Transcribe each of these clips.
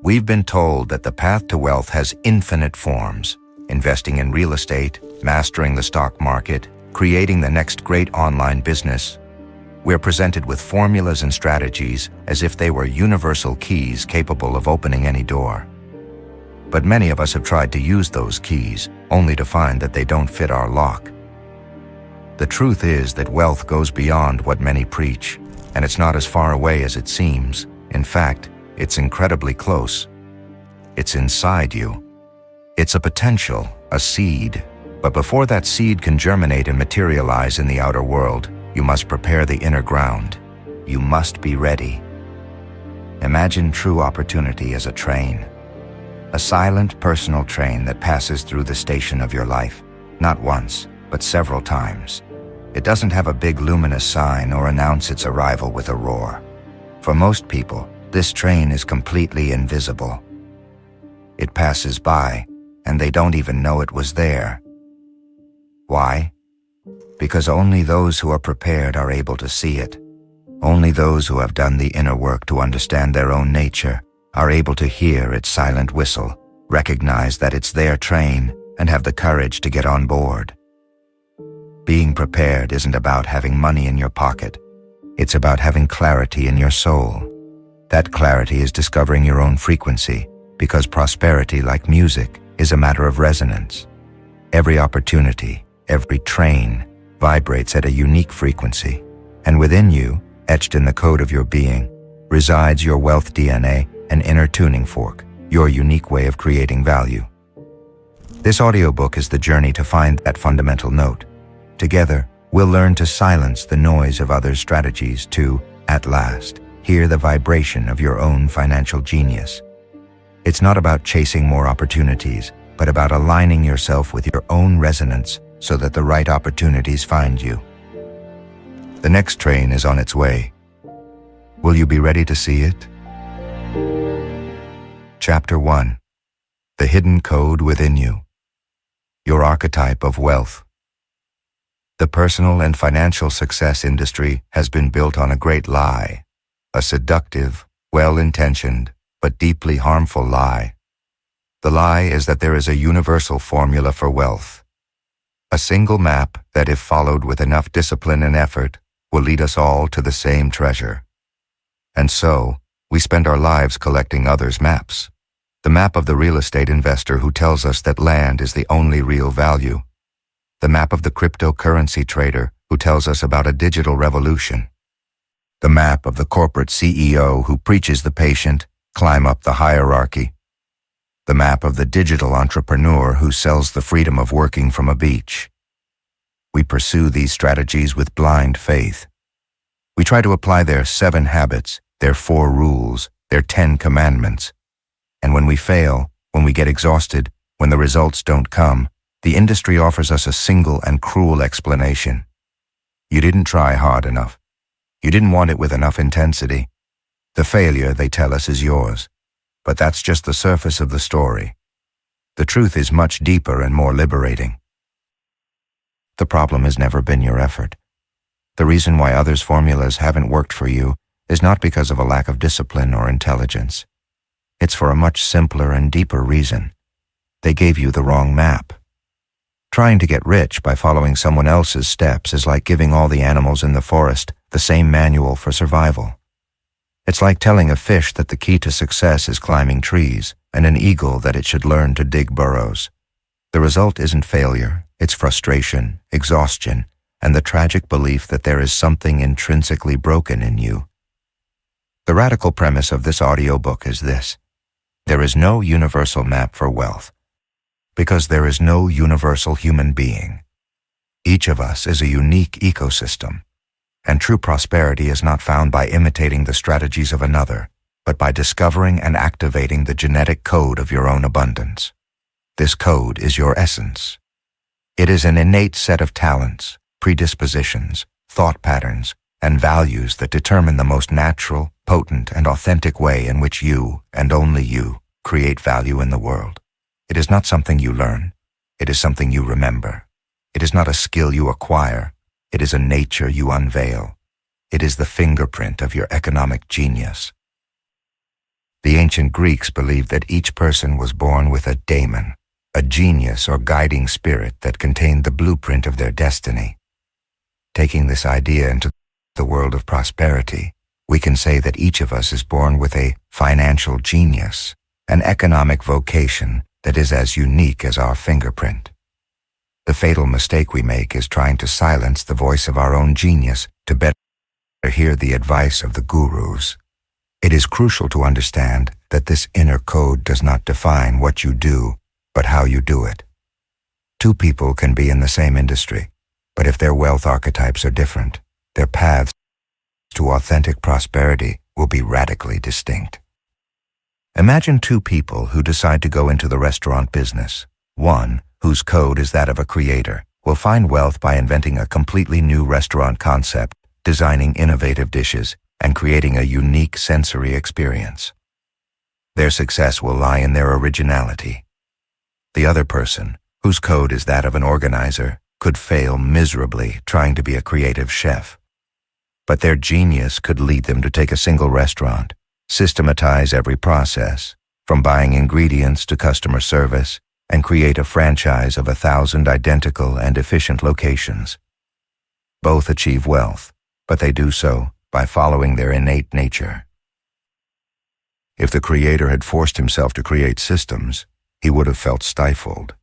We've been told that the path to wealth has infinite forms: investing in real estate, mastering the stock market, creating the next great online business. We're presented with formulas and strategies as if they were universal keys capable of opening any door. But many of us have tried to use those keys, only to find that they don't fit our lock. The truth is that wealth goes beyond what many preach, and it's not as far away as it seems. In fact, it's incredibly close. It's inside you. It's a potential, a seed. But before that seed can germinate and materialize in the outer world, you must prepare the inner ground. You must be ready. Imagine true opportunity as a train. A silent, personal train that passes through the station of your life, not once, but several times. It doesn't have a big luminous sign or announce its arrival with a roar. For most people, this train is completely invisible. It passes by, and they don't even know it was there. Why? Because only those who are prepared are able to see it. Only those who have done the inner work to understand their own nature are able to hear its silent whistle, recognize that it's their train, and have the courage to get on board. Being prepared isn't about having money in your pocket. It's about having clarity in your soul. That clarity is discovering your own frequency, because prosperity, like music, is a matter of resonance. Every opportunity, every train, vibrates at a unique frequency, and within you, etched in the code of your being, resides your wealth DNA, an inner tuning fork, your unique way of creating value. This audiobook is the journey to find that fundamental note. Together, we'll learn to silence the noise of others' strategies to, at last, hear the vibration of your own financial genius. It's not about chasing more opportunities, but about aligning yourself with your own resonance so that the right opportunities find you. The next train is on its way. Will you be ready to see it? Chapter 1. The Hidden Code Within You. Your Archetype of Wealth. The personal and financial success industry has been built on a great lie, a seductive, well-intentioned, but deeply harmful lie. The lie is that there is a universal formula for wealth. A single map that, if followed with enough discipline and effort, will lead us all to the same treasure. And so, we spend our lives collecting others' maps. The map of the real estate investor who tells us that land is the only real value. The map of the cryptocurrency trader who tells us about a digital revolution. The map of the corporate CEO who preaches the patient, climb up the hierarchy. The map of the digital entrepreneur who sells the freedom of working from a beach. We pursue these strategies with blind faith. We try to apply their 7 habits, their 4 rules, their 10 commandments. And when we fail, when we get exhausted, when the results don't come, the industry offers us a single and cruel explanation. You didn't try hard enough. You didn't want it with enough intensity. The failure, they tell us, is yours. But that's just the surface of the story. The truth is much deeper and more liberating. The problem has never been your effort. The reason why others' formulas haven't worked for you is not because of a lack of discipline or intelligence. It's for a much simpler and deeper reason. They gave you the wrong map. Trying to get rich by following someone else's steps is like giving all the animals in the forest the same manual for survival. It's like telling a fish that the key to success is climbing trees, and an eagle that it should learn to dig burrows. The result isn't failure, it's frustration, exhaustion, and the tragic belief that there is something intrinsically broken in you. The radical premise of this audiobook is this: there is no universal map for wealth, because there is no universal human being. Each of us is a unique ecosystem, and true prosperity is not found by imitating the strategies of another, but by discovering and activating the genetic code of your own abundance. This code is your essence. It is an innate set of talents, predispositions, thought patterns, and values that determine the most natural, potent, and authentic way in which you, and only you, create value in the world. It is not something you learn. It is something you remember. It is not a skill you acquire. It is a nature you unveil. It is the fingerprint of your economic genius. The ancient Greeks believed that each person was born with a daemon, a genius or guiding spirit that contained the blueprint of their destiny. Taking this idea into the world of prosperity, we can say that each of us is born with a financial genius, an economic vocation that is as unique as our fingerprint. The fatal mistake we make is trying to silence the voice of our own genius to better hear the advice of the gurus. It is crucial to understand that this inner code does not define what you do, but how you do it. Two people can be in the same industry, but if their wealth archetypes are different, their paths to authentic prosperity will be radically distinct. Imagine two people who decide to go into the restaurant business. One, whose code is that of a creator, will find wealth by inventing a completely new restaurant concept, designing innovative dishes, and creating a unique sensory experience. Their success will lie in their originality. The other person, whose code is that of an organizer, could fail miserably trying to be a creative chef. But their genius could lead them to take a single restaurant, systematize every process, from buying ingredients to customer service, and create a franchise of 1,000 identical and efficient locations. Both achieve wealth, but they do so by following their innate nature. If the creator had forced himself to create systems, he would have felt stifled.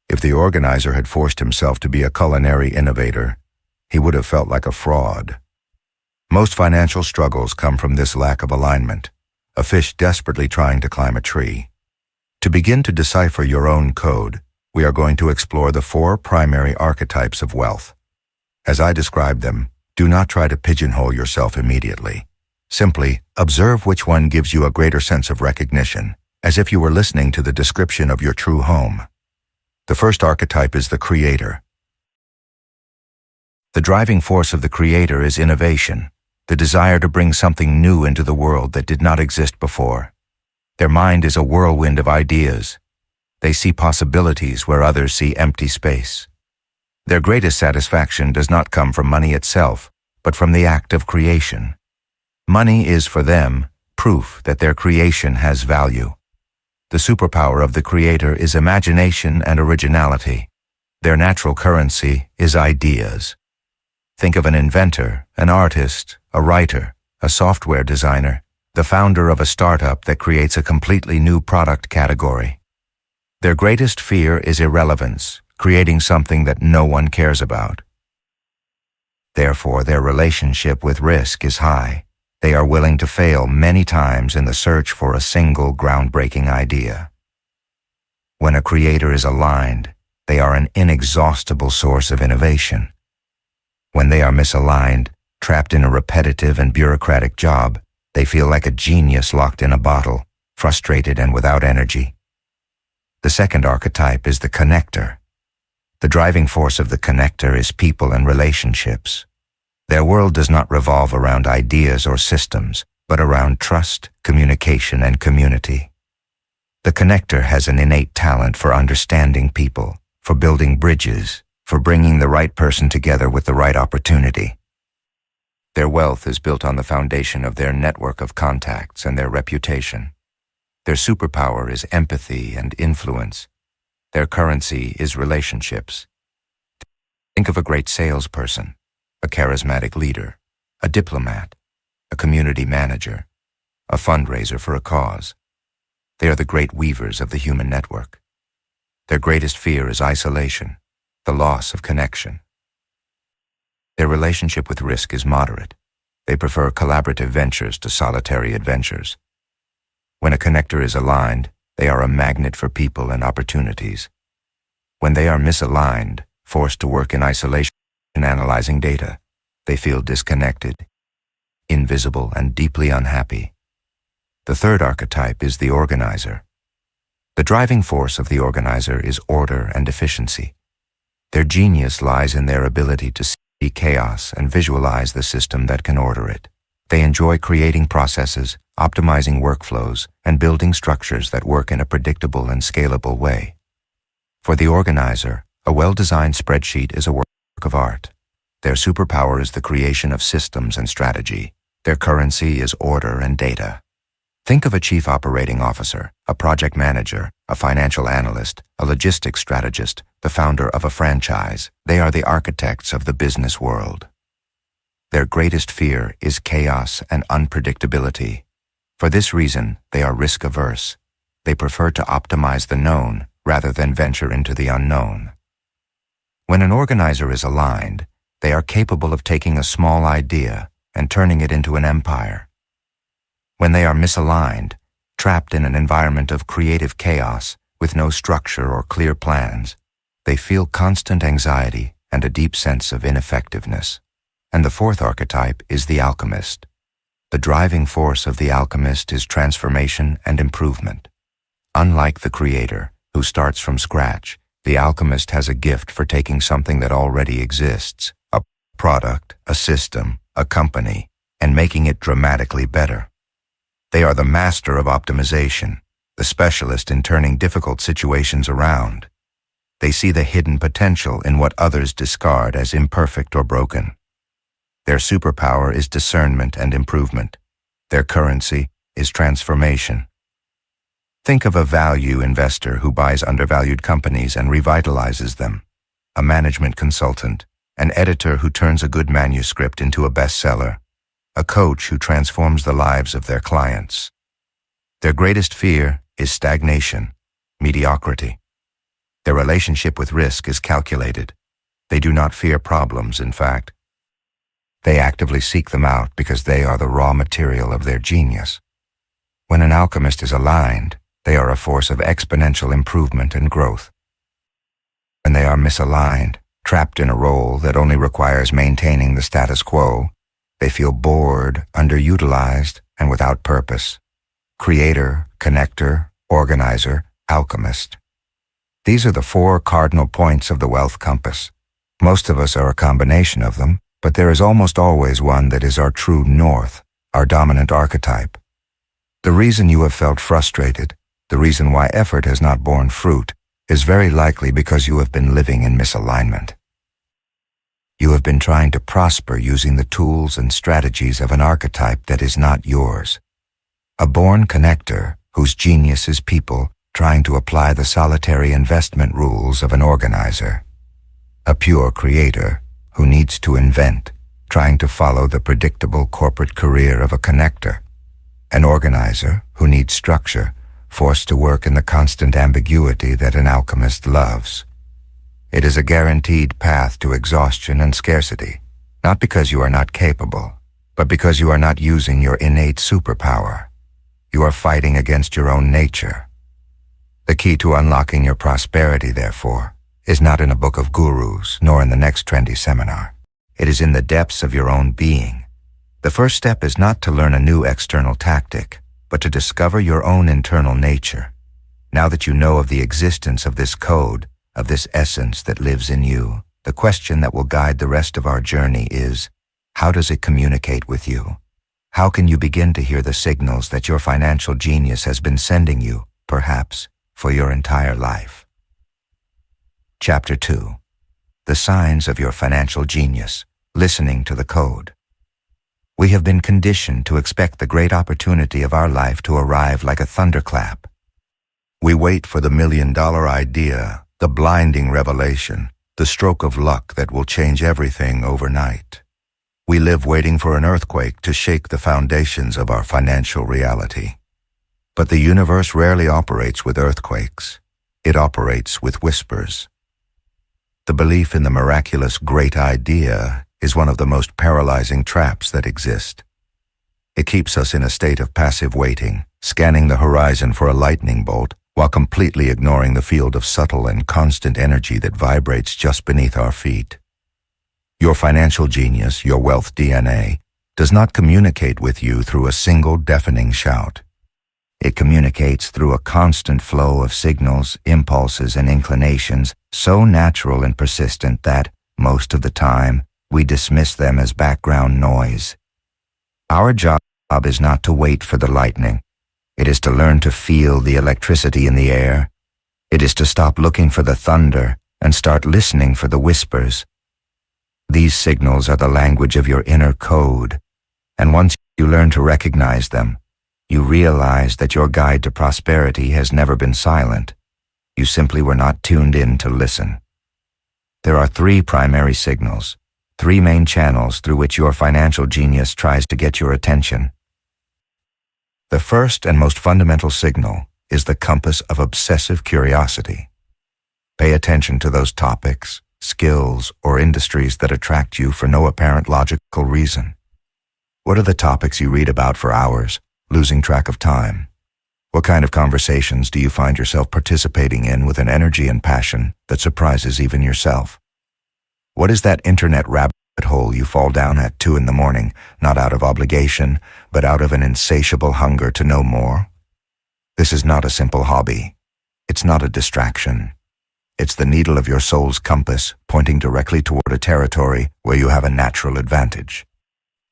If the organizer had forced himself to be a culinary innovator, he would have felt like a fraud. Most financial struggles come from this lack of alignment, a fish desperately trying to climb a tree. To begin to decipher your own code, we are going to explore the 4 primary archetypes of wealth. As I describe them, do not try to pigeonhole yourself immediately. Simply observe which one gives you a greater sense of recognition, as if you were listening to the description of your true home. The first archetype is the creator. The driving force of the creator is innovation, the desire to bring something new into the world that did not exist before. Their mind is a whirlwind of ideas. They see possibilities where others see empty space. Their greatest satisfaction does not come from money itself, but from the act of creation. Money is, for them, proof that their creation has value. The superpower of the creator is imagination and originality. Their natural currency is ideas. Think of an inventor, an artist, a writer, a software designer, the founder of a startup that creates a completely new product category. Their greatest fear is irrelevance, creating something that no one cares about. Therefore, their relationship with risk is high. They are willing to fail many times in the search for a single groundbreaking idea. When a creator is aligned, they are an inexhaustible source of innovation. When they are misaligned, trapped in a repetitive and bureaucratic job, they feel like a genius locked in a bottle, frustrated and without energy. The second archetype is the connector. The driving force of the connector is people and relationships. Their world does not revolve around ideas or systems, but around trust, communication, and community. The connector has an innate talent for understanding people, for building bridges, for bringing the right person together with the right opportunity. Their wealth is built on the foundation of their network of contacts and their reputation. Their superpower is empathy and influence. Their currency is relationships. Think of a great salesperson, a charismatic leader, a diplomat, a community manager, a fundraiser for a cause. They are the great weavers of the human network. Their greatest fear is isolation, the loss of connection. Their relationship with risk is moderate. They prefer collaborative ventures to solitary adventures. When a connector is aligned, they are a magnet for people and opportunities. When they are misaligned, forced to work in isolation and analyzing data, they feel disconnected, invisible, and deeply unhappy. The third archetype is the organizer. The driving force of the organizer is order and efficiency. Their genius lies in their ability to see chaos and visualize the system that can order it. They enjoy creating processes, optimizing workflows, and building structures that work in a predictable and scalable way. For the organizer, a well-designed spreadsheet is a work of art. Their superpower is the creation of systems and strategy. Their currency is order and data. Think of a chief operating officer, a project manager, a financial analyst, a logistics strategist, the founder of a franchise. They are the architects of the business world. Their greatest fear is chaos and unpredictability. For this reason, they are risk-averse. They prefer to optimize the known rather than venture into the unknown. When an organizer is aligned, they are capable of taking a small idea and turning it into an empire. When they are misaligned, trapped in an environment of creative chaos with no structure or clear plans, they feel constant anxiety and a deep sense of ineffectiveness. And the fourth archetype is the alchemist. The driving force of the alchemist is transformation and improvement. Unlike the creator, who starts from scratch, the alchemist has a gift for taking something that already exists, a product, a system, a company, and making it dramatically better. They are the master of optimization, the specialist in turning difficult situations around. They see the hidden potential in what others discard as imperfect or broken. Their superpower is discernment and improvement. Their currency is transformation. Think of a value investor who buys undervalued companies and revitalizes them, a management consultant, an editor who turns a good manuscript into a bestseller, a coach who transforms the lives of their clients. Their greatest fear is stagnation, mediocrity. Their relationship with risk is calculated. They do not fear problems, in fact. They actively seek them out because they are the raw material of their genius. When an alchemist is aligned, they are a force of exponential improvement and growth. When they are misaligned, trapped in a role that only requires maintaining the status quo, they feel bored, underutilized, and without purpose. Creator, connector, organizer, alchemist. These are the four cardinal points of the wealth compass. Most of us are a combination of them, but there is almost always one that is our true north, our dominant archetype. The reason you have felt frustrated, the reason why effort has not borne fruit, is very likely because you have been living in misalignment. You have been trying to prosper using the tools and strategies of an archetype that is not yours. A born connector, whose genius is people, trying to apply the solitary investment rules of an organizer. A pure creator, who needs to invent, trying to follow the predictable corporate career of a connector. An organizer, who needs structure, forced to work in the constant ambiguity that an alchemist loves. It is a guaranteed path to exhaustion and scarcity, not because you are not capable, but because you are not using your innate superpower. You are fighting against your own nature. The key to unlocking your prosperity, therefore, is not in a book of gurus, nor in the next trendy seminar. It is in the depths of your own being. The first step is not to learn a new external tactic, but to discover your own internal nature. Now that you know of the existence of this code, of this essence that lives in you, the question that will guide the rest of our journey is, how does it communicate with you? How can you begin to hear the signals that your financial genius has been sending you, perhaps, for your entire life? Chapter 2. The Signs of Your Financial Genius, Listening to the Code. We have been conditioned to expect the great opportunity of our life to arrive like a thunderclap. We wait for the million-dollar idea, the blinding revelation, the stroke of luck that will change everything overnight. We live waiting for an earthquake to shake the foundations of our financial reality. But the universe rarely operates with earthquakes. It operates with whispers. The belief in the miraculous great idea is one of the most paralyzing traps that exist. It keeps us in a state of passive waiting, scanning the horizon for a lightning bolt, while completely ignoring the field of subtle and constant energy that vibrates just beneath our feet. Your financial genius, your wealth DNA, does not communicate with you through a single deafening shout. It communicates through a constant flow of signals, impulses, and inclinations so natural and persistent that, most of the time, we dismiss them as background noise. Our job is not to wait for the lightning. It is to learn to feel the electricity in the air. It is to stop looking for the thunder and start listening for the whispers. These signals are the language of your inner code, and once you learn to recognize them, You realize that your guide to prosperity has never been silent. You simply were not tuned in to listen. There are three primary signals, three main channels through which your financial genius tries to get your attention. The first and most fundamental signal is the compass of obsessive curiosity. Pay attention to those topics, skills, or industries that attract you for no apparent logical reason. What are the topics you read about for hours, losing track of time? What kind of conversations do you find yourself participating in with an energy and passion that surprises even yourself? What is that internet rabbit hole you fall down at 2 a.m, not out of obligation, but out of an insatiable hunger to know more? This is not a simple hobby. It's not a distraction. It's the needle of your soul's compass pointing directly toward a territory where you have a natural advantage.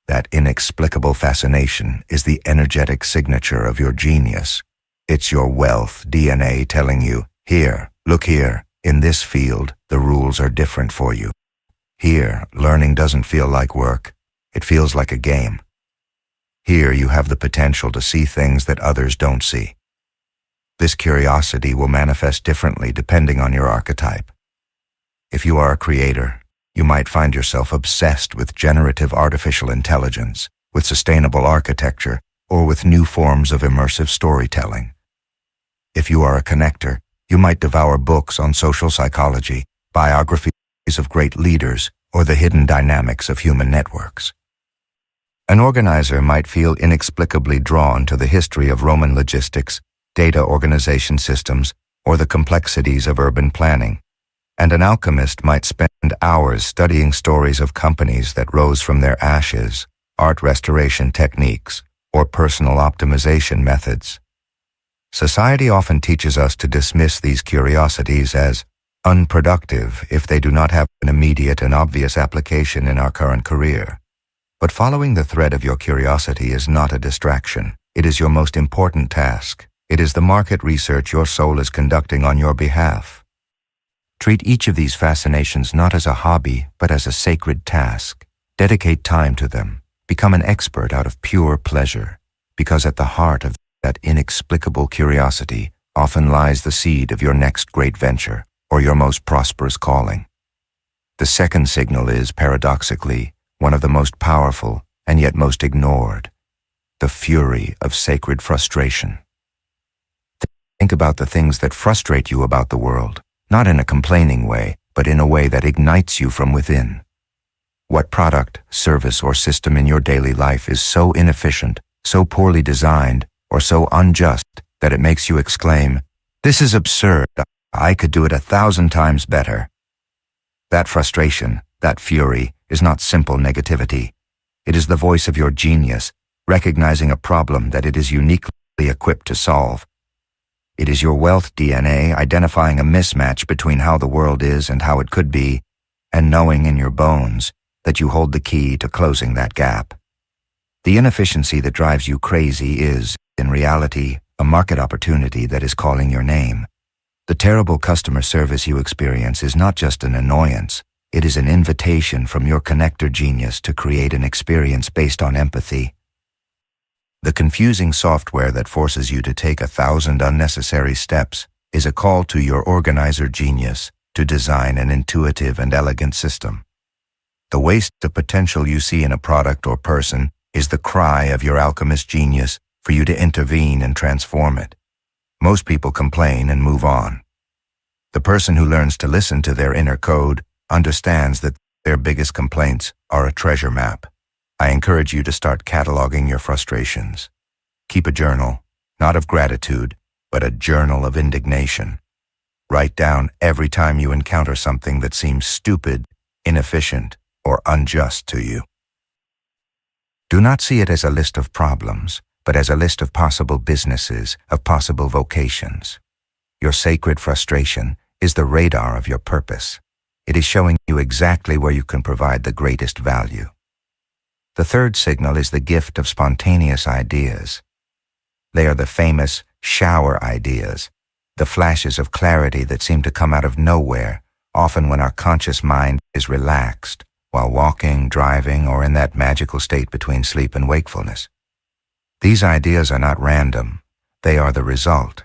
That inexplicable fascination is the energetic signature of your genius. It's your wealth DNA telling you, here, look here, in this field, the rules are different for you. Here, learning doesn't feel like work. It feels like a game. Here, you have the potential to see things that others don't see. This curiosity will manifest differently depending on your archetype. If you are a creator, you might find yourself obsessed with generative artificial intelligence, with sustainable architecture, or with new forms of immersive storytelling. If you are a connector, you might devour books on social psychology, biographies of great leaders, or the hidden dynamics of human networks. An organizer might feel inexplicably drawn to the history of Roman logistics, data organization systems, or the complexities of urban planning, and an alchemist might spend hours studying stories of companies that rose from their ashes, art restoration techniques, or personal optimization methods. Society often teaches us to dismiss these curiosities as unproductive if they do not have an immediate and obvious application in our current career. But following the thread of your curiosity is not a distraction. It is your most important task. It is the market research your soul is conducting on your behalf. Treat each of these fascinations not as a hobby, but as a sacred task. Dedicate time to them. Become an expert out of pure pleasure, because at the heart of that inexplicable curiosity often lies the seed of your next great venture or your most prosperous calling. The second signal is, paradoxically, one of the most powerful and yet most ignored: the fury of sacred frustration. Think about the things that frustrate you about the world, not in a complaining way, but in a way that ignites you from within. What product, service, or system in your daily life is so inefficient, so poorly designed, or so unjust that it makes you exclaim, "This is absurd. I could do it 1,000 times better." That frustration, that fury, is not simple negativity. It is the voice of your genius, recognizing a problem that it is uniquely equipped to solve. It is your wealth DNA identifying a mismatch between how the world is and how it could be, and knowing in your bones that you hold the key to closing that gap. The inefficiency that drives you crazy is, in reality, a market opportunity that is calling your name. The terrible customer service you experience is not just an annoyance, it is an invitation from your connector genius to create an experience based on empathy. The confusing software that forces you to take 1,000 unnecessary steps is a call to your organizer genius to design an intuitive and elegant system. The waste of potential you see in a product or person is the cry of your alchemist genius for you to intervene and transform it. Most people complain and move on. The person who learns to listen to their inner code understands that their biggest complaints are a treasure map. I encourage you to start cataloging your frustrations. Keep a journal, not of gratitude, but a journal of indignation. Write down every time you encounter something that seems stupid, inefficient, or unjust to you. Do not see it as a list of problems, but as a list of possible businesses, of possible vocations. Your sacred frustration is the radar of your purpose. It is showing you exactly where you can provide the greatest value. The third signal is the gift of spontaneous ideas. They are the famous shower ideas, the flashes of clarity that seem to come out of nowhere, often when our conscious mind is relaxed, while walking, driving, or in that magical state between sleep and wakefulness. These ideas are not random. They are the result.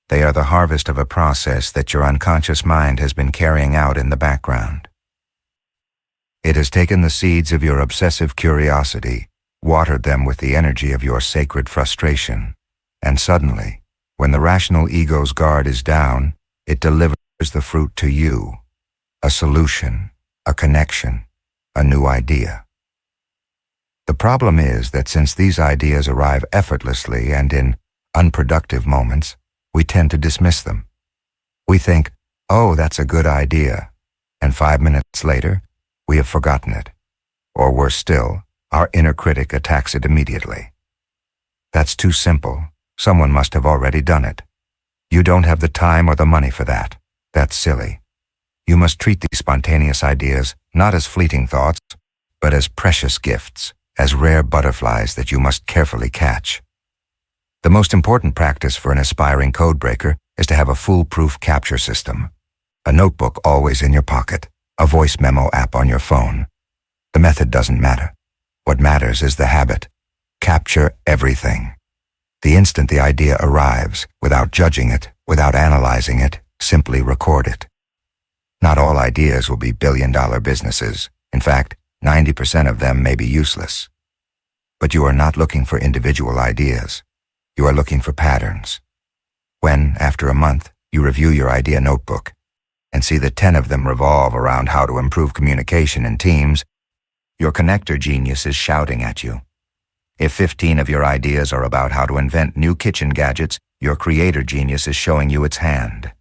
They are the harvest of a process that your unconscious mind has been carrying out in the background. It has taken the seeds of your obsessive curiosity, watered them with the energy of your sacred frustration, and suddenly, when the rational ego's guard is down, it delivers the fruit to you, a solution, a connection, a new idea. The problem is that since these ideas arrive effortlessly and in unproductive moments, we tend to dismiss them. We think, oh, that's a good idea, and 5 minutes later, we have forgotten it. Or worse still, our inner critic attacks it immediately. That's too simple. Someone must have already done it. You don't have the time or the money for that. That's silly. You must treat these spontaneous ideas not as fleeting thoughts, but as precious gifts, as rare butterflies that you must carefully catch. The most important practice for an aspiring codebreaker is to have a foolproof capture system. A notebook always in your pocket, a voice memo app on your phone. The method doesn't matter. What matters is the habit. Capture everything. The instant the idea arrives, without judging it, without analyzing it, simply record it. Not all ideas will be billion-dollar businesses. In fact, 90% of them may be useless. But you are not looking for individual ideas. You are looking for patterns. When, after a month, you review your idea notebook and see that 10 of them revolve around how to improve communication in teams, your connector genius is shouting at you. If 15 of your ideas are about how to invent new kitchen gadgets, your creator genius is showing you its hand.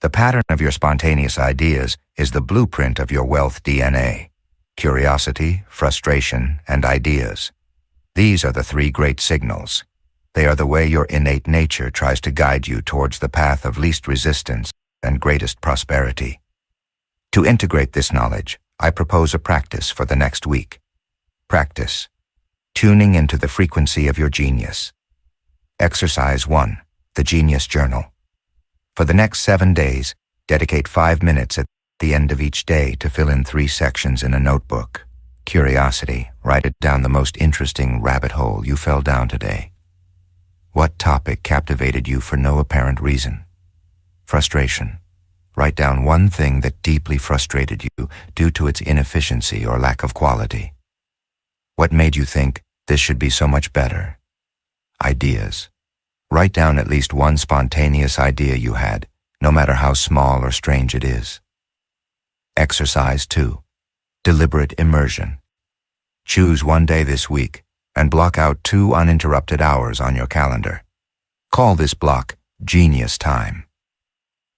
The pattern of your spontaneous ideas is the blueprint of your wealth DNA: curiosity, frustration, and ideas. These are the 3 great signals. They are the way your innate nature tries to guide you towards the path of least resistance and greatest prosperity. To integrate this knowledge, I propose a practice for the next week. Practice: tuning into the frequency of your genius. Exercise 1, the Genius Journal. For the next 7 days, dedicate 5 minutes at the end of each day to fill in 3 sections in a notebook. Curiosity: write it down the most interesting rabbit hole you fell down today. What topic captivated you for no apparent reason? Frustration: write down one thing that deeply frustrated you due to its inefficiency or lack of quality. What made you think, this should be so much better? Ideas: write down at least one spontaneous idea you had, no matter how small or strange it is. Exercise 2, deliberate immersion. Choose one day this week and block out 2 uninterrupted hours on your calendar. Call this block Genius Time.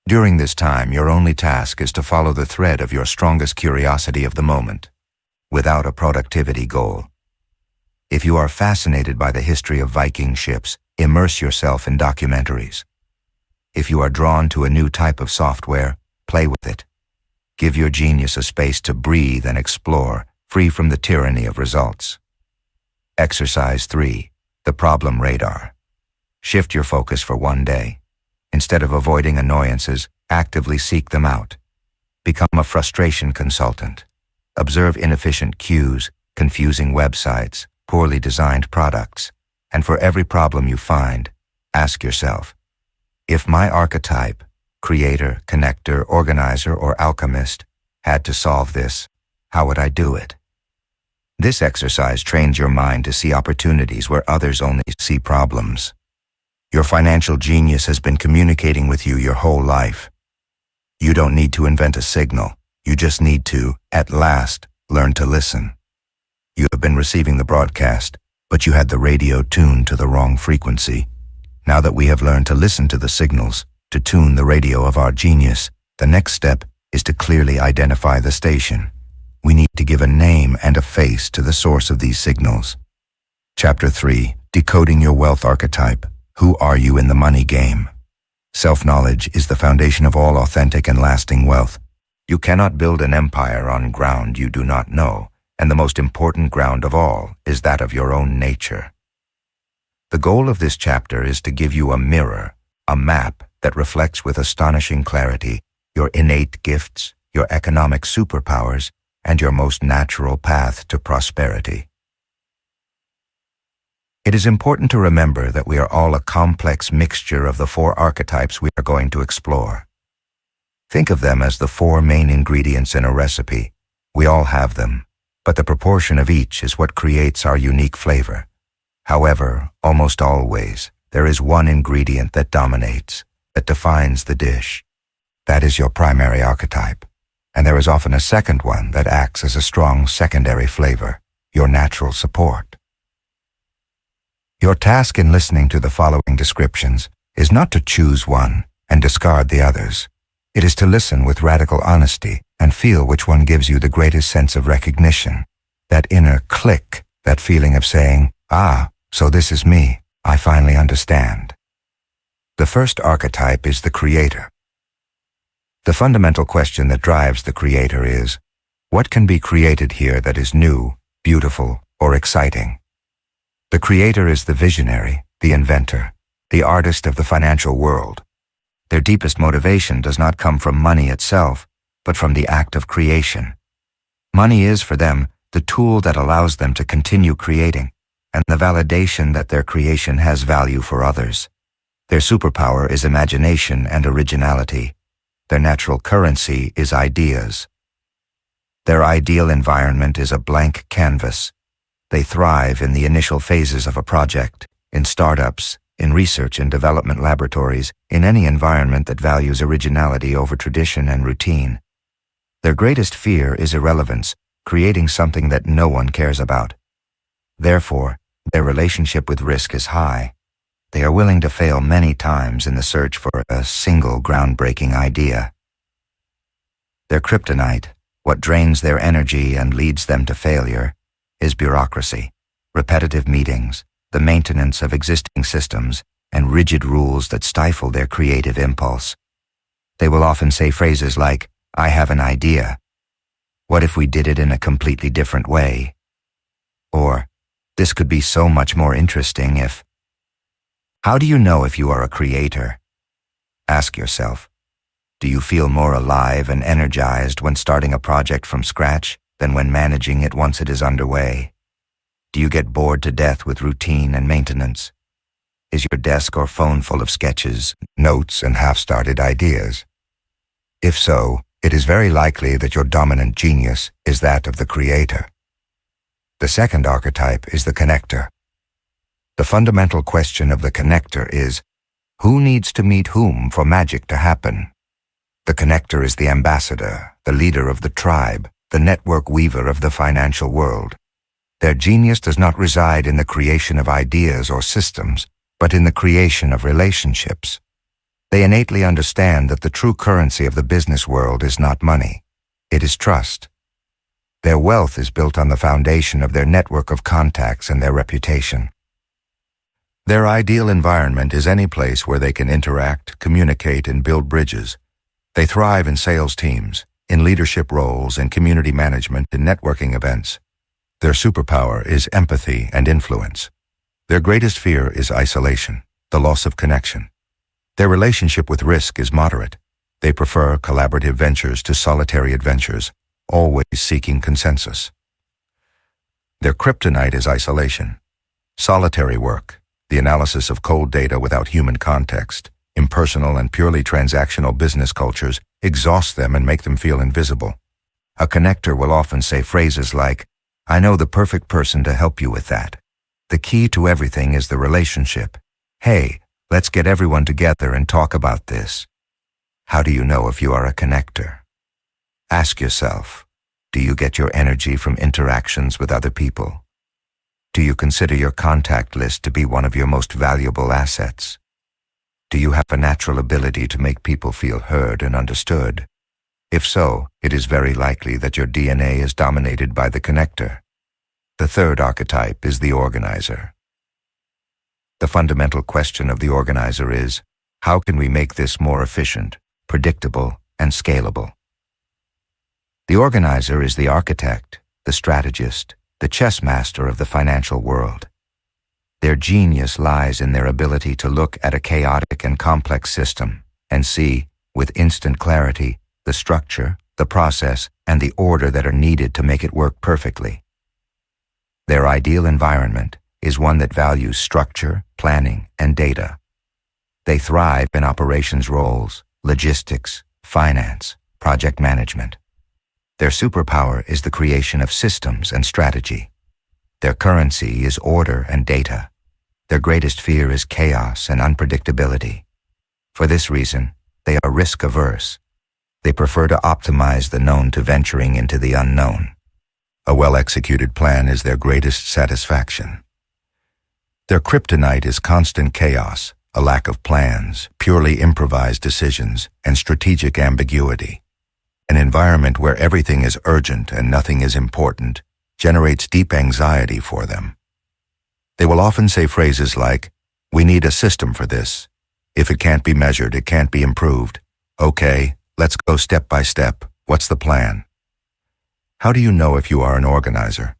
During this time, your only task is to follow the thread of your strongest curiosity of the moment, without a productivity goal. If you are fascinated by the history of Viking ships, immerse yourself in documentaries. If you are drawn to a new type of software, play with it. Give your genius a space to breathe and explore, free from the tyranny of results. Exercise 3, the problem radar. Shift your focus for one day. Instead of avoiding annoyances, actively seek them out. Become a frustration consultant. Observe inefficient cues, confusing websites, poorly designed products, and for every problem you find, ask yourself, if my archetype, creator, connector, organizer, or alchemist, had to solve this, how would I do it? This exercise trains your mind to see opportunities where others only see problems. Your financial genius has been communicating with you your whole life. You don't need to invent a signal. You just need to, at last, learn to listen. You have been receiving the broadcast, but you had the radio tuned to the wrong frequency. Now that we have learned to listen to the signals, to tune the radio of our genius, the next step is to clearly identify the station. We need to give a name and a face to the source of these signals. Chapter 3, Decoding Your Wealth Archetype. Who are you in the money game? Self-knowledge is the foundation of all authentic and lasting wealth. You cannot build an empire on ground you do not know, and the most important ground of all is that of your own nature. The goal of this chapter is to give you a mirror, a map that reflects with astonishing clarity your innate gifts, your economic superpowers, and your most natural path to prosperity. It is important to remember that we are all a complex mixture of the 4 archetypes we are going to explore. Think of them as the 4 main ingredients in a recipe. We all have them, but the proportion of each is what creates our unique flavor. However, almost always, there is one ingredient that dominates, that defines the dish. That is your primary archetype, and there is often a second one that acts as a strong secondary flavor, your natural support. Your task in listening to the following descriptions is not to choose one and discard the others. It is to listen with radical honesty and feel which one gives you the greatest sense of recognition, that inner click, that feeling of saying, "Ah, so this is me, I finally understand." The first archetype is the creator. The fundamental question that drives the creator is, what can be created here that is new, beautiful, or exciting? The creator is the visionary, the inventor, the artist of the financial world. Their deepest motivation does not come from money itself, but from the act of creation. Money is, for them, the tool that allows them to continue creating, and the validation that their creation has value for others. Their superpower is imagination and originality. Their natural currency is ideas. Their ideal environment is a blank canvas. They thrive in the initial phases of a project, in startups, in research and development laboratories, in any environment that values originality over tradition and routine. Their greatest fear is irrelevance, creating something that no one cares about. Therefore, their relationship with risk is high. They are willing to fail many times in the search for a single groundbreaking idea. Their kryptonite, what drains their energy and leads them to failure, is bureaucracy, repetitive meetings, the maintenance of existing systems, and rigid rules that stifle their creative impulse. They will often say phrases like, "I have an idea. What if we did it in a completely different way?" Or, "This could be so much more interesting if..." How do you know if you are a creator? Ask yourself, do you feel more alive and energized when starting a project from scratch than when managing it once it is underway? Do you get bored to death with routine and maintenance? Is your desk or phone full of sketches, notes, and half-started ideas? If so, it is very likely that your dominant genius is that of the creator. The second archetype is the connector. The fundamental question of the connector is, who needs to meet whom for magic to happen? The connector is the ambassador, the leader of the tribe, the network weaver of the financial world. Their genius does not reside in the creation of ideas or systems, but in the creation of relationships. They innately understand that the true currency of the business world is not money, it is trust. Their wealth is built on the foundation of their network of contacts and their reputation. Their ideal environment is any place where they can interact, communicate, and build bridges. They thrive in sales teams, in leadership roles, in community management, and networking events. Their superpower is empathy and influence. Their greatest fear is isolation, the loss of connection. Their relationship with risk is moderate. They prefer collaborative ventures to solitary adventures, always seeking consensus. Their kryptonite is isolation. Solitary work, the analysis of cold data without human context, impersonal and purely transactional business cultures exhaust them and make them feel invisible. A connector will often say phrases like, "I know the perfect person to help you with that. The key to everything is the relationship. Hey, let's get everyone together and talk about this." How do you know if you are a connector? Ask yourself, do you get your energy from interactions with other people? Do you consider your contact list to be one of your most valuable assets? Do you have a natural ability to make people feel heard and understood? If so, it is very likely that your DNA is dominated by the connector. The third archetype is the organizer. The fundamental question of the organizer is, how can we make this more efficient, predictable, and scalable? The organizer is the architect, the strategist, the chess master of the financial world. Their genius lies in their ability to look at a chaotic and complex system and see, with instant clarity, the structure, the process, and the order that are needed to make it work perfectly. Their ideal environment, is one that values structure, planning, and data. They thrive in operations roles, logistics, finance, project management. Their superpower is the creation of systems and strategy. Their currency is order and data. Their greatest fear is chaos and unpredictability. For this reason, they are risk-averse. They prefer to optimize the known to venturing into the unknown. A well-executed plan is their greatest satisfaction. Their kryptonite is constant chaos, a lack of plans, purely improvised decisions, and strategic ambiguity. An environment where everything is urgent and nothing is important generates deep anxiety for them. They will often say phrases like, "We need a system for this. If it can't be measured, it can't be improved. Okay, let's go step by step. What's the plan?" How do you know if you are an organizer?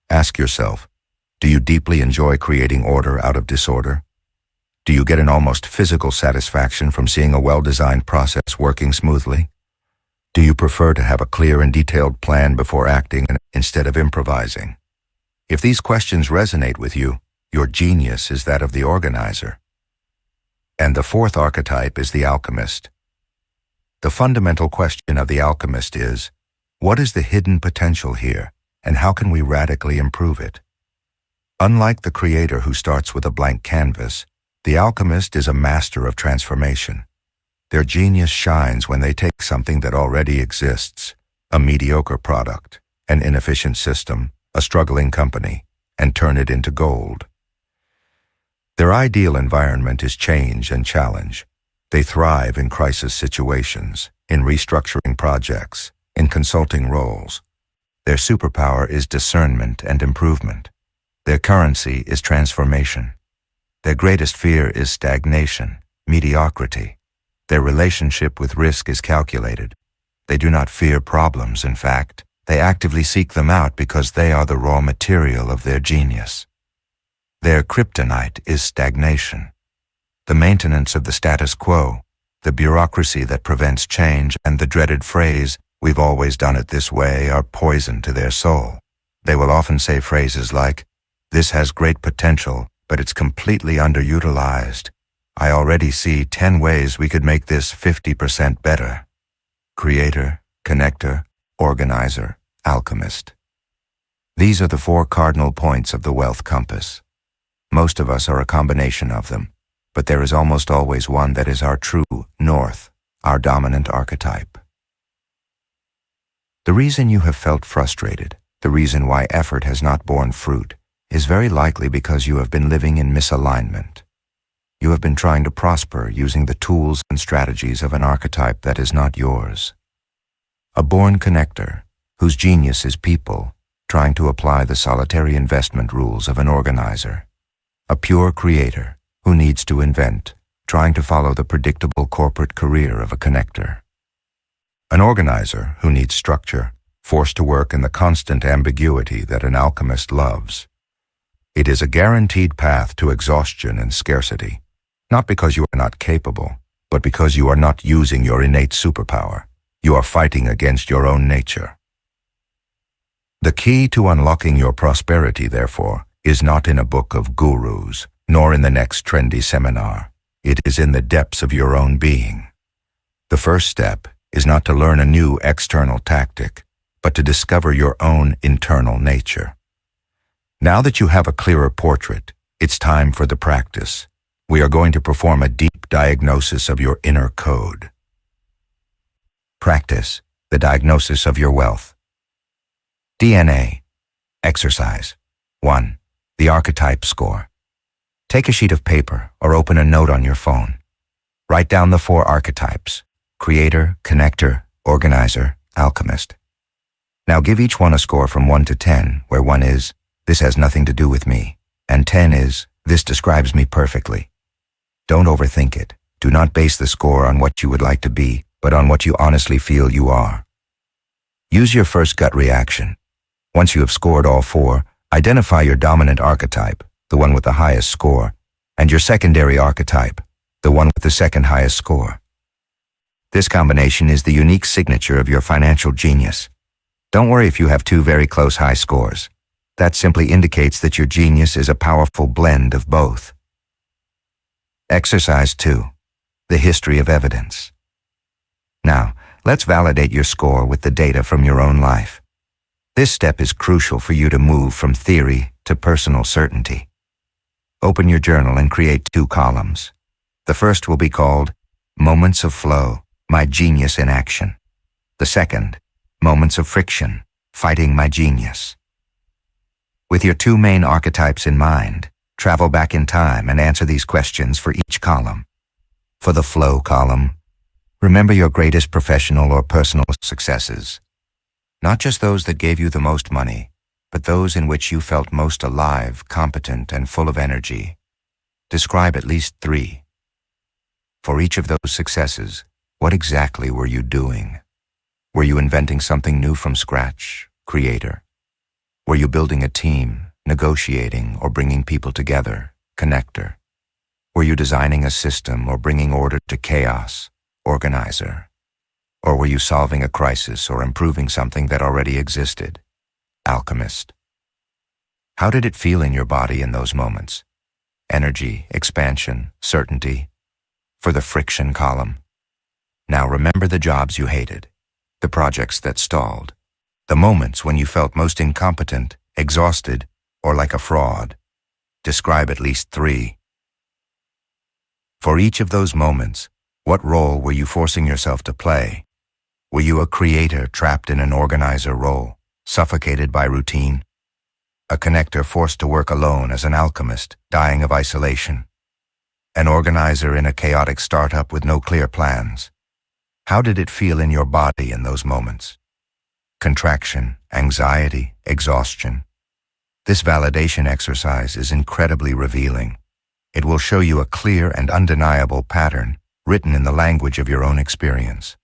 Ask yourself, do you deeply enjoy creating order out of disorder? Do you get an almost physical satisfaction from seeing a well-designed process working smoothly? Do you prefer to have a clear and detailed plan before acting instead of improvising? If these questions resonate with you, your genius is that of the organizer. And the fourth archetype is the alchemist. The fundamental question of the alchemist is, what is the hidden potential here, and how can we radically improve it? Unlike the creator who starts with a blank canvas, the alchemist is a master of transformation. Their genius shines when they take something that already exists, a mediocre product, an inefficient system, a struggling company, and turn it into gold. Their ideal environment is change and challenge. They thrive in crisis situations, in restructuring projects, in consulting roles. Their superpower is discernment and improvement. Their currency is transformation. Their greatest fear is stagnation, mediocrity. Their relationship with risk is calculated. They do not fear problems, in fact. They actively seek them out because they are the raw material of their genius. Their kryptonite is stagnation. The maintenance of the status quo, the bureaucracy that prevents change, and the dreaded phrase, "We've always done it this way," are poison to their soul. They will often say phrases like, "This has great potential, but it's completely underutilized. I already see 10 ways we could make this 50% better." Creator, connector, organizer, alchemist. These are the four cardinal points of the wealth compass. Most of us are a combination of them, but there is almost always one that is our true north, our dominant archetype. The reason you have felt frustrated, the reason why effort has not borne fruit, is very likely because you have been living in misalignment. You have been trying to prosper using the tools and strategies of an archetype that is not yours. A born connector, whose genius is people, trying to apply the solitary investment rules of an organizer. A pure creator, who needs to invent, trying to follow the predictable corporate career of a connector. An organizer who needs structure, forced to work in the constant ambiguity that an alchemist loves. It is a guaranteed path to exhaustion and scarcity, not because you are not capable, but because you are not using your innate superpower. You are fighting against your own nature. The key to unlocking your prosperity, therefore, is not in a book of gurus, nor in the next trendy seminar. It is in the depths of your own being. The first step is not to learn a new external tactic, but to discover your own internal nature. Now that you have a clearer portrait, it's time for the practice. We are going to perform a deep diagnosis of your inner code. Practice, the diagnosis of your wealth. DNA. Exercise. 1. The archetype score. Take a sheet of paper or open a note on your phone. Write down the 4 archetypes: creator, connector, organizer, alchemist. Now give each one a score from 1 to 10, where 1 is, "This has nothing to do with me," and 10 is, "This describes me perfectly." Don't overthink it. Do not base the score on what you would like to be, but on what you honestly feel you are. Use your first gut reaction. Once you have scored all 4, identify your dominant archetype, the one with the highest score, and your secondary archetype, the one with the second highest score. This combination is the unique signature of your financial genius. Don't worry if you have 2 very close high scores. That simply indicates that your genius is a powerful blend of both. Exercise 2. The history of evidence. Now, let's validate your score with the data from your own life. This step is crucial for you to move from theory to personal certainty. Open your journal and create 2 columns. The first will be called Moments of Flow, My Genius in Action. The second, Moments of Friction, Fighting My Genius. With your 2 main archetypes in mind, travel back in time and answer these questions for each column. For the flow column, remember your greatest professional or personal successes. Not just those that gave you the most money, but those in which you felt most alive, competent, and full of energy. Describe at least 3. For each of those successes, what exactly were you doing? Were you inventing something new from scratch, creator? Were you building a team, negotiating, or bringing people together, connector? Were you designing a system or bringing order to chaos, organizer? Or were you solving a crisis or improving something that already existed, Alchemist? How did it feel in your body in those moments? Energy, expansion, certainty? For the friction column, now remember the jobs you hated, the projects that stalled, the moments when you felt most incompetent, exhausted, or like a fraud. Describe at least 3. For each of those moments, what role were you forcing yourself to play? Were you a creator trapped in an organizer role, suffocated by routine? A connector forced to work alone as an alchemist, dying of isolation? An organizer in a chaotic startup with no clear plans? How did it feel in your body in those moments? Contraction, anxiety, exhaustion. This validation exercise is incredibly revealing. It will show you a clear and undeniable pattern written in the language of your own experience.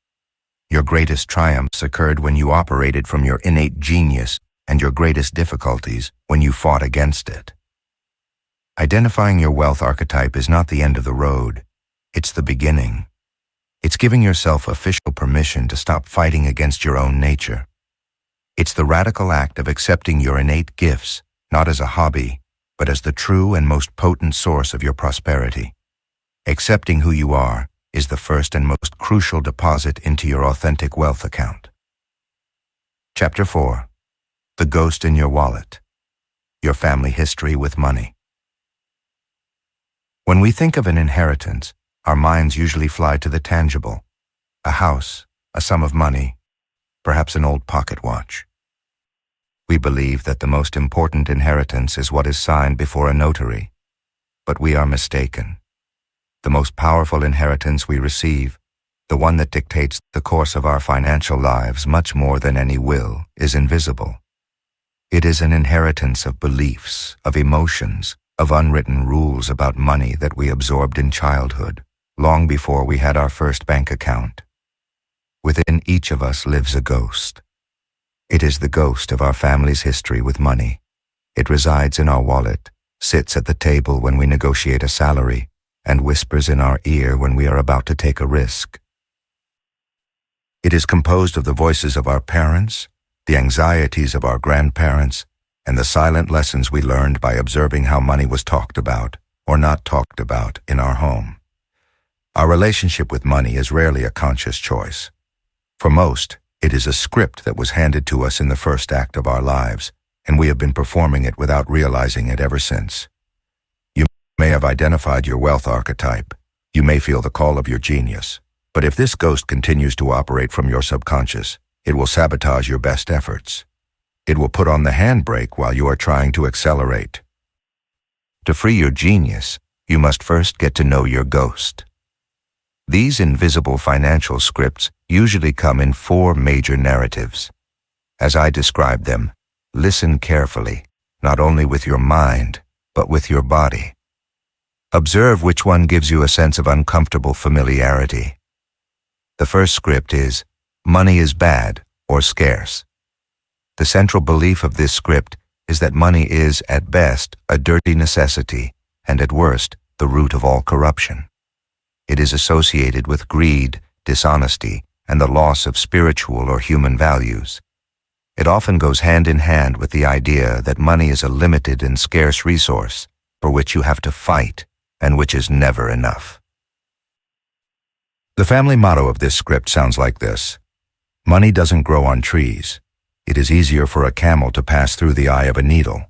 Your greatest triumphs occurred when you operated from your innate genius, and your greatest difficulties when you fought against it. Identifying your wealth archetype is not the end of the road. It's the beginning. It's giving yourself official permission to stop fighting against your own nature. It's the radical act of accepting your innate gifts, not as a hobby, but as the true and most potent source of your prosperity. Accepting who you are is the first and most crucial deposit into your authentic wealth account. Chapter 4. The Ghost in Your Wallet. Your family history with money. When we think of an inheritance, our minds usually fly to the tangible: a house, a sum of money, perhaps an old pocket watch. We believe that the most important inheritance is what is signed before a notary, but we are mistaken. The most powerful inheritance we receive, the one that dictates the course of our financial lives much more than any will, is invisible. It is an inheritance of beliefs, of emotions, of unwritten rules about money that we absorbed in childhood, long before we had our first bank account. Within each of us lives a ghost. It is the ghost of our family's history with money. It resides in our wallet, sits at the table when we negotiate a salary, and whispers in our ear when we are about to take a risk. It is composed of the voices of our parents, the anxieties of our grandparents, and the silent lessons we learned by observing how money was talked about or not talked about in our home. Our relationship with money is rarely a conscious choice. For most, it is a script that was handed to us in the first act of our lives, and we have been performing it without realizing it ever since. You may have identified your wealth archetype. You may feel the call of your genius. But if this ghost continues to operate from your subconscious, it will sabotage your best efforts. It will put on the handbrake while you are trying to accelerate. To free your genius, you must first get to know your ghost. These invisible financial scripts usually come in 4 major narratives. As I describe them, listen carefully, not only with your mind, but with your body. Observe which one gives you a sense of uncomfortable familiarity. The first script is, money is bad or scarce. The central belief of this script is that money is, at best, a dirty necessity, and at worst, the root of all corruption. It is associated with greed, dishonesty, and the loss of spiritual or human values. It often goes hand in hand with the idea that money is a limited and scarce resource for which you have to fight and which is never enough. The family motto of this script sounds like this: money doesn't grow on trees. It is easier for a camel to pass through the eye of a needle.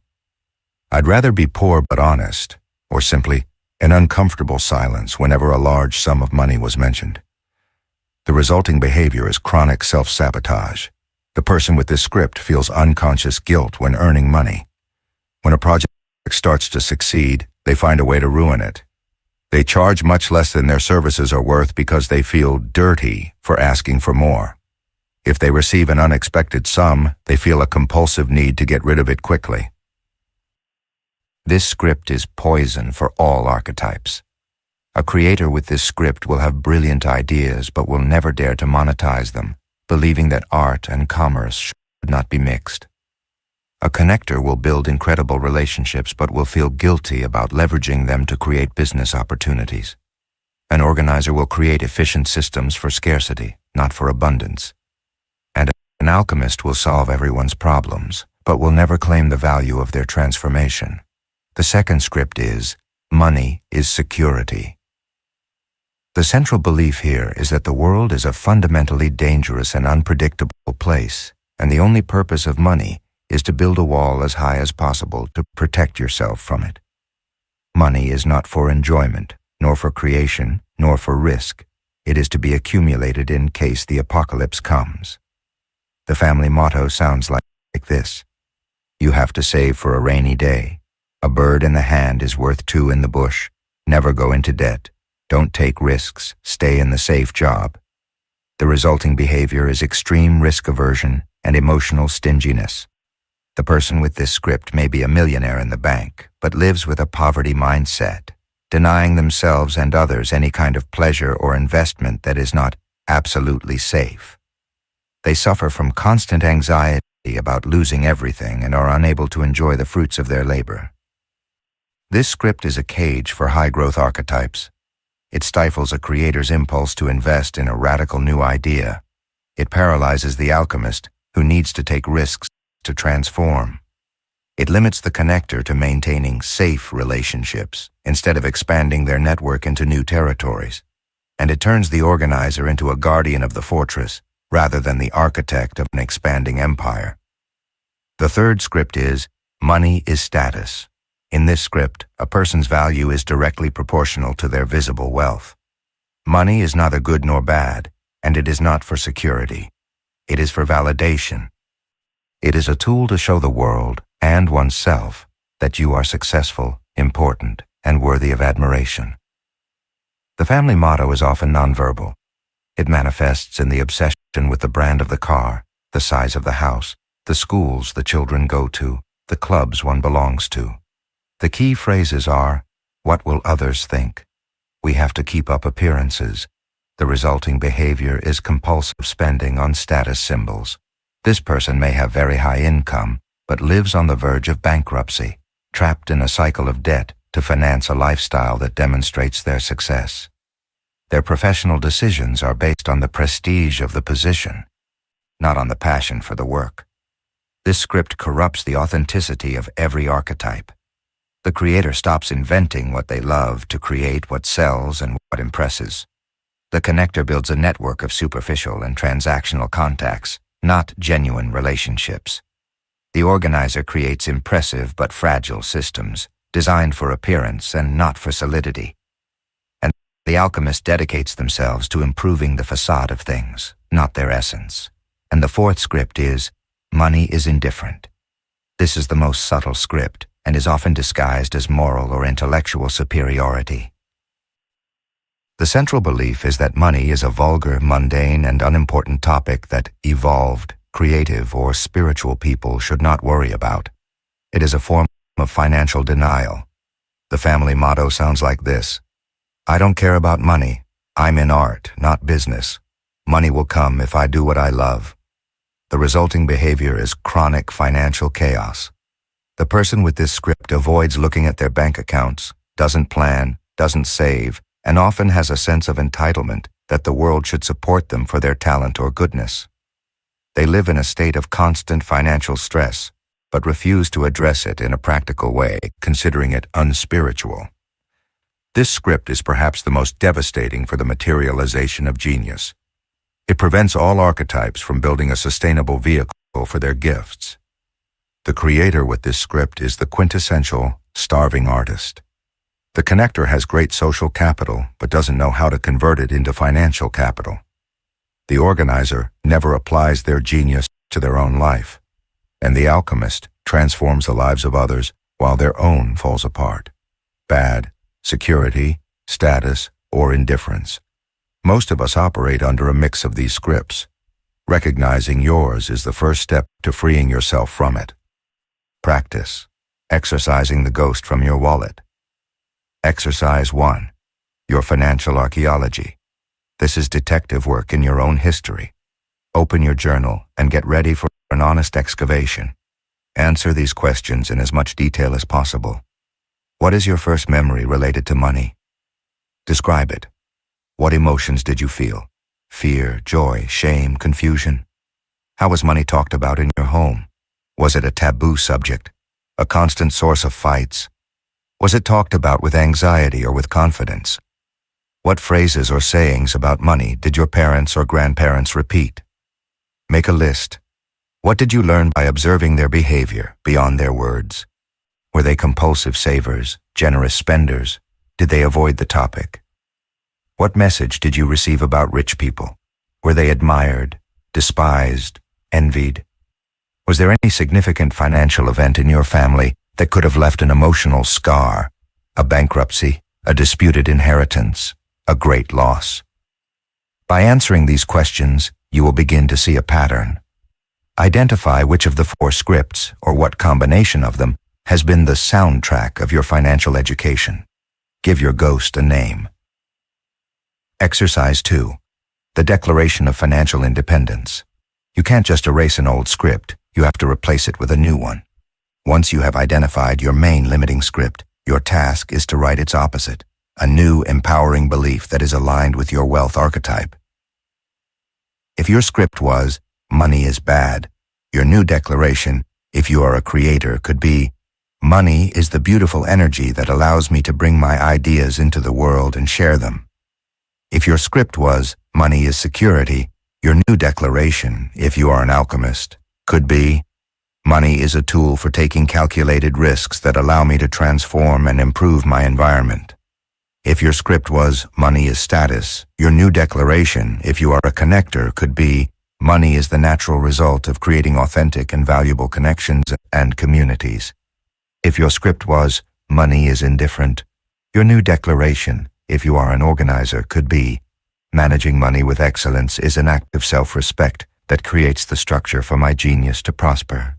I'd rather be poor but honest, or simply an uncomfortable silence whenever a large sum of money was mentioned. The resulting behavior is chronic self-sabotage. The person with this script feels unconscious guilt when earning money. When a project starts to succeed, they find a way to ruin it. They charge much less than their services are worth because they feel dirty for asking for more. If they receive an unexpected sum, they feel a compulsive need to get rid of it quickly. This script is poison for all archetypes. A creator with this script will have brilliant ideas but will never dare to monetize them, believing that art and commerce should not be mixed. A connector will build incredible relationships but will feel guilty about leveraging them to create business opportunities. An organizer will create efficient systems for scarcity, not for abundance. And an alchemist will solve everyone's problems, but will never claim the value of their transformation. The second script is, money is security. The central belief here is that the world is a fundamentally dangerous and unpredictable place, and the only purpose of money is to build a wall as high as possible to protect yourself from it. Money is not for enjoyment, nor for creation, nor for risk. It is to be accumulated in case the apocalypse comes. The family motto sounds like this: you have to save for a rainy day. A bird in the hand is worth two in the bush. Never go into debt. Don't take risks. Stay in the safe job. The resulting behavior is extreme risk aversion and emotional stinginess. The person with this script may be a millionaire in the bank, but lives with a poverty mindset, denying themselves and others any kind of pleasure or investment that is not absolutely safe. They suffer from constant anxiety about losing everything and are unable to enjoy the fruits of their labor. This script is a cage for high-growth archetypes. It stifles a creator's impulse to invest in a radical new idea. It paralyzes the alchemist, who needs to take risks to transform. It limits the connector to maintaining safe relationships instead of expanding their network into new territories. And it turns the organizer into a guardian of the fortress rather than the architect of an expanding empire. The third script is, money is status. In this script, a person's value is directly proportional to their visible wealth. Money is neither good nor bad, and it is not for security. It is for validation. It is a tool to show the world and oneself that you are successful, important, and worthy of admiration. The family motto is often nonverbal. It manifests in the obsession with the brand of the car, the size of the house, the schools the children go to, the clubs one belongs to. The key phrases are, what will others think? We have to keep up appearances. The resulting behavior is compulsive spending on status symbols. This person may have very high income, but lives on the verge of bankruptcy, trapped in a cycle of debt to finance a lifestyle that demonstrates their success. Their professional decisions are based on the prestige of the position, not on the passion for the work. This script corrupts the authenticity of every archetype. The creator stops inventing what they love to create what sells and what impresses. The connector builds a network of superficial and transactional contacts, not genuine relationships. The organizer creates impressive but fragile systems, designed for appearance and not for solidity. And the alchemist dedicates themselves to improving the facade of things, not their essence. And the fourth script is, money is indifferent. This is the most subtle script, and is often disguised as moral or intellectual superiority. The central belief is that money is a vulgar, mundane, and unimportant topic that evolved, creative, or spiritual people should not worry about. It is a form of financial denial. The family motto sounds like this: I don't care about money. I'm in art, not business. Money will come if I do what I love. The resulting behavior is chronic financial chaos. The person with this script avoids looking at their bank accounts, doesn't plan, doesn't save, and often has a sense of entitlement that the world should support them for their talent or goodness. They live in a state of constant financial stress, but refuse to address it in a practical way, considering it unspiritual. This script is perhaps the most devastating for the materialization of genius. It prevents all archetypes from building a sustainable vehicle for their gifts. The creator with this script is the quintessential starving artist. The connector has great social capital, but doesn't know how to convert it into financial capital. The organizer never applies their genius to their own life, and the alchemist transforms the lives of others while their own falls apart. Bad, security, status, or indifference. Most of us operate under a mix of these scripts. Recognizing yours is the first step to freeing yourself from it. Practice. Exorcising the ghost from your wallet. Exercise 1. Your financial archaeology. This is detective work in your own history. Open your journal and get ready for an honest excavation. Answer these questions in as much detail as possible. What is your first memory related to money? Describe it. What emotions did you feel? Fear, joy, shame, confusion? How was money talked about in your home? Was it a taboo subject? A constant source of fights? Was it talked about with anxiety or with confidence? What phrases or sayings about money did your parents or grandparents repeat? Make a list. What did you learn by observing their behavior beyond their words? Were they compulsive savers, generous spenders? Did they avoid the topic? What message did you receive about rich people? Were they admired, despised, envied? Was there any significant financial event in your family that could have left an emotional scar? A bankruptcy, a disputed inheritance, a great loss? By answering these questions, you will begin to see a pattern. Identify which of the 4 scripts, or what combination of them, has been the soundtrack of your financial education. Give your ghost a name. Exercise 2. The Declaration of Financial Independence. You can't just erase an old script, you have to replace it with a new one. Once you have identified your main limiting script, your task is to write its opposite, a new empowering belief that is aligned with your wealth archetype. If your script was, money is bad, your new declaration, if you are a creator, could be, money is the beautiful energy that allows me to bring my ideas into the world and share them. If your script was, money is security, your new declaration, if you are an alchemist, could be, money is a tool for taking calculated risks that allow me to transform and improve my environment. If your script was, money is status, your new declaration, if you are a connector, could be, money is the natural result of creating authentic and valuable connections and communities. If your script was, money is indifferent, your new declaration, if you are an organizer, could be, managing money with excellence is an act of self-respect that creates the structure for my genius to prosper.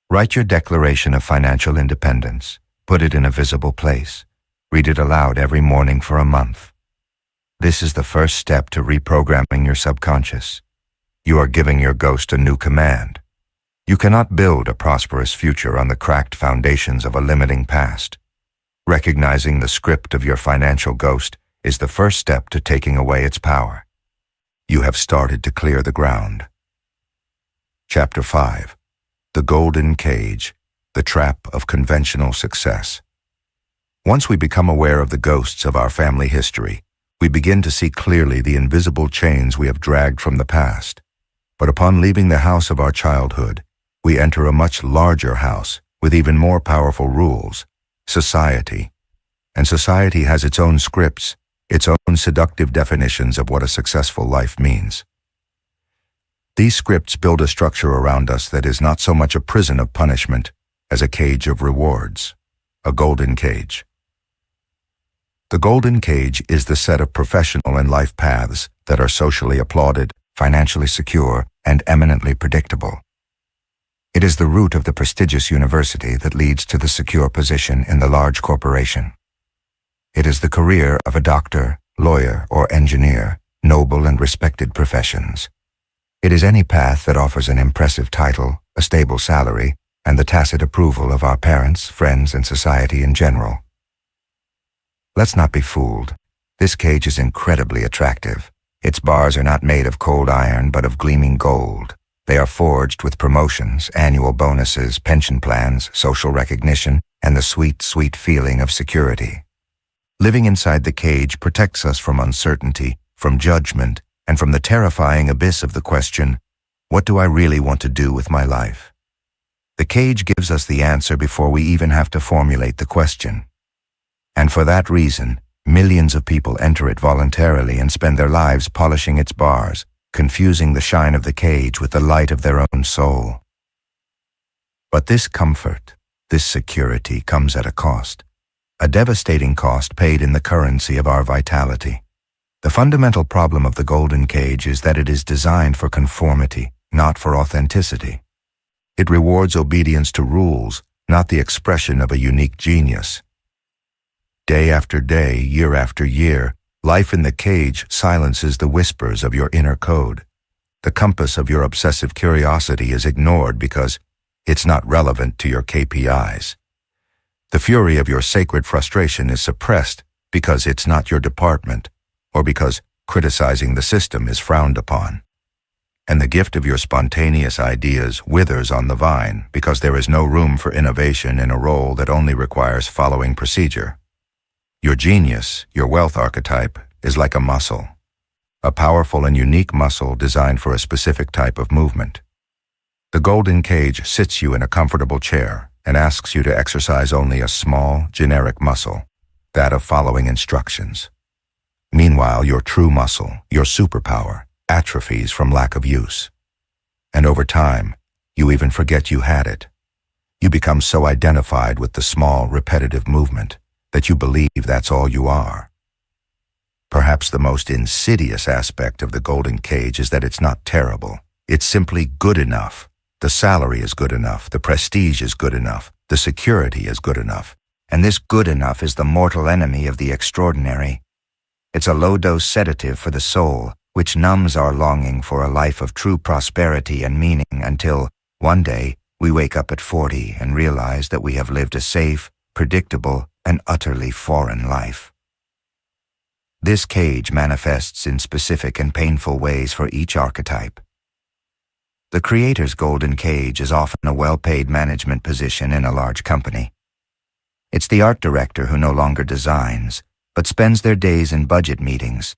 Write your declaration of financial independence. Put it in a visible place. Read it aloud every morning for a month. This is the first step to reprogramming your subconscious. You are giving your ghost a new command. You cannot build a prosperous future on the cracked foundations of a limiting past. Recognizing the script of your financial ghost is the first step to taking away its power. You have started to clear the ground. Chapter 5. The Golden Cage, the Trap of Conventional Success. Once we become aware of the ghosts of our family history, we begin to see clearly the invisible chains we have dragged from the past. But upon leaving the house of our childhood, we enter a much larger house with even more powerful rules, society. And society has its own scripts, its own seductive definitions of what a successful life means. These scripts build a structure around us that is not so much a prison of punishment as a cage of rewards, a golden cage. The golden cage is the set of professional and life paths that are socially applauded, financially secure, and eminently predictable. It is the route of the prestigious university that leads to the secure position in the large corporation. It is the career of a doctor, lawyer, or engineer, noble and respected professions. It is any path that offers an impressive title, a stable salary, and the tacit approval of our parents, friends, and society in general. Let's not be fooled. This cage is incredibly attractive. Its bars are not made of cold iron, but of gleaming gold. They are forged with promotions, annual bonuses, pension plans, social recognition, and the sweet, sweet feeling of security. Living inside the cage protects us from uncertainty, from judgment, and from the terrifying abyss of the question, what do I really want to do with my life? The cage gives us the answer before we even have to formulate the question. And for that reason, millions of people enter it voluntarily and spend their lives polishing its bars, confusing the shine of the cage with the light of their own soul. But this comfort, this security comes at a cost, a devastating cost paid in the currency of our vitality. The fundamental problem of the golden cage is that it is designed for conformity, not for authenticity. It rewards obedience to rules, not the expression of a unique genius. Day after day, year after year, life in the cage silences the whispers of your inner code. The compass of your obsessive curiosity is ignored because it's not relevant to your KPIs. The fury of your sacred frustration is suppressed because it's not your department, or because criticizing the system is frowned upon. And the gift of your spontaneous ideas withers on the vine because there is no room for innovation in a role that only requires following procedure. Your genius, your wealth archetype, is like a muscle, a powerful and unique muscle designed for a specific type of movement. The golden cage sits you in a comfortable chair and asks you to exercise only a small, generic muscle, that of following instructions. Meanwhile, your true muscle, your superpower, atrophies from lack of use. And over time, you even forget you had it. You become so identified with the small, repetitive movement that you believe that's all you are. Perhaps the most insidious aspect of the golden cage is that it's not terrible. It's simply good enough. The salary is good enough, the prestige is good enough, the security is good enough. And this good enough is the mortal enemy of the extraordinary. It's a low-dose sedative for the soul, which numbs our longing for a life of true prosperity and meaning until, one day, we wake up at 40 and realize that we have lived a safe, predictable, and utterly foreign life. This cage manifests in specific and painful ways for each archetype. The creator's golden cage is often a well-paid management position in a large company. It's the art director who no longer designs, but spends their days in budget meetings.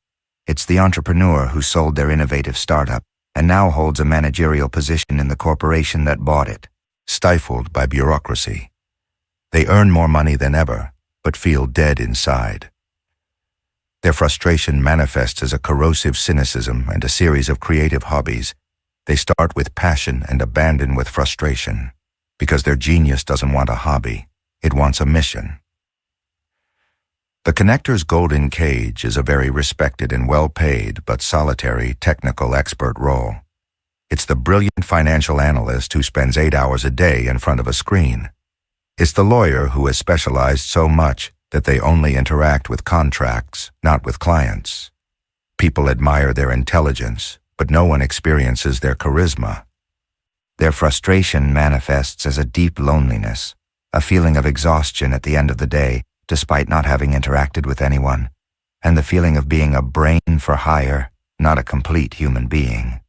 It's the entrepreneur who sold their innovative startup and now holds a managerial position in the corporation that bought it, stifled by bureaucracy. They earn more money than ever, but feel dead inside. Their frustration manifests as a corrosive cynicism and a series of creative hobbies. They start with passion and abandon with frustration, because their genius doesn't want a hobby, it wants a mission. The connector's golden cage is a very respected and well-paid but solitary technical expert role. It's the brilliant financial analyst who spends 8 hours a day in front of a screen. It's the lawyer who has specialized so much that they only interact with contracts, not with clients. People admire their intelligence, but no one experiences their charisma. Their frustration manifests as a deep loneliness, a feeling of exhaustion at the end of the day, despite not having interacted with anyone, and the feeling of being a brain for hire, not a complete human being.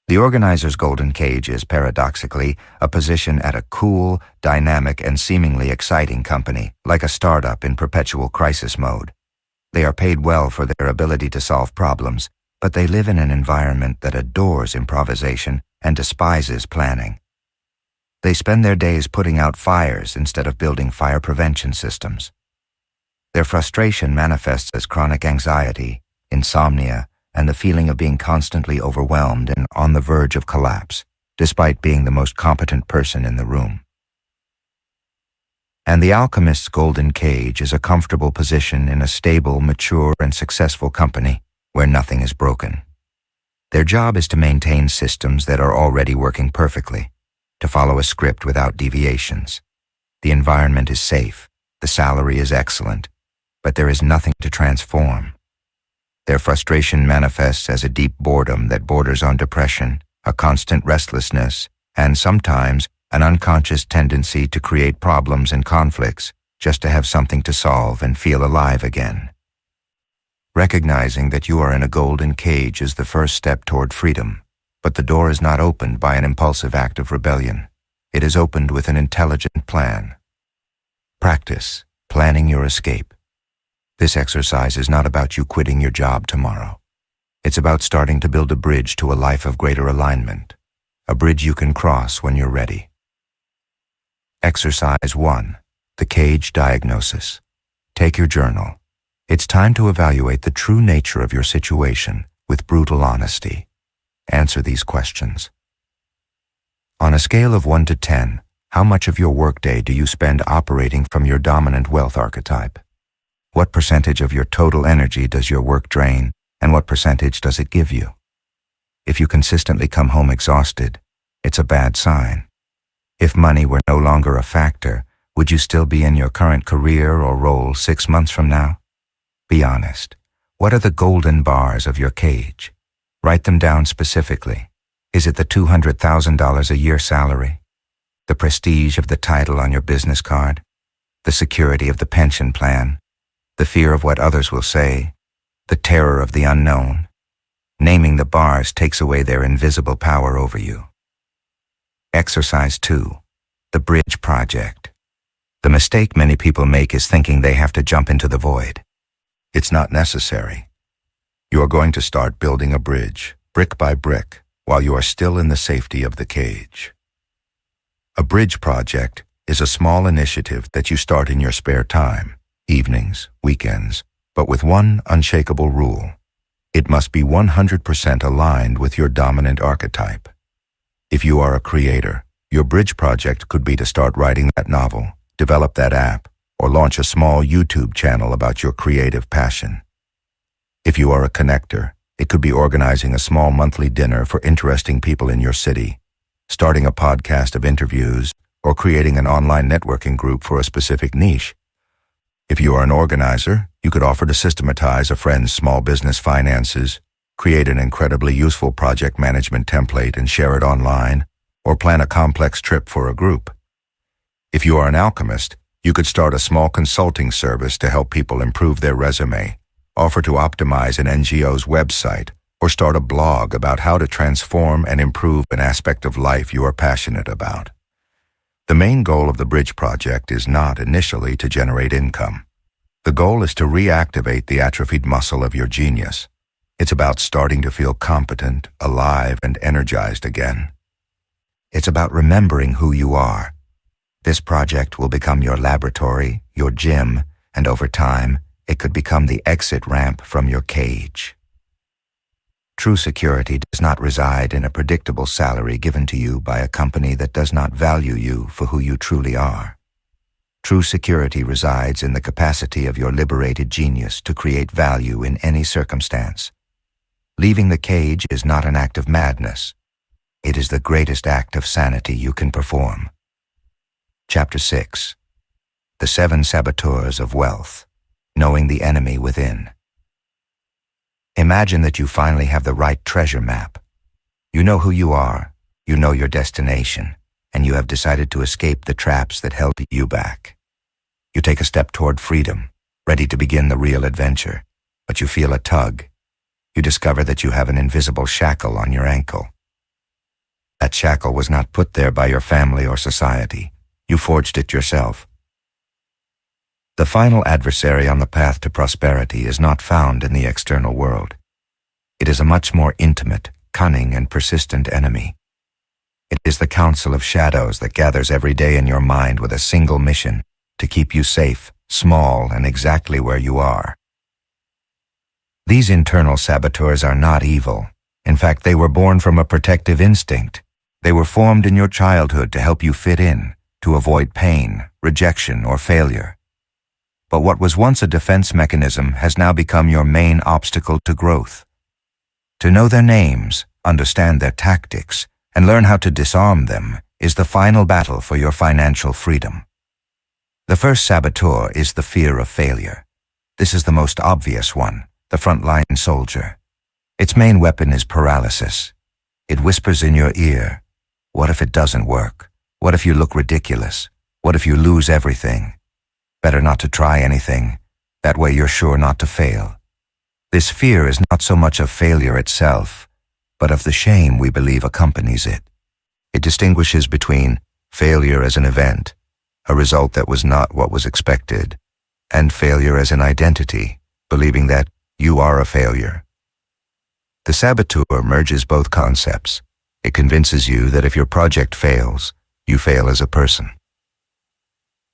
The organizer's golden cage is, paradoxically, a position at a cool, dynamic, and seemingly exciting company, like a startup in perpetual crisis mode. They are paid well for their ability to solve problems, but they live in an environment that adores improvisation and despises planning. They spend their days putting out fires instead of building fire prevention systems. Their frustration manifests as chronic anxiety, insomnia, and the feeling of being constantly overwhelmed and on the verge of collapse, despite being the most competent person in the room. And the Alchemist's golden cage is a comfortable position in a stable, mature, and successful company where nothing is broken. Their job is to maintain systems that are already working perfectly, to follow a script without deviations. The environment is safe, the salary is excellent, but there is nothing to transform. Their frustration manifests as a deep boredom that borders on depression, a constant restlessness, and sometimes an unconscious tendency to create problems and conflicts just to have something to solve and feel alive again. Recognizing that you are in a golden cage is the first step toward freedom, But the door is not opened by an impulsive act of rebellion. It is opened with an intelligent plan. Practice planning your escape. This exercise is not about you quitting your job tomorrow. It's about starting to build a bridge to a life of greater alignment, a bridge you can cross when you're ready. Exercise 1. The Cage Diagnosis. Take your journal. It's time to evaluate the true nature of your situation with brutal honesty. Answer these questions. On a scale of 1 to 10, how much of your workday do you spend operating from your dominant wealth archetype? What percentage of your total energy does your work drain, and what percentage does it give you? If you consistently come home exhausted, it's a bad sign. If money were no longer a factor, would you still be in your current career or role 6 months from now? Be honest. What are the golden bars of your cage? Write them down specifically. Is it the $200,000 a year salary? The prestige of the title on your business card? The security of the pension plan? The fear of what others will say? The terror of the unknown? Naming the bars takes away their invisible power over you. Exercise 2. The Bridge Project. The mistake many people make is thinking they have to jump into the void. It's not necessary. You are going to start building a bridge, brick by brick, while you are still in the safety of the cage. A bridge project is a small initiative that you start in your spare time, evenings, weekends, but with one unshakable rule. It must be 100% aligned with your dominant archetype. If you are a creator, your bridge project could be to start writing that novel, develop that app, or launch a small YouTube channel about your creative passion. If you are a connector, it could be organizing a small monthly dinner for interesting people in your city, starting a podcast of interviews, or creating an online networking group for a specific niche. If you are an organizer, you could offer to systematize a friend's small business finances, create an incredibly useful project management template and share it online, or plan a complex trip for a group. If you are an alchemist, you could start a small consulting service to help people improve their resume, offer to optimize an NGO's website, or start a blog about how to transform and improve an aspect of life you are passionate about. The main goal of the Bridge Project is not initially to generate income. The goal is to reactivate the atrophied muscle of your genius. It's about starting to feel competent, alive, and energized again. It's about remembering who you are. This project will become your laboratory, your gym, and over time, it could become the exit ramp from your cage. True security does not reside in a predictable salary given to you by a company that does not value you for who you truly are. True security resides in the capacity of your liberated genius to create value in any circumstance. Leaving the cage is not an act of madness. It is the greatest act of sanity you can perform. Chapter 6. The 7 Saboteurs of Wealth. Knowing the enemy within. Imagine that you finally have the right treasure map. You know who you are, you know your destination, and you have decided to escape the traps that held you back. You take a step toward freedom, ready to begin the real adventure, but you feel a tug. You discover that you have an invisible shackle on your ankle. That shackle was not put there by your family or society. You forged it yourself. The final adversary on the path to prosperity is not found in the external world. It is a much more intimate, cunning, and persistent enemy. It is the council of shadows that gathers every day in your mind with a single mission: to keep you safe, small, and exactly where you are. These internal saboteurs are not evil. In fact, they were born from a protective instinct. They were formed in your childhood to help you fit in, to avoid pain, rejection, or failure. But what was once a defense mechanism has now become your main obstacle to growth. To know their names, understand their tactics, and learn how to disarm them is the final battle for your financial freedom. The first saboteur is the fear of failure. This is the most obvious one, the frontline soldier. Its main weapon is paralysis. It whispers in your ear, "What if it doesn't work? What if you look ridiculous? What if you lose everything? Better not to try anything. That way you're sure not to fail." This fear is not so much of failure itself, but of the shame we believe accompanies it. It distinguishes between failure as an event, a result that was not what was expected, and failure as an identity, believing that you are a failure. The saboteur merges both concepts. It convinces you that if your project fails, you fail as a person.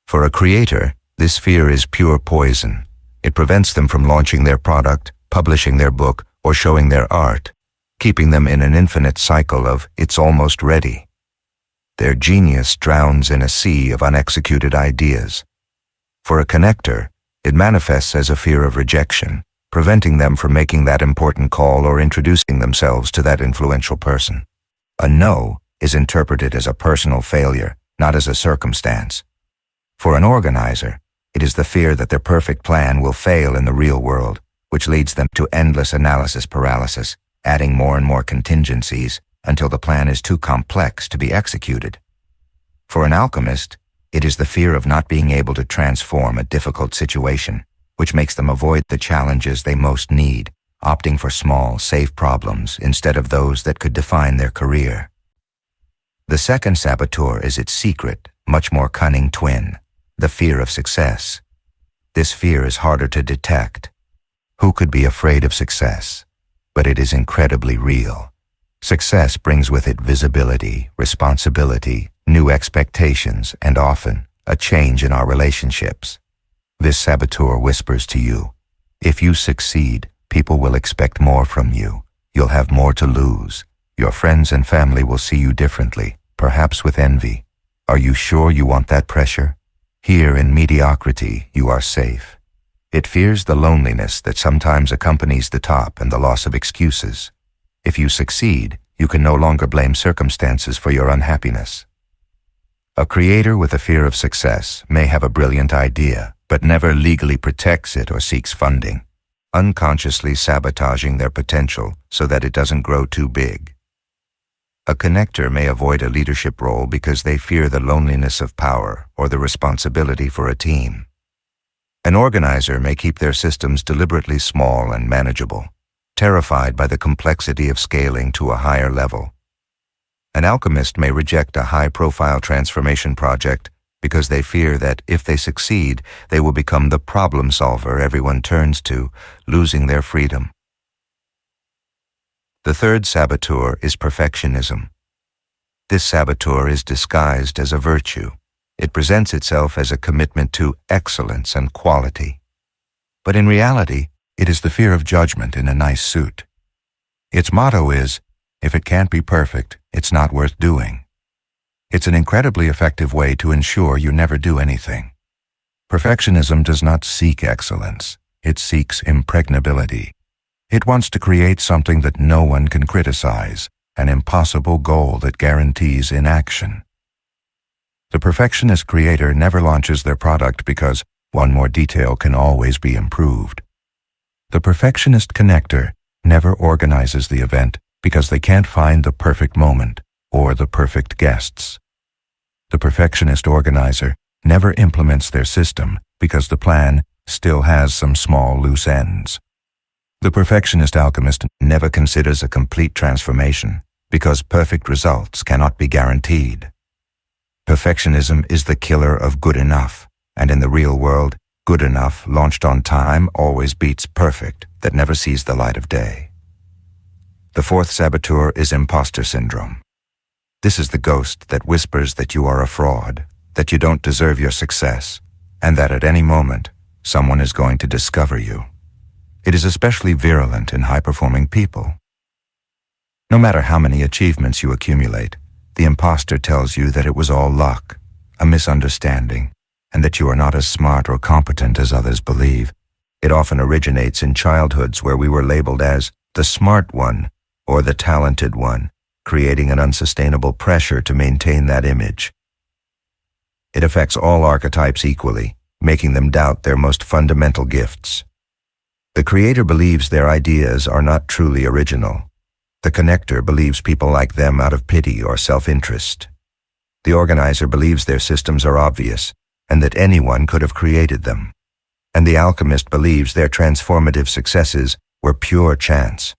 For a creator, this fear is pure poison. It prevents them from launching their product, publishing their book, or showing their art, keeping them in an infinite cycle of "it's almost ready." Their genius drowns in a sea of unexecuted ideas. For a connector, it manifests as a fear of rejection, preventing them from making that important call or introducing themselves to that influential person. A no is interpreted as a personal failure, not as a circumstance. For an organizer, it is the fear that their perfect plan will fail in the real world, which leads them to endless analysis paralysis, adding more and more contingencies until the plan is too complex to be executed. For an alchemist, it is the fear of not being able to transform a difficult situation, which makes them avoid the challenges they most need, opting for small, safe problems instead of those that could define their career. The second saboteur is its secret, much more cunning twin, the fear of success. This fear is harder to detect. Who could be afraid of success? But it is incredibly real. Success brings with it visibility, responsibility, new expectations, and often a change in our relationships. This saboteur whispers to you, if you succeed, people will expect more from you. You'll have more to lose. Your friends and family will see you differently, perhaps with envy. Are you sure you want that pressure? Here in mediocrity, you are safe. It fears the loneliness that sometimes accompanies the top and the loss of excuses. If you succeed, you can no longer blame circumstances for your unhappiness. A creator with a fear of success may have a brilliant idea, but never legally protects it or seeks funding, unconsciously sabotaging their potential so that it doesn't grow too big. A connector may avoid a leadership role because they fear the loneliness of power or the responsibility for a team. An organizer may keep their systems deliberately small and manageable, terrified by the complexity of scaling to a higher level. An alchemist may reject a high-profile transformation project because they fear that if they succeed, they will become the problem solver everyone turns to, losing their freedom. The third saboteur is perfectionism. This saboteur is disguised as a virtue. It presents itself as a commitment to excellence and quality. But in reality, it is the fear of judgment in a nice suit. Its motto is, if it can't be perfect, it's not worth doing. It's an incredibly effective way to ensure you never do anything. Perfectionism does not seek excellence. It seeks impregnability. It wants to create something that no one can criticize, an impossible goal that guarantees inaction. The perfectionist creator never launches their product because one more detail can always be improved. The perfectionist connector never organizes the event because they can't find the perfect moment or the perfect guests. The perfectionist organizer never implements their system because the plan still has some small loose ends. The perfectionist alchemist never considers a complete transformation because perfect results cannot be guaranteed. Perfectionism is the killer of good enough, and in the real world, good enough launched on time always beats perfect that never sees the light of day. The fourth saboteur is imposter syndrome. This is the ghost that whispers that you are a fraud, that you don't deserve your success, and that at any moment, someone is going to discover you. It is especially virulent in high-performing people. No matter how many achievements you accumulate, the imposter tells you that it was all luck, a misunderstanding, and that you are not as smart or competent as others believe. It often originates in childhoods where we were labeled as the smart one or the talented one, creating an unsustainable pressure to maintain that image. It affects all archetypes equally, making them doubt their most fundamental gifts. The creator believes their ideas are not truly original. The connector believes people like them out of pity or self-interest. The organizer believes their systems are obvious and that anyone could have created them. And the alchemist believes their transformative successes were pure chance.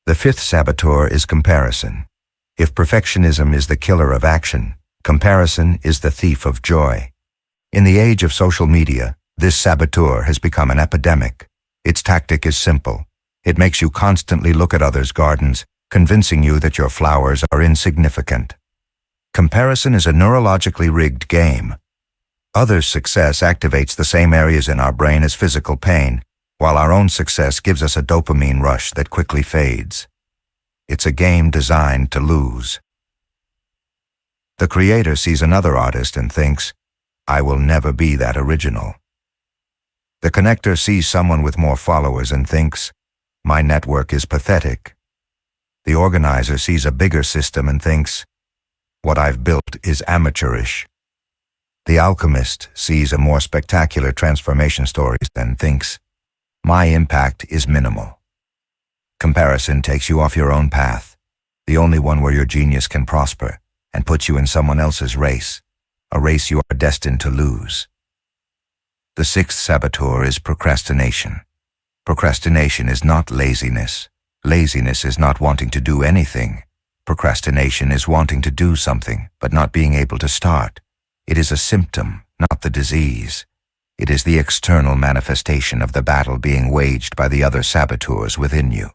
The fifth saboteur is comparison. If perfectionism is the killer of action, comparison is the thief of joy. In the age of social media, this saboteur has become an epidemic. Its tactic is simple. It makes you constantly look at others' gardens, convincing you that your flowers are insignificant. Comparison is a neurologically rigged game. Others' success activates the same areas in our brain as physical pain, while our own success gives us a dopamine rush that quickly fades. It's a game designed to lose. The creator sees another artist and thinks, "I will never be that original." The connector sees someone with more followers and thinks, "My network is pathetic." The organizer sees a bigger system and thinks, "What I've built is amateurish." The alchemist sees a more spectacular transformation story and thinks, "My impact is minimal." Comparison takes you off your own path, the only one where your genius can prosper, and puts you in someone else's race, a race you are destined to lose. The sixth saboteur is procrastination. Procrastination is not laziness. Laziness is not wanting to do anything. Procrastination is wanting to do something, but not being able to start. It is a symptom, not the disease. It is the external manifestation of the battle being waged by the other saboteurs within you.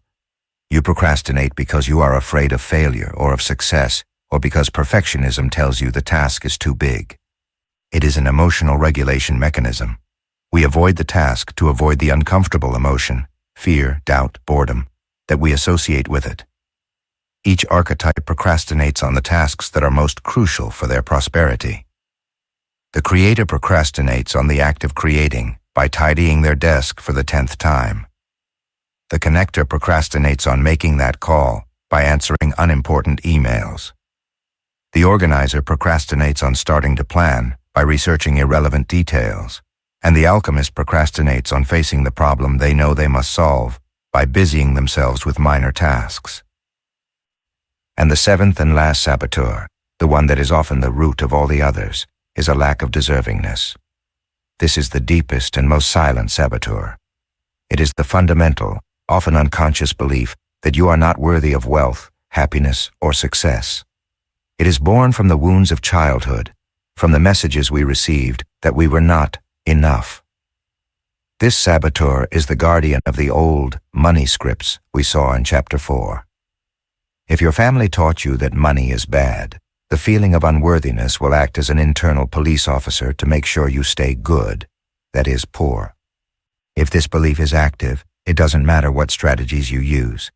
You procrastinate because you are afraid of failure or of success, or because perfectionism tells you the task is too big. It is an emotional regulation mechanism. We avoid the task to avoid the uncomfortable emotion, fear, doubt, boredom, that we associate with it. Each archetype procrastinates on the tasks that are most crucial for their prosperity. The creator procrastinates on the act of creating by tidying their desk for the 10th time. The connector procrastinates on making that call by answering unimportant emails. The organizer procrastinates on starting to plan by researching irrelevant details. And the alchemist procrastinates on facing the problem they know they must solve by busying themselves with minor tasks. And the seventh and last saboteur, the one that is often the root of all the others, is a lack of deservingness. This is the deepest and most silent saboteur. It is the fundamental, often unconscious belief that you are not worthy of wealth, happiness, or success. It is born from the wounds of childhood, from the messages we received that we were not enough. This saboteur is the guardian of the old money scripts we saw in Chapter 4. If your family taught you that money is bad, the feeling of unworthiness will act as an internal police officer to make sure you stay good, that is, poor. If this belief is active, it doesn't matter what strategies you use.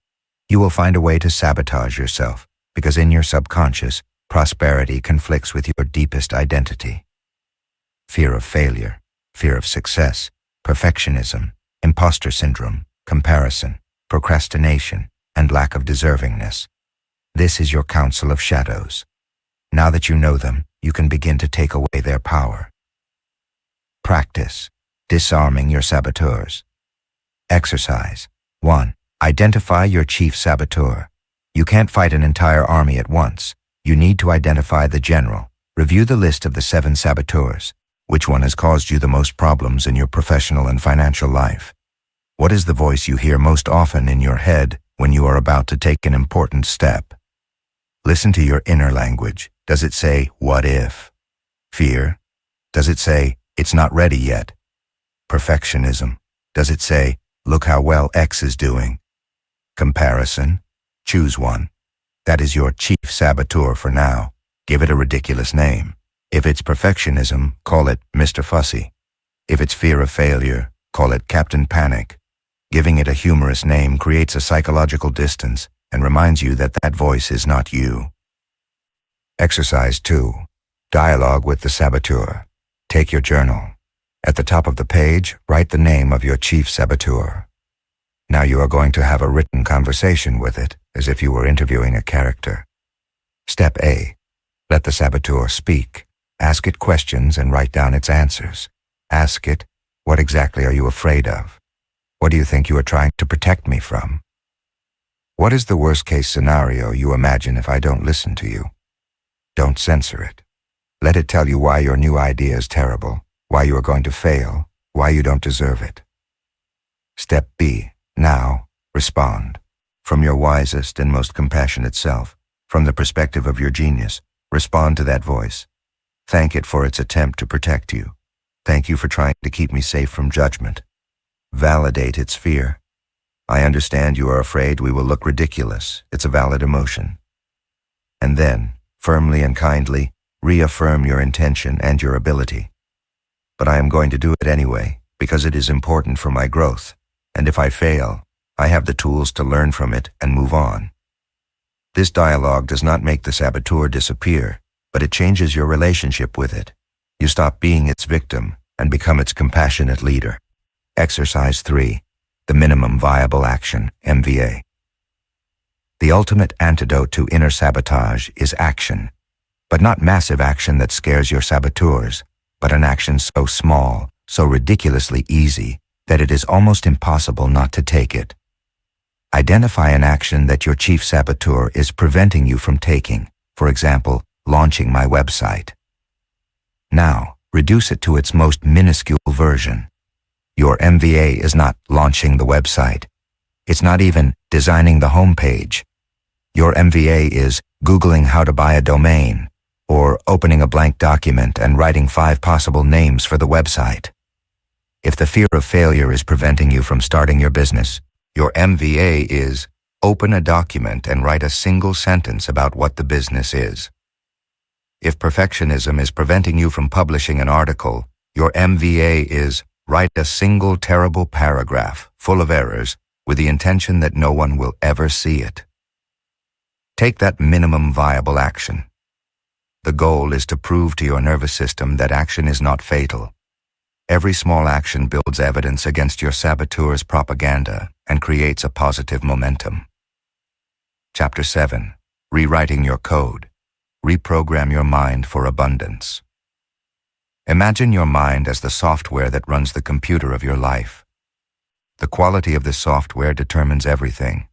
You will find a way to sabotage yourself, because in your subconscious, prosperity conflicts with your deepest identity. Fear of failure, fear of success, perfectionism, imposter syndrome, comparison, procrastination, and lack of deservingness. This is your council of shadows. Now that you know them, you can begin to take away their power. Practice disarming your saboteurs. Exercise 1. Identify your chief saboteur. You can't fight an entire army at once. You need to identify the general. Review the list of the 7 saboteurs. Which one has caused you the most problems in your professional and financial life? What is the voice you hear most often in your head when you are about to take an important step? Listen to your inner language. Does it say, "What if"? Fear? Does it say, "It's not ready yet"? Perfectionism? Does it say, "Look how well X is doing"? Comparison? Choose one. That is your chief saboteur for now. Give it a ridiculous name. If it's perfectionism, call it Mr. Fussy. If it's fear of failure, call it Captain Panic. Giving it a humorous name creates a psychological distance and reminds you that that voice is not you. Exercise 2. Dialogue with the saboteur. Take your journal. At the top of the page, write the name of your chief saboteur. Now you are going to have a written conversation with it, as if you were interviewing a character. Step A. Let the saboteur speak. Ask it questions and write down its answers. Ask it, what exactly are you afraid of? What do you think you are trying to protect me from? What is the worst-case scenario you imagine if I don't listen to you? Don't censor it. Let it tell you why your new idea is terrible, why you are going to fail, why you don't deserve it. Step B. Now, respond. From your wisest and most compassionate self, from the perspective of your genius, respond to that voice. Thank it for its attempt to protect you. Thank you for trying to keep me safe from judgment. Validate its fear. I understand you are afraid we will look ridiculous. It's a valid emotion. And then, firmly and kindly, reaffirm your intention and your ability. But I am going to do it anyway, because it is important for my growth, and if I fail, I have the tools to learn from it and move on. This dialogue does not make the saboteur disappear, but it changes your relationship with it. You stop being its victim and become its compassionate leader. Exercise 3. The Minimum Viable Action, MVA. The ultimate antidote to inner sabotage is action, but not massive action that scares your saboteurs, but an action so small, so ridiculously easy, that it is almost impossible not to take it. Identify an action that your chief saboteur is preventing you from taking, for example, launching my website. Now, reduce it to its most minuscule version. Your MVA is not launching the website. It's not even designing the homepage. Your MVA is Googling how to buy a domain, or opening a blank document and writing 5 possible names for the website. If the fear of failure is preventing you from starting your business, your MVA is open a document and write a single sentence about what the business is. If perfectionism is preventing you from publishing an article, your MVA is write a single terrible paragraph full of errors with the intention that no one will ever see it. Take that minimum viable action. The goal is to prove to your nervous system that action is not fatal. Every small action builds evidence against your saboteur's propaganda and creates a positive momentum. Chapter 7. Rewriting your code. Reprogram your mind for abundance. Imagine your mind as the software that runs the computer of your life. The quality of this software determines everything.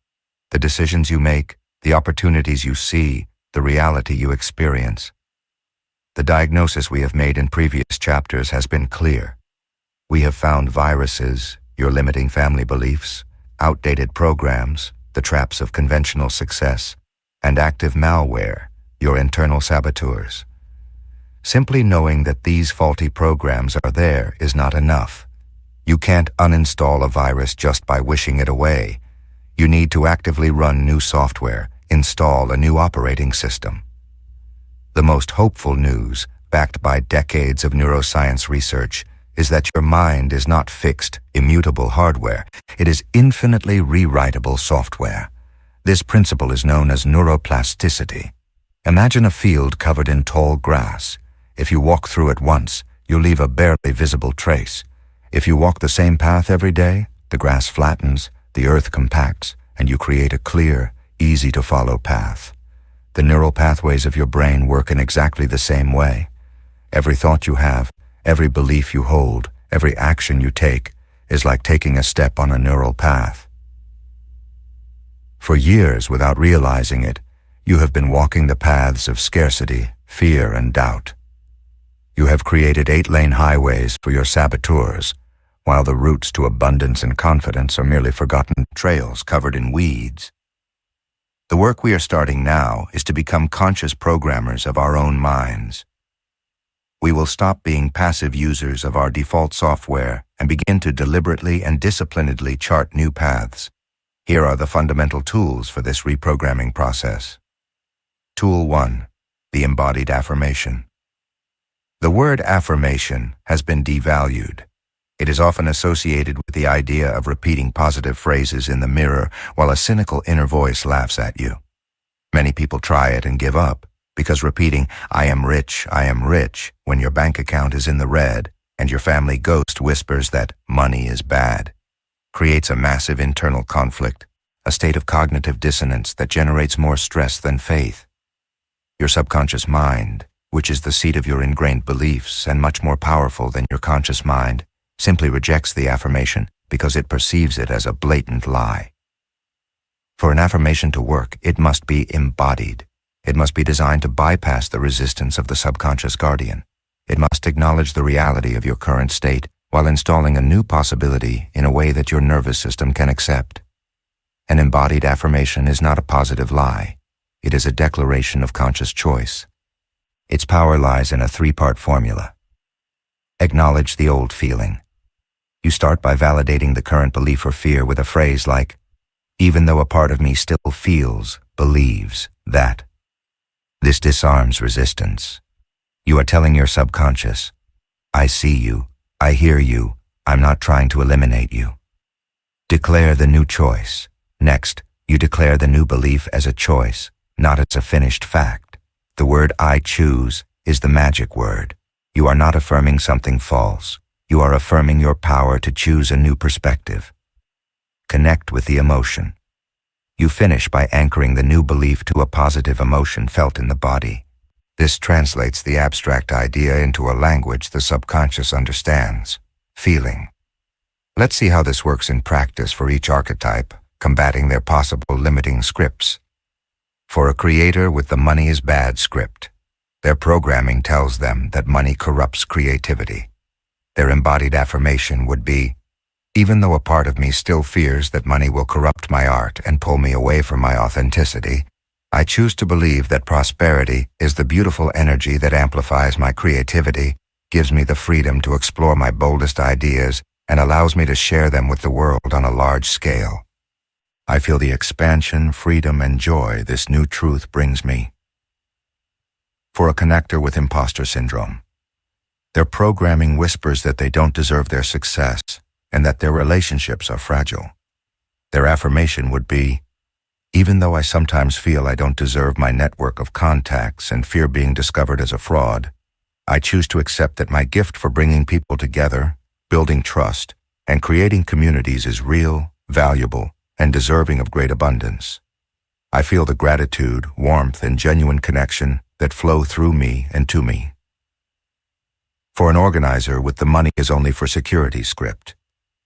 The decisions you make, the opportunities you see, the reality you experience. The diagnosis we have made in previous chapters has been clear. We have found viruses, your limiting family beliefs, outdated programs, the traps of conventional success, and active malware, your internal saboteurs. Simply knowing that these faulty programs are there is not enough. You can't uninstall a virus just by wishing it away. You need to actively run new software, install a new operating system. The most hopeful news, backed by decades of neuroscience research, is that your mind is not fixed, immutable hardware. It is infinitely rewritable software. This principle is known as neuroplasticity. Imagine a field covered in tall grass. If you walk through it once, you'll leave a barely visible trace. If you walk the same path every day, the grass flattens, the earth compacts, and you create a clear, easy-to-follow path. The neural pathways of your brain work in exactly the same way. Every thought you have, every belief you hold, every action you take, is like taking a step on a neural path. For years, without realizing it, you have been walking the paths of scarcity, fear, and doubt. You have created 8-lane highways for your saboteurs, while the routes to abundance and confidence are merely forgotten trails covered in weeds. The work we are starting now is to become conscious programmers of our own minds. We will stop being passive users of our default software and begin to deliberately and disciplinedly chart new paths. Here are the fundamental tools for this reprogramming process. Tool 1. The embodied affirmation. The word affirmation has been devalued. It is often associated with the idea of repeating positive phrases in the mirror while a cynical inner voice laughs at you. Many people try it and give up because repeating, I am rich," when your bank account is in the red and your family ghost whispers that money is bad, creates a massive internal conflict, a state of cognitive dissonance that generates more stress than faith. Your subconscious mind, which is the seat of your ingrained beliefs and much more powerful than your conscious mind, simply rejects the affirmation because it perceives it as a blatant lie. For an affirmation to work, it must be embodied. It must be designed to bypass the resistance of the subconscious guardian. It must acknowledge the reality of your current state while installing a new possibility in a way that your nervous system can accept. An embodied affirmation is not a positive lie. It is a declaration of conscious choice. Its power lies in a three-part formula. Acknowledge the old feeling. You start by validating the current belief or fear with a phrase like, even though a part of me still feels, believes, that. This disarms resistance. You are telling your subconscious, I see you, I hear you, I'm not trying to eliminate you. Declare the new choice. Next, you declare the new belief as a choice, not as a finished fact. The word I choose is the magic word. You are not affirming something false. You are affirming your power to choose a new perspective. Connect with the emotion. You finish by anchoring the new belief to a positive emotion felt in the body. This translates the abstract idea into a language the subconscious understands, feeling. Let's see how this works in practice for each archetype, combating their possible limiting scripts. For a creator with the money is bad script, their programming tells them that money corrupts creativity. Their embodied affirmation would be, even though a part of me still fears that money will corrupt my art and pull me away from my authenticity, I choose to believe that prosperity is the beautiful energy that amplifies my creativity, gives me the freedom to explore my boldest ideas, and allows me to share them with the world on a large scale. I feel the expansion, freedom, and joy this new truth brings me. For a connector with imposter syndrome, their programming whispers that they don't deserve their success and that their relationships are fragile. Their affirmation would be, even though I sometimes feel I don't deserve my network of contacts and fear being discovered as a fraud, I choose to accept that my gift for bringing people together, building trust, and creating communities is real, valuable, and deserving of great abundance. I feel the gratitude, warmth, and genuine connection that flow through me and to me. For an organizer with the money is only for security script,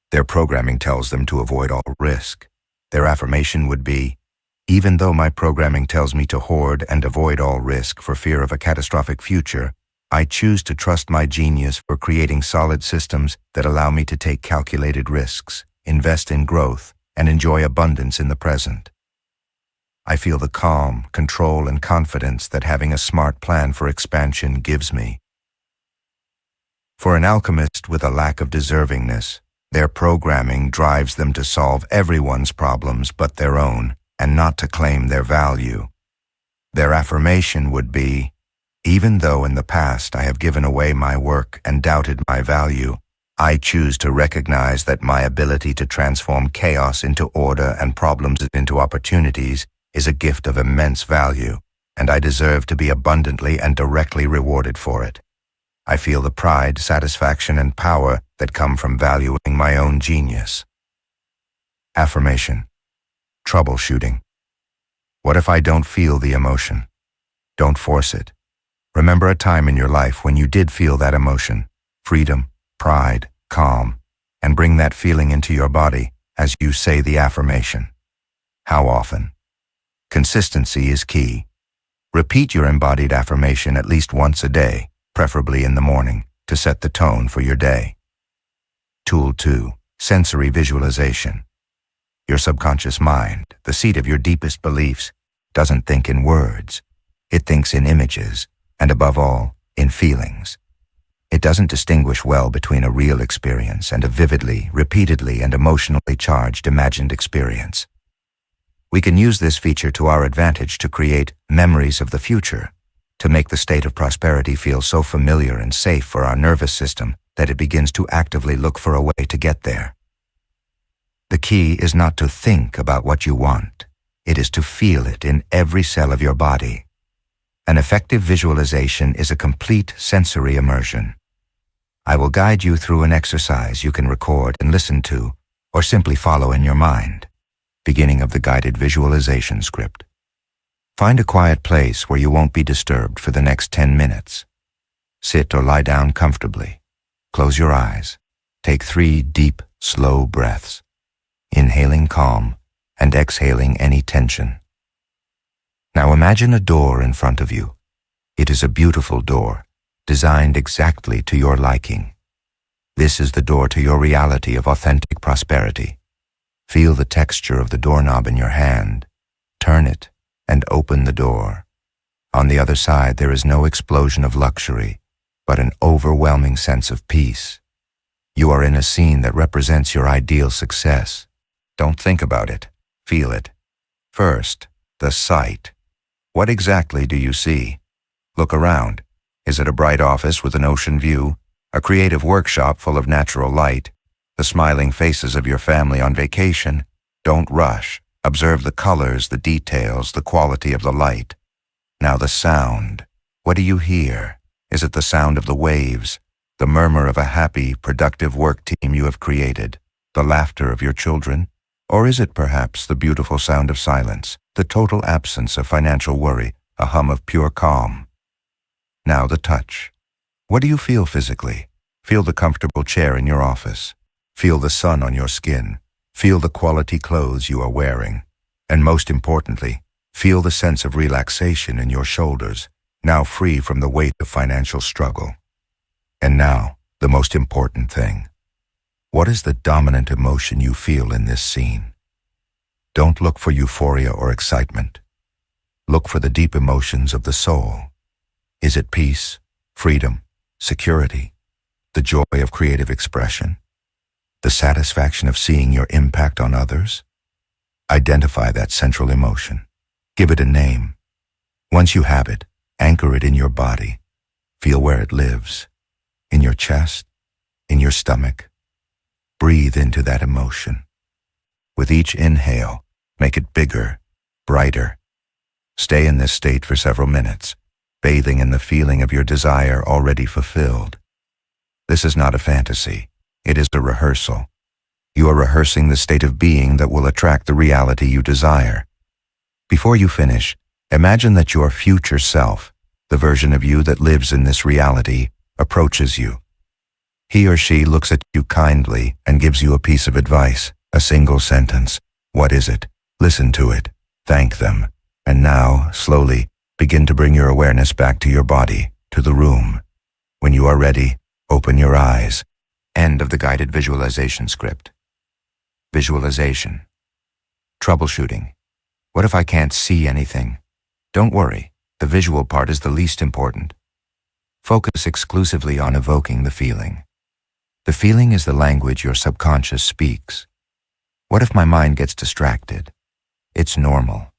their programming tells them to avoid all risk. Their affirmation would be, even though my programming tells me to hoard and avoid all risk for fear of a catastrophic future, I choose to trust my genius for creating solid systems that allow me to take calculated risks, invest in growth, and enjoy abundance in the present. I feel the calm, control, and confidence that having a smart plan for expansion gives me. For an alchemist with a lack of deservingness, their programming drives them to solve everyone's problems but their own, and not to claim their value. Their affirmation would be, even though in the past I have given away my work and doubted my value, I choose to recognize that my ability to transform chaos into order and problems into opportunities is a gift of immense value, and I deserve to be abundantly and directly rewarded for it. I feel the pride, satisfaction, and power that come from valuing my own genius. Affirmation. Troubleshooting. What if I don't feel the emotion? Don't force it. Remember a time in your life when you did feel that emotion, freedom, pride, calm, and bring that feeling into your body as you say the affirmation. How often? Consistency is key. Repeat your embodied affirmation at least once a day, preferably in the morning, to set the tone for your day. Tool 2. Sensory visualization. Your subconscious mind, the seat of your deepest beliefs, doesn't think in words. It thinks in images, and above all, in feelings. It doesn't distinguish well between a real experience and a vividly, repeatedly, and emotionally charged imagined experience. We can use this feature to our advantage to create memories of the future, to make the state of prosperity feel so familiar and safe for our nervous system that it begins to actively look for a way to get there. The key is not to think about what you want. It is to feel it in every cell of your body. An effective visualization is a complete sensory immersion. I will guide you through an exercise you can record and listen to, or simply follow in your mind. Beginning of the guided visualization script. Find a quiet place where you won't be disturbed for the next 10 minutes. Sit or lie down comfortably. Close your eyes. Take 3 deep, slow breaths, inhaling calm and exhaling any tension. Now imagine a door in front of you. It is a beautiful door, designed exactly to your liking. This is the door to your reality of authentic prosperity. Feel the texture of the doorknob in your hand. Turn it and open the door. On the other side, there is no explosion of luxury, but an overwhelming sense of peace. You are in a scene that represents your ideal success. Don't think about it. Feel it. First, the sight. What exactly do you see? Look around. Is it a bright office with an ocean view? A creative workshop full of natural light? The smiling faces of your family on vacation? Don't rush. Observe the colors, the details, the quality of the light. Now the sound. What do you hear? Is it the sound of the waves? The murmur of a happy, productive work team you have created? The laughter of your children? Or is it perhaps the beautiful sound of silence, the total absence of financial worry, a hum of pure calm? Now the touch. What do you feel physically? Feel the comfortable chair in your office. Feel the sun on your skin. Feel the quality clothes you are wearing. And most importantly, feel the sense of relaxation in your shoulders, now free from the weight of financial struggle. And now, the most important thing. What is the dominant emotion you feel in this scene? Don't look for euphoria or excitement. Look for the deep emotions of the soul. Is it peace, freedom, security, the joy of creative expression, the satisfaction of seeing your impact on others? Identify that central emotion. Give it a name. Once you have it, anchor it in your body. Feel where it lives. In your chest, in your stomach. Breathe into that emotion. With each inhale, make it bigger, brighter. Stay in this state for several minutes, bathing in the feeling of your desire already fulfilled. This is not a fantasy. It is a rehearsal. You are rehearsing the state of being that will attract the reality you desire. Before you finish, imagine that your future self, the version of you that lives in this reality, approaches you. He or she looks at you kindly and gives you a piece of advice, a single sentence. What is it? Listen to it. Thank them. And now, slowly, begin to bring your awareness back to your body, to the room. When you are ready, open your eyes. End of the guided visualization script. Visualization. Troubleshooting. What if I can't see anything? Don't worry, the visual part is the least important. Focus exclusively on evoking the feeling. The feeling is the language your subconscious speaks. What if my mind gets distracted? It's normal.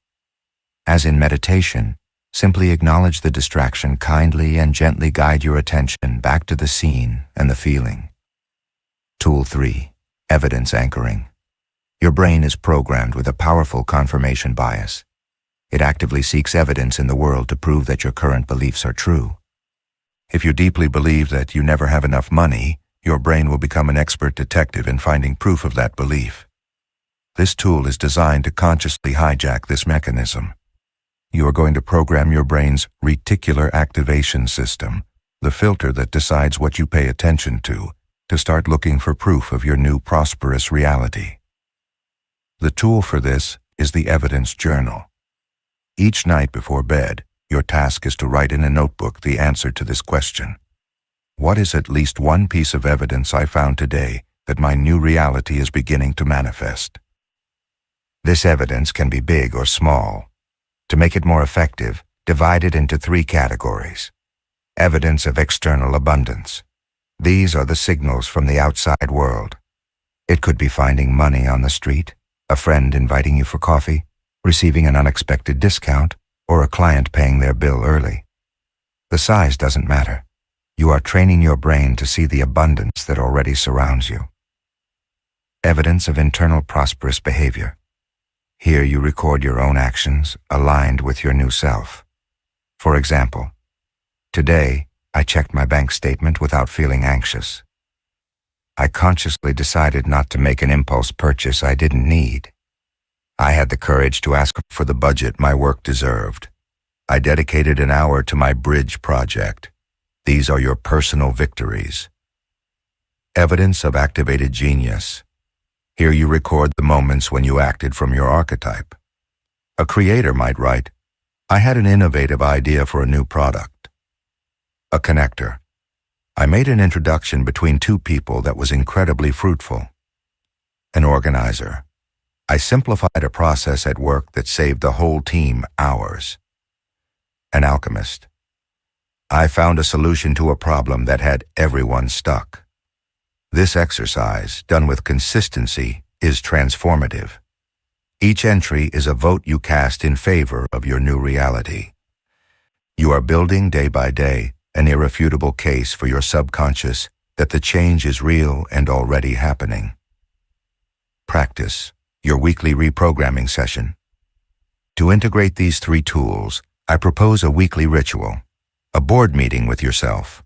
As in meditation, simply acknowledge the distraction kindly and gently guide your attention back to the scene and the feeling. Tool 3. Evidence anchoring. Your brain is programmed with a powerful confirmation bias. It actively seeks evidence in the world to prove that your current beliefs are true. If you deeply believe that you never have enough money, your brain will become an expert detective in finding proof of that belief. This tool is designed to consciously hijack this mechanism. You are going to program your brain's reticular activation system, the filter that decides what you pay attention to start looking for proof of your new prosperous reality. The tool for this is the evidence journal. Each night before bed, your task is to write in a notebook the answer to this question. What is at least one piece of evidence I found today that my new reality is beginning to manifest? This evidence can be big or small. To make it more effective, divide it into 3 categories. Evidence of external abundance. These are the signals from the outside world. It could be finding money on the street, a friend inviting you for coffee, receiving an unexpected discount, or a client paying their bill early. The size doesn't matter. You are training your brain to see the abundance that already surrounds you. Evidence of internal prosperous behavior. Here you record your own actions aligned with your new self. For example, today I checked my bank statement without feeling anxious. I consciously decided not to make an impulse purchase I didn't need. I had the courage to ask for the budget my work deserved. I dedicated an hour to my bridge project. These are your personal victories. Evidence of activated genius. Here you record the moments when you acted from your archetype. A creator might write, I had an innovative idea for a new product. A connector. I made an introduction between 2 people that was incredibly fruitful. An organizer. I simplified a process at work that saved the whole team hours. An alchemist. I found a solution to a problem that had everyone stuck. This exercise, done with consistency, is transformative. Each entry is a vote you cast in favor of your new reality. You are building day by day an irrefutable case for your subconscious that the change is real and already happening. Practice, your weekly reprogramming session. To integrate these 3 tools, I propose a weekly ritual, a board meeting with yourself.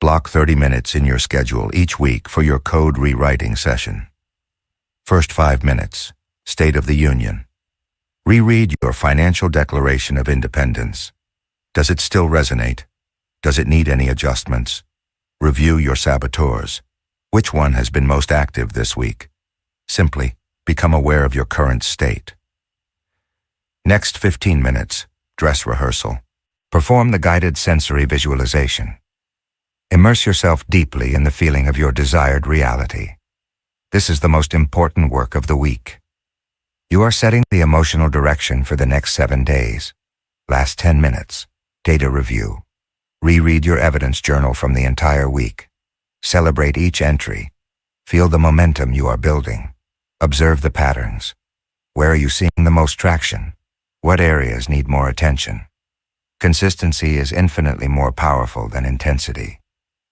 Block 30 minutes in your schedule each week for your code rewriting session. First 5 minutes, State of the Union. Reread your financial declaration of independence. Does it still resonate? Does it need any adjustments? Review your saboteurs. Which one has been most active this week? Simply become aware of your current state. Next 15 minutes, dress rehearsal. Perform the guided sensory visualization. Immerse yourself deeply in the feeling of your desired reality. This is the most important work of the week. You are setting the emotional direction for the next 7 days. Last 10 minutes, data review. Reread your evidence journal from the entire week. Celebrate each entry. Feel the momentum you are building. Observe the patterns. Where are you seeing the most traction? What areas need more attention? Consistency is infinitely more powerful than intensity.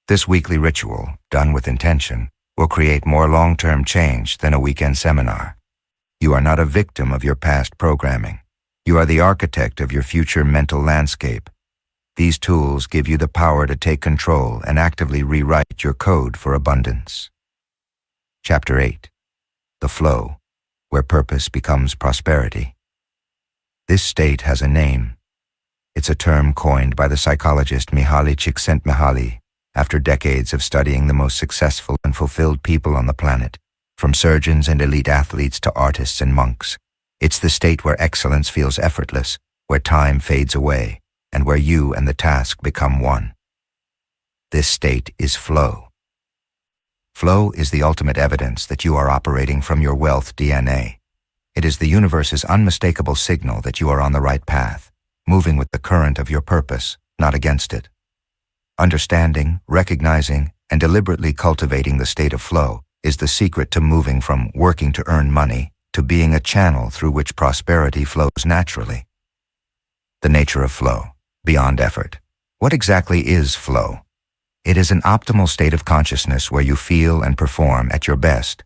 This weekly ritual, done with intention, will create more long-term change than a weekend seminar. You are not a victim of your past programming. You are the architect of your future mental landscape. These tools give you the power to take control and actively rewrite your code for abundance. Chapter 8. The Flow, where purpose becomes prosperity. This state has a name. It's a term coined by the psychologist Mihaly Csikszentmihalyi after decades of studying the most successful and fulfilled people on the planet, from surgeons and elite athletes to artists and monks. It's the state where excellence feels effortless, where time fades away, and where you and the task become one. This state is flow. Flow is the ultimate evidence that you are operating from your wealth DNA. It is the universe's unmistakable signal that you are on the right path, moving with the current of your purpose, not against it. Understanding, recognizing, and deliberately cultivating the state of flow is the secret to moving from working to earn money to being a channel through which prosperity flows naturally. The nature of flow, beyond effort. What exactly is flow? It is an optimal state of consciousness where you feel and perform at your best.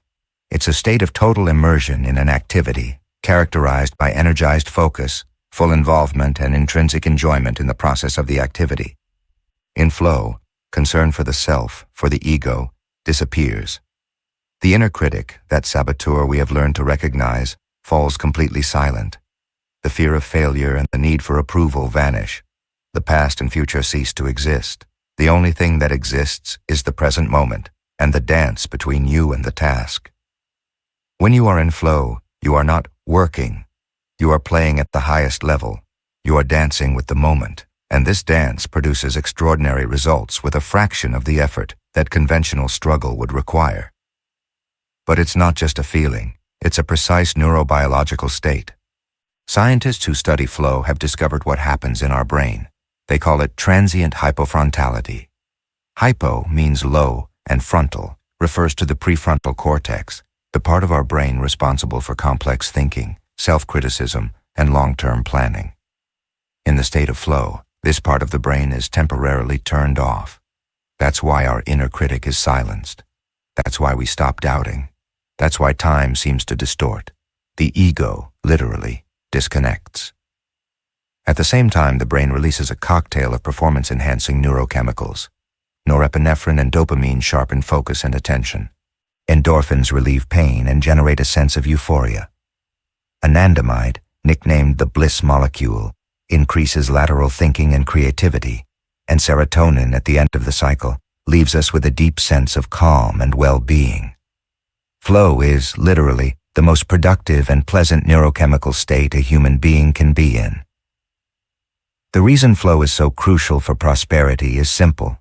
It's a state of total immersion in an activity, characterized by energized focus, full involvement, and intrinsic enjoyment in the process of the activity. In flow, concern for the self, for the ego, disappears. The inner critic, that saboteur we have learned to recognize, falls completely silent. The fear of failure and the need for approval vanish. The past and future cease to exist. The only thing that exists is the present moment and the dance between you and the task. When you are in flow, you are not working. You are playing at the highest level. You are dancing with the moment, and this dance produces extraordinary results with a fraction of the effort that conventional struggle would require. But it's not just a feeling, it's a precise neurobiological state. Scientists who study flow have discovered what happens in our brain. They call it transient hypofrontality. Hypo means low, and frontal refers to the prefrontal cortex, the part of our brain responsible for complex thinking, self-criticism, and long-term planning. In the state of flow, this part of the brain is temporarily turned off. That's why our inner critic is silenced. That's why we stop doubting. That's why time seems to distort. The ego, literally, disconnects. At the same time, the brain releases a cocktail of performance-enhancing neurochemicals. Norepinephrine and dopamine sharpen focus and attention. Endorphins relieve pain and generate a sense of euphoria. Anandamide, nicknamed the bliss molecule, increases lateral thinking and creativity, and serotonin at the end of the cycle leaves us with a deep sense of calm and well-being. Flow is, literally, the most productive and pleasant neurochemical state a human being can be in. The reason flow is so crucial for prosperity is simple.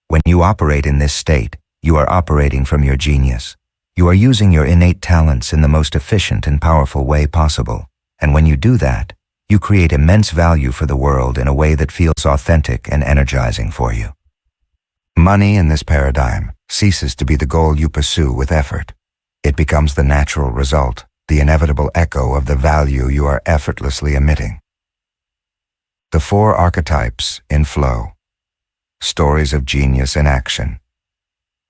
When you operate in this state, you are operating from your genius. You are using your innate talents in the most efficient and powerful way possible, and when you do that, you create immense value for the world in a way that feels authentic and energizing for you. Money in this paradigm ceases to be the goal you pursue with effort. It becomes the natural result, the inevitable echo of the value you are effortlessly emitting. The 4 archetypes in flow. Stories of genius in action.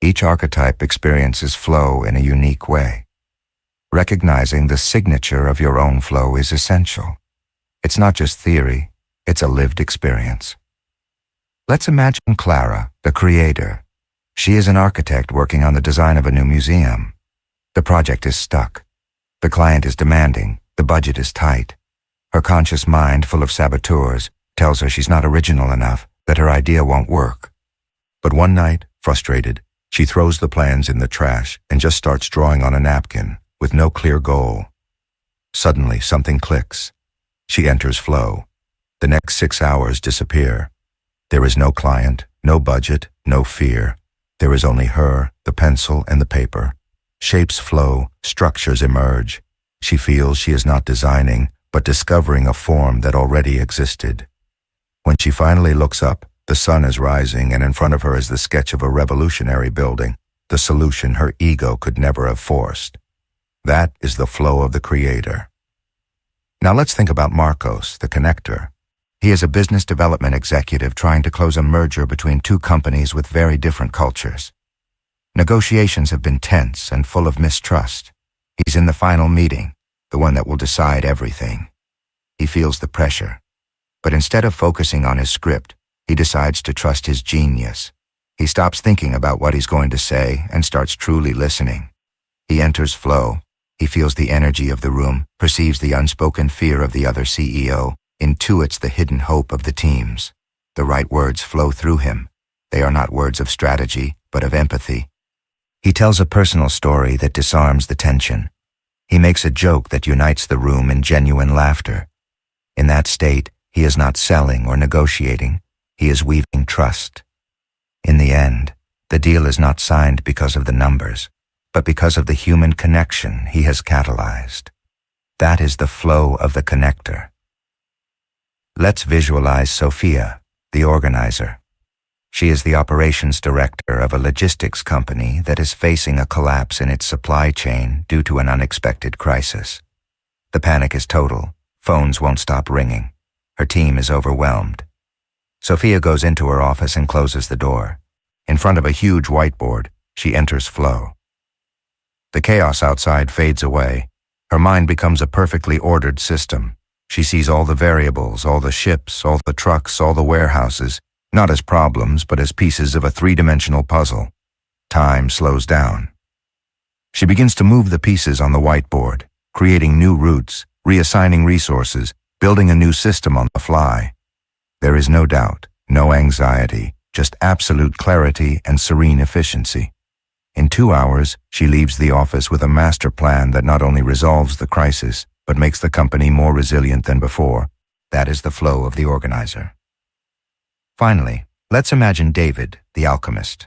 Each archetype experiences flow in a unique way. Recognizing the signature of your own flow is essential. It's not just theory, it's a lived experience. Let's imagine Clara, the creator. She is an architect working on the design of a new museum. The project is stuck. The client is demanding. The budget is tight. Her conscious mind, full of saboteurs, tells her she's not original enough, that her idea won't work. But one night, frustrated, she throws the plans in the trash and just starts drawing on a napkin, with no clear goal. Suddenly, something clicks. She enters flow. The next 6 hours disappear. There is no client, no budget, no fear. There is only her, the pencil, and the paper. Shapes flow, structures emerge. She feels she is not designing, but discovering a form that already existed. When she finally looks up, the sun is rising, and in front of her is the sketch of a revolutionary building, the solution her ego could never have forced. That is the flow of the creator. Now let's think about Marcos, the connector. He is a business development executive trying to close a merger between 2 companies with very different cultures. Negotiations have been tense and full of mistrust. He's in the final meeting, the one that will decide everything. He feels the pressure. But instead of focusing on his script, he decides to trust his genius. He stops thinking about what he's going to say and starts truly listening. He enters flow. He feels the energy of the room, perceives the unspoken fear of the other CEO, intuits the hidden hope of the teams. The right words flow through him. They are not words of strategy, but of empathy. He tells a personal story that disarms the tension. He makes a joke that unites the room in genuine laughter. In that state, he is not selling or negotiating. He is weaving trust. In the end, the deal is not signed because of the numbers, but because of the human connection he has catalyzed. That is the flow of the connector. Let's visualize Sophia, the organizer. She is the operations director of a logistics company that is facing a collapse in its supply chain due to an unexpected crisis. The panic is total. Phones won't stop ringing. Her team is overwhelmed. Sophia goes into her office and closes the door. In front of a huge whiteboard, she enters flow. The chaos outside fades away. Her mind becomes a perfectly ordered system. She sees all the variables, all the ships, all the trucks, all the warehouses, not as problems, but as pieces of a 3-dimensional puzzle. Time slows down. She begins to move the pieces on the whiteboard, creating new routes, reassigning resources, building a new system on the fly. There is no doubt, no anxiety, just absolute clarity and serene efficiency. In 2 hours, she leaves the office with a master plan that not only resolves the crisis, but makes the company more resilient than before. That is the flow of the organizer. Finally, let's imagine David, the alchemist.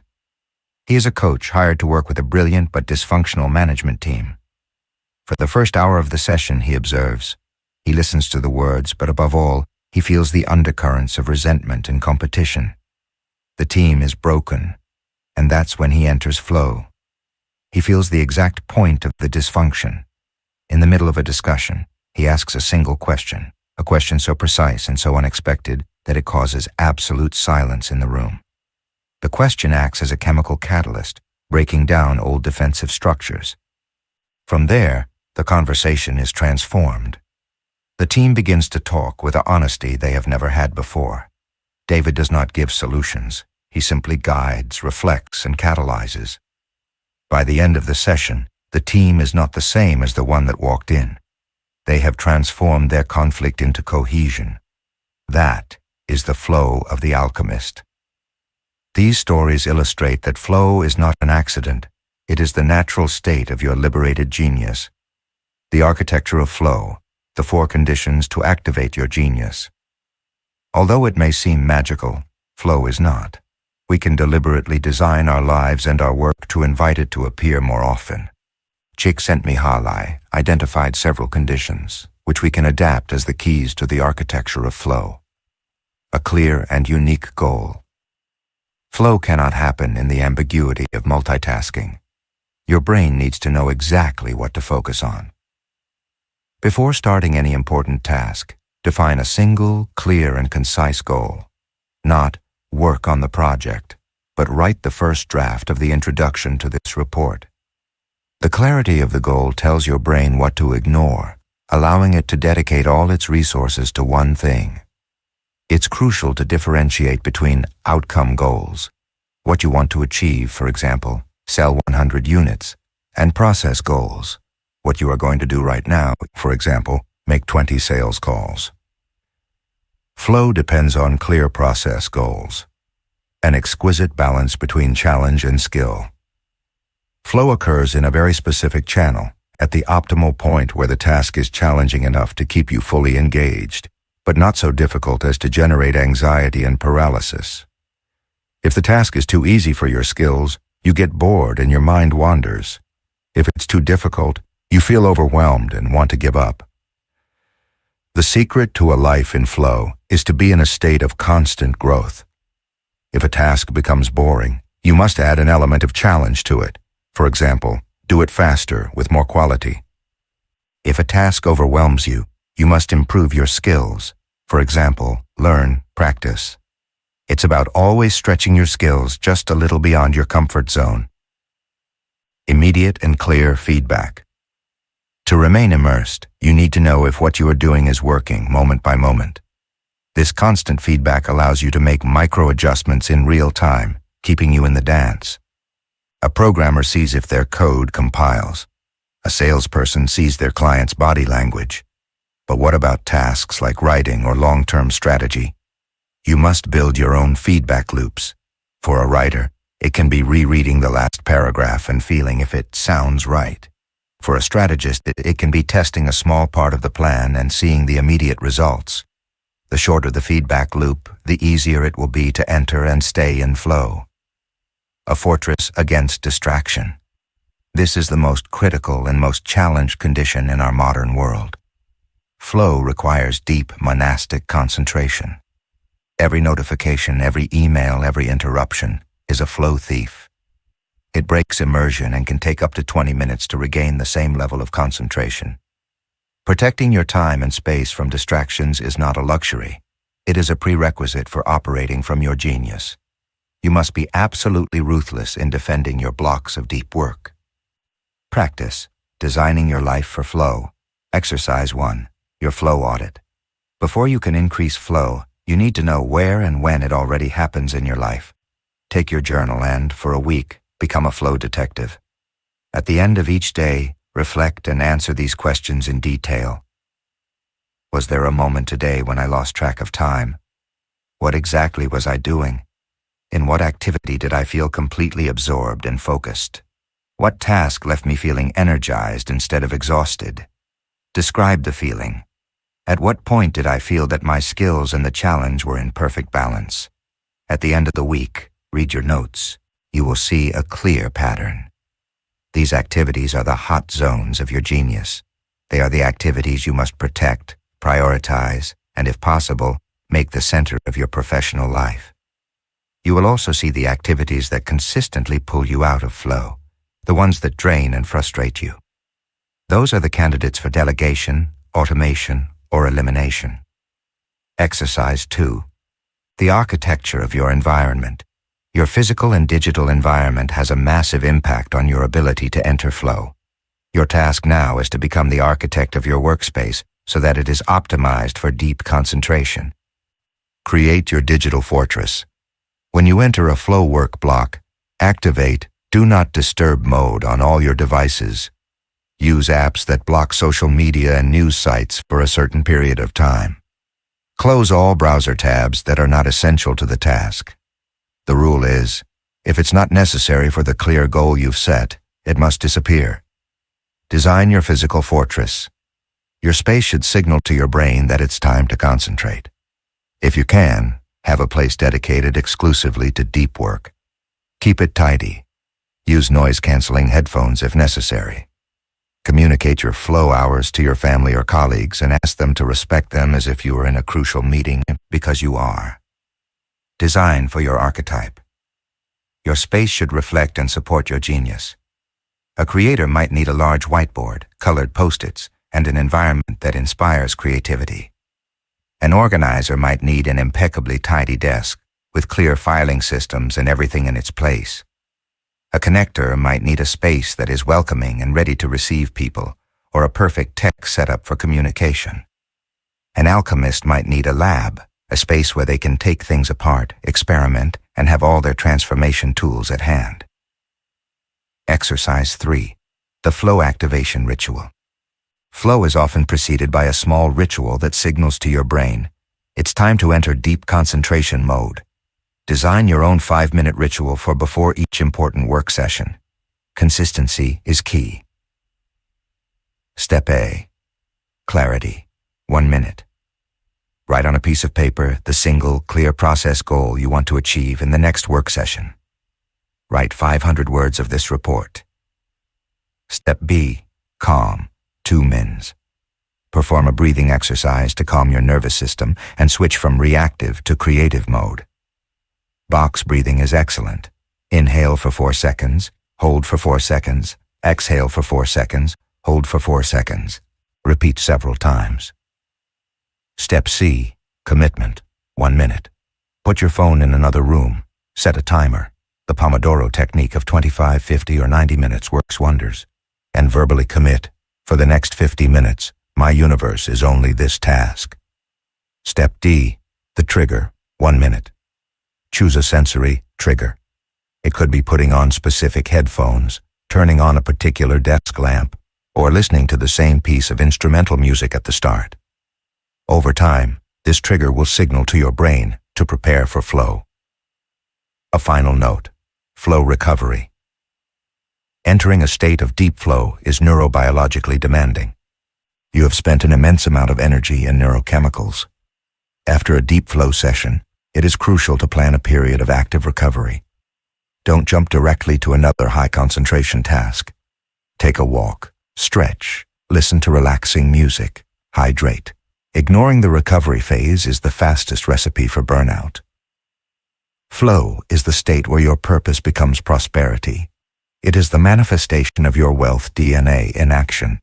He is a coach hired to work with a brilliant but dysfunctional management team. For the first hour of the session, he observes. He listens to the words, but above all, he feels the undercurrents of resentment and competition. The team is broken, and that's when he enters flow. He feels the exact point of the dysfunction. In the middle of a discussion, he asks a single question, a question so precise and so unexpected that it causes absolute silence in the room. The question acts as a chemical catalyst, breaking down old defensive structures. From there, the conversation is transformed. The team begins to talk with an honesty they have never had before. David does not give solutions. He simply guides, reflects, and catalyzes. By the end of the session, the team is not the same as the one that walked in. They have transformed their conflict into cohesion. That is the flow of the alchemist. These stories illustrate that flow is not an accident. It is the natural state of your liberated genius. The architecture of flow, the 4 conditions to activate your genius. Although it may seem magical, flow is not. We can deliberately design our lives and our work to invite it to appear more often. Csikszentmihalyi identified several conditions, which we can adapt as the keys to the architecture of flow. A clear and unique goal. Flow cannot happen in the ambiguity of multitasking. Your brain needs to know exactly what to focus on. Before starting any important task, define a single, clear, and concise goal. Not work on the project, but write the first draft of the introduction to this report. The clarity of the goal tells your brain what to ignore, allowing it to dedicate all its resources to one thing. It's crucial to differentiate between outcome goals, what you want to achieve, for example, sell 100 units, and process goals, what you are going to do right now, for example, make 20 sales calls. Flow depends on clear process goals, an exquisite balance between challenge and skill. Flow occurs in a very specific channel, at the optimal point where the task is challenging enough to keep you fully engaged, but not so difficult as to generate anxiety and paralysis. If the task is too easy for your skills, you get bored and your mind wanders. If it's too difficult, you feel overwhelmed and want to give up. The secret to a life in flow is to be in a state of constant growth. If a task becomes boring, you must add an element of challenge to it. For example, do it faster with more quality. If a task overwhelms you, you must improve your skills. For example, learn, practice. It's about always stretching your skills just a little beyond your comfort zone. Immediate and clear feedback. To remain immersed, you need to know if what you are doing is working moment by moment. This constant feedback allows you to make micro-adjustments in real time, keeping you in the dance. A programmer sees if their code compiles. A salesperson sees their client's body language. But what about tasks like writing or long-term strategy? You must build your own feedback loops. For a writer, it can be rereading the last paragraph and feeling if it sounds right. For a strategist, it can be testing a small part of the plan and seeing the immediate results. The shorter the feedback loop, the easier it will be to enter and stay in flow. A fortress against distraction. This is the most critical and most challenged condition in our modern world. Flow requires deep monastic concentration. Every notification, every email, every interruption is a flow thief. It breaks immersion and can take up to 20 minutes to regain the same level of concentration. Protecting your time and space from distractions is not a luxury. It is a prerequisite for operating from your genius. You must be absolutely ruthless in defending your blocks of deep work. Practice, designing your life for flow. Exercise 1, your flow audit. Before you can increase flow, you need to know where and when it already happens in your life. Take your journal and, for a week, become a flow detective. At the end of each day, reflect and answer these questions in detail. Was there a moment today when I lost track of time? What exactly was I doing? In what activity did I feel completely absorbed and focused? What task left me feeling energized instead of exhausted? Describe the feeling. At what point did I feel that my skills and the challenge were in perfect balance? At the end of the week, read your notes. You will see a clear pattern. These activities are the hot zones of your genius. They are the activities you must protect, prioritize, and if possible, make the center of your professional life. You will also see the activities that consistently pull you out of flow, the ones that drain and frustrate you. Those are the candidates for delegation, automation, or elimination. Exercise 2. The architecture of your environment. Your physical and digital environment has a massive impact on your ability to enter flow. Your task now is to become the architect of your workspace so that it is optimized for deep concentration. Create your digital fortress. When you enter a flow work block, activate Do Not Disturb mode on all your devices. Use apps that block social media and news sites for a certain period of time. Close all browser tabs that are not essential to the task. The rule is, if it's not necessary for the clear goal you've set, it must disappear. Design your physical fortress. Your space should signal to your brain that it's time to concentrate. If you can, have a place dedicated exclusively to deep work. Keep it tidy. Use noise-canceling headphones if necessary. Communicate your flow hours to your family or colleagues and ask them to respect them as if you were in a crucial meeting, because you are. Design for your archetype. Your space should reflect and support your genius. A creator might need a large whiteboard, colored post-its, and an environment that inspires creativity. An organizer might need an impeccably tidy desk with clear filing systems and everything in its place. A connector might need a space that is welcoming and ready to receive people, or a perfect tech setup for communication. An alchemist might need a lab, a space where they can take things apart, experiment, and have all their transformation tools at hand. Exercise 3. The Flow Activation Ritual. Flow is often preceded by a small ritual that signals to your brain, it's time to enter deep concentration mode. Design your own 5-minute ritual for before each important work session. Consistency is key. Step A. Clarity. 1 minute. Write on a piece of paper the single, clear process goal you want to achieve in the next work session. Write 500 words of this report. Step B. Calm. 2 mins. Perform a breathing exercise to calm your nervous system and switch from reactive to creative mode. Box breathing is excellent. Inhale for 4 seconds, hold for 4 seconds, exhale for 4 seconds, hold for 4 seconds. Repeat several times. Step C. Commitment. 1 minute. Put your phone in another room. Set a timer. The Pomodoro technique of 25, 50, or 90 minutes works wonders. And verbally commit. For the next 50 minutes, my universe is only this task. Step D. The trigger. 1 minute. Choose a sensory trigger. It could be putting on specific headphones, turning on a particular desk lamp, or listening to the same piece of instrumental music at the start. Over time, this trigger will signal to your brain to prepare for flow. A final note: flow recovery. Entering a state of deep flow is neurobiologically demanding. You have spent an immense amount of energy and neurochemicals. After a deep flow session, it is crucial to plan a period of active recovery. Don't jump directly to another high-concentration task. Take a walk, stretch, listen to relaxing music, hydrate. Ignoring the recovery phase is the fastest recipe for burnout. Flow is the state where your purpose becomes prosperity. It is the manifestation of your wealth DNA in action.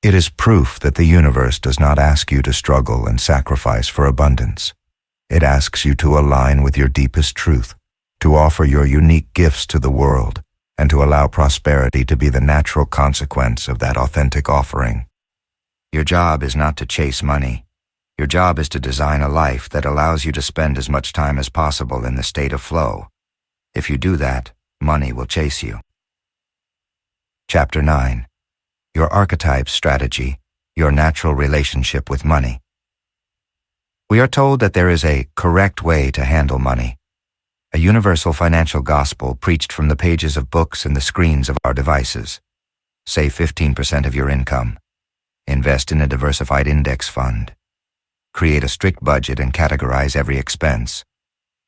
It is proof that the universe does not ask you to struggle and sacrifice for abundance. It asks you to align with your deepest truth, to offer your unique gifts to the world, and to allow prosperity to be the natural consequence of that authentic offering. Your job is not to chase money. Your job is to design a life that allows you to spend as much time as possible in the state of flow. If you do that, money will chase you. Chapter 9. Your Archetypes Strategy, Your Natural Relationship with Money. We are told that there is a correct way to handle money, a universal financial gospel preached from the pages of books and the screens of our devices. Save 15% of your income. Invest in a diversified index fund. Create a strict budget and categorize every expense.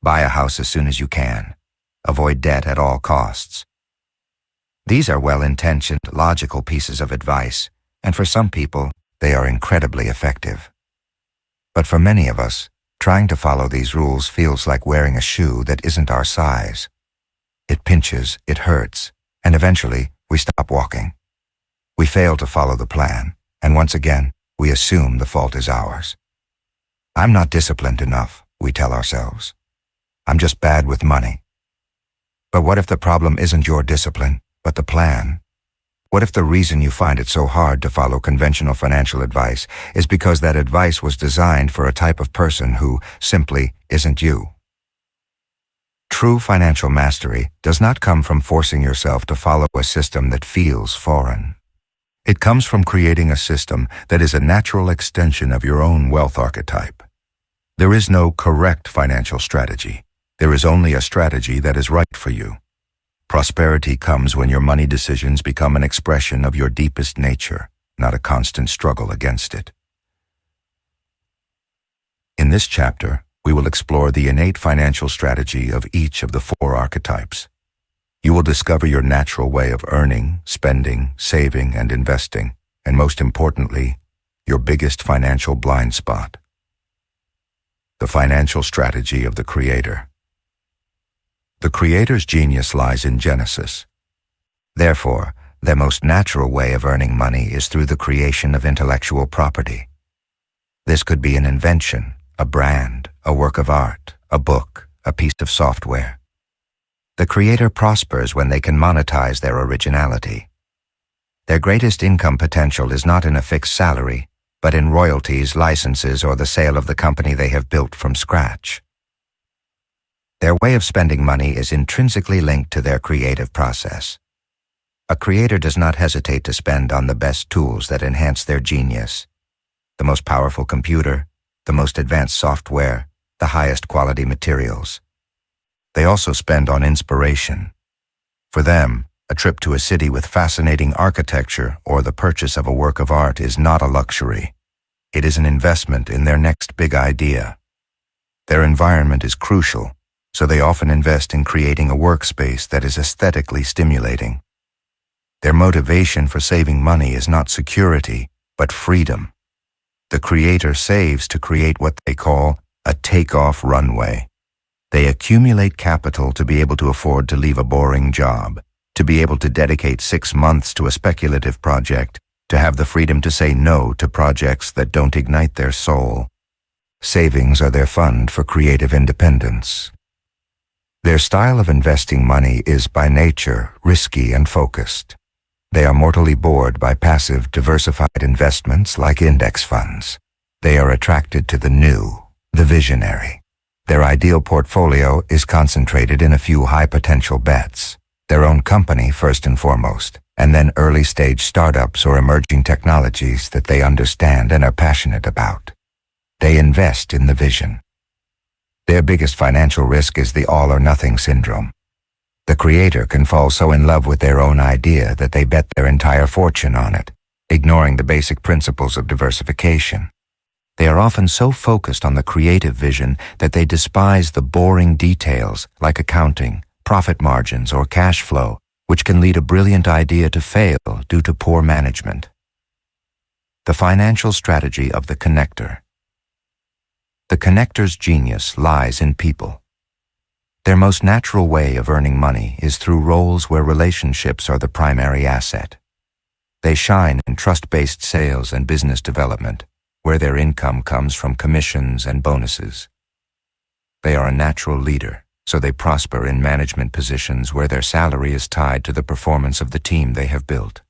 Buy a house as soon as you can. Avoid debt at all costs. These are well-intentioned, logical pieces of advice, and for some people, they are incredibly effective. But for many of us, trying to follow these rules feels like wearing a shoe that isn't our size. It pinches, it hurts, and eventually we stop walking. We fail to follow the plan, and once again, we assume the fault is ours. I'm not disciplined enough, we tell ourselves. I'm just bad with money. But what if the problem isn't your discipline, but the plan? What if the reason you find it so hard to follow conventional financial advice is because that advice was designed for a type of person who simply isn't you? True financial mastery does not come from forcing yourself to follow a system that feels foreign. It comes from creating a system that is a natural extension of your own wealth archetype. There is no correct financial strategy. There is only a strategy that is right for you. Prosperity comes when your money decisions become an expression of your deepest nature, not a constant struggle against it. In this chapter, we will explore the innate financial strategy of each of the 4 archetypes. You will discover your natural way of earning, spending, saving, and investing, and most importantly, your biggest financial blind spot. The financial strategy of the creator. The creator's genius lies in Genesis. Therefore, their most natural way of earning money is through the creation of intellectual property. This could be an invention, a brand, a work of art, a book, a piece of software. The creator prospers when they can monetize their originality. Their greatest income potential is not in a fixed salary, but in royalties, licenses, or the sale of the company they have built from scratch. Their way of spending money is intrinsically linked to their creative process. A creator does not hesitate to spend on the best tools that enhance their genius. The most powerful computer, the most advanced software, the highest quality materials. They also spend on inspiration. For them, a trip to a city with fascinating architecture or the purchase of a work of art is not a luxury. It is an investment in their next big idea. Their environment is crucial, so they often invest in creating a workspace that is aesthetically stimulating. Their motivation for saving money is not security, but freedom. The creator saves to create what they call a take-off runway. They accumulate capital to be able to afford to leave a boring job, to be able to dedicate 6 months to a speculative project, to have the freedom to say no to projects that don't ignite their soul. Savings are their fund for creative independence. Their style of investing money is by nature risky and focused. They are mortally bored by passive, diversified investments like index funds. They are attracted to the new, the visionary. Their ideal portfolio is concentrated in a few high-potential bets, their own company first and foremost, and then early-stage startups or emerging technologies that they understand and are passionate about. They invest in the vision. Their biggest financial risk is the all-or-nothing syndrome. The creator can fall so in love with their own idea that they bet their entire fortune on it, ignoring the basic principles of diversification. They are often so focused on the creative vision that they despise the boring details like accounting, profit margins, or cash flow, which can lead a brilliant idea to fail due to poor management. The financial strategy of the connector. The connector's genius lies in people. Their most natural way of earning money is through roles where relationships are the primary asset. They shine in trust-based sales and business development, where their income comes from commissions and bonuses. They are a natural leader, so they prosper in management positions where their salary is tied to the performance of the team they have built.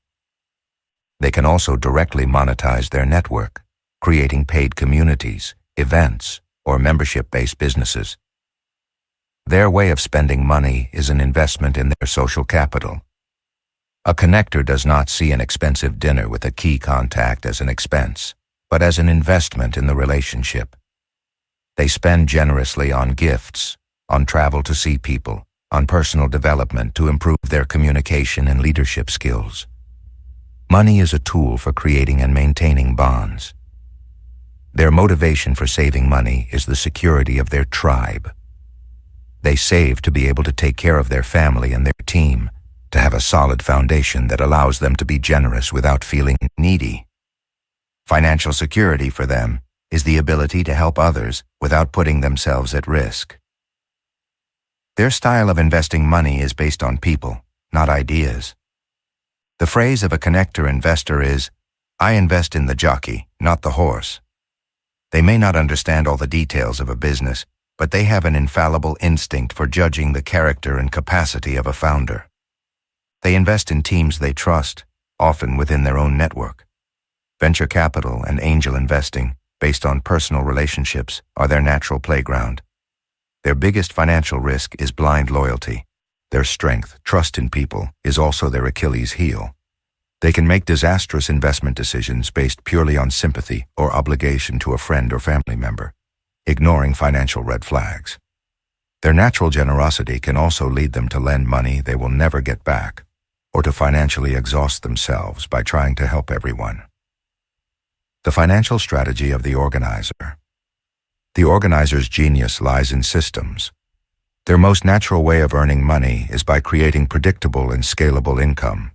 They can also directly monetize their network, creating paid communities, events, or membership-based businesses. Their way of spending money is an investment in their social capital. A connector does not see an expensive dinner with a key contact as an expense, but as an investment in the relationship. They spend generously on gifts, on travel to see people, on personal development to improve their communication and leadership skills. Money is a tool for creating and maintaining bonds. Their motivation for saving money is the security of their tribe. They save to be able to take care of their family and their team, to have a solid foundation that allows them to be generous without feeling needy. Financial security for them is the ability to help others without putting themselves at risk. Their style of investing money is based on people, not ideas. The phrase of a connector investor is, "I invest in the jockey, not the horse." They may not understand all the details of a business, but they have an infallible instinct for judging the character and capacity of a founder. They invest in teams they trust, often within their own network. Venture capital and angel investing, based on personal relationships, are their natural playground. Their biggest financial risk is blind loyalty. Their strength, trust in people, is also their Achilles heel. They can make disastrous investment decisions based purely on sympathy or obligation to a friend or family member, ignoring financial red flags. Their natural generosity can also lead them to lend money they will never get back, or to financially exhaust themselves by trying to help everyone. The financial strategy of the organizer. The organizer's genius lies in systems. Their most natural way of earning money is by creating predictable and scalable income.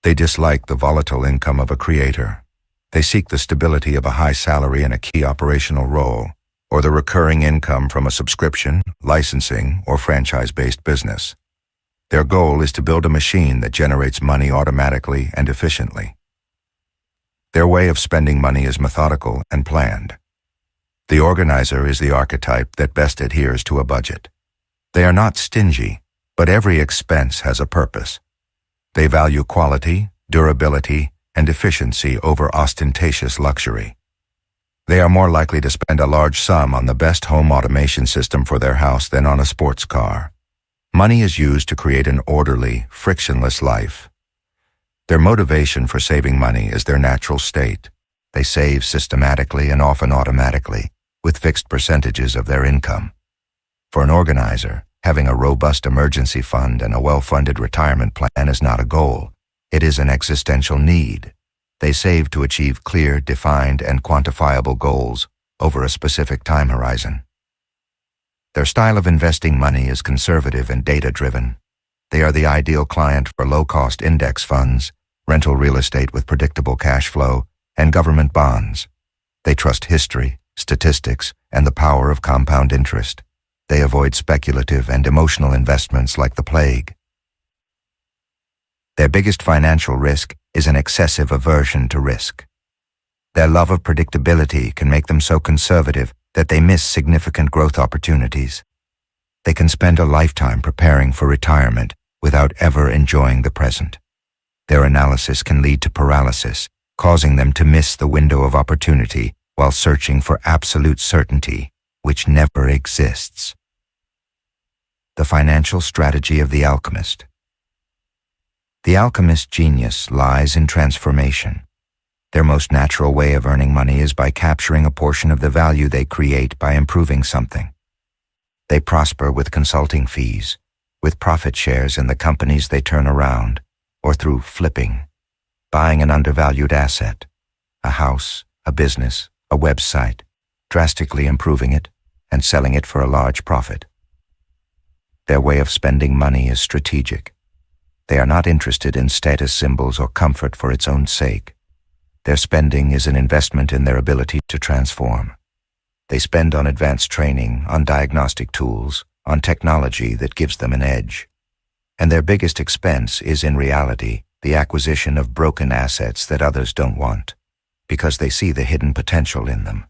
They dislike the volatile income of a creator. They seek the stability of a high salary in a key operational role, or the recurring income from a subscription, licensing, or franchise-based business. Their goal is to build a machine that generates money automatically and efficiently. Their way of spending money is methodical and planned. The organizer is the archetype that best adheres to a budget. They are not stingy, but every expense has a purpose. They value quality, durability, and efficiency over ostentatious luxury. They are more likely to spend a large sum on the best home automation system for their house than on a sports car. Money is used to create an orderly, frictionless life. Their motivation for saving money is their natural state. They save systematically and often automatically, with fixed percentages of their income. For an organizer, having a robust emergency fund and a well-funded retirement plan is not a goal. It is an existential need. They save to achieve clear, defined, and quantifiable goals over a specific time horizon. Their style of investing money is conservative and data-driven. They are the ideal client for low-cost index funds, rental real estate with predictable cash flow, and government bonds. They trust history, statistics, and the power of compound interest. They avoid speculative and emotional investments like the plague. Their biggest financial risk is an excessive aversion to risk. Their love of predictability can make them so conservative that they miss significant growth opportunities. They can spend a lifetime preparing for retirement without ever enjoying the present. Their analysis can lead to paralysis, causing them to miss the window of opportunity while searching for absolute certainty, which never exists. The financial strategy of the alchemist. The alchemist's genius lies in transformation. Their most natural way of earning money is by capturing a portion of the value they create by improving something. They prosper with consulting fees, with profit shares in the companies they turn around, or through flipping, buying an undervalued asset, a house, a business, a website, drastically improving it, and selling it for a large profit. Their way of spending money is strategic. They are not interested in status symbols or comfort for its own sake. Their spending is an investment in their ability to transform. They spend on advanced training, on diagnostic tools, on technology that gives them an edge. And their biggest expense is, in reality, the acquisition of broken assets that others don't want, because they see the hidden potential in them.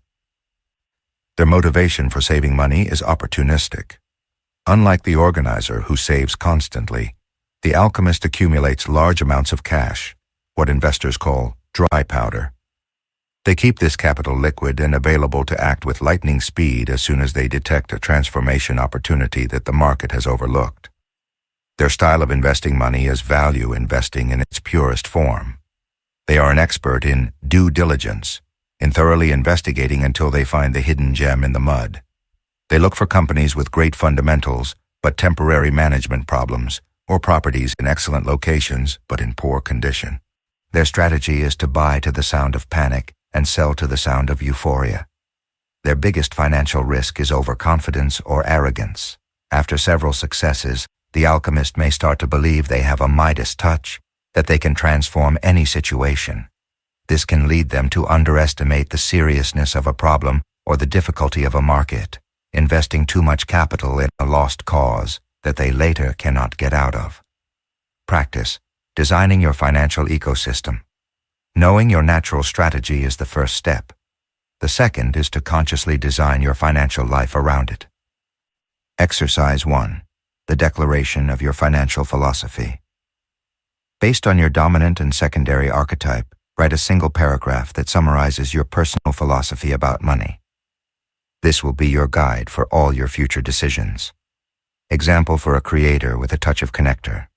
Their motivation for saving money is opportunistic. Unlike the organizer who saves constantly, the alchemist accumulates large amounts of cash, what investors call dry powder. They keep this capital liquid and available to act with lightning speed as soon as they detect a transformation opportunity that the market has overlooked. Their style of investing money is value investing in its purest form. They are an expert in due diligence, in thoroughly investigating until they find the hidden gem in the mud. They look for companies with great fundamentals but temporary management problems, or properties in excellent locations but in poor condition. Their strategy is to buy to the sound of panic and sell to the sound of euphoria. Their biggest financial risk is overconfidence or arrogance. After several successes, the alchemist may start to believe they have a Midas touch, that they can transform any situation. This can lead them to underestimate the seriousness of a problem or the difficulty of a market, investing too much capital in a lost cause that they later cannot get out of. Practice designing your financial ecosystem. Knowing your natural strategy is the first step. The second is to consciously design your financial life around it. Exercise 1. The declaration of your financial philosophy. Based on your dominant and secondary archetype, write a single paragraph that summarizes your personal philosophy about money. This will be your guide for all your future decisions. Example for a creator with a touch of connector.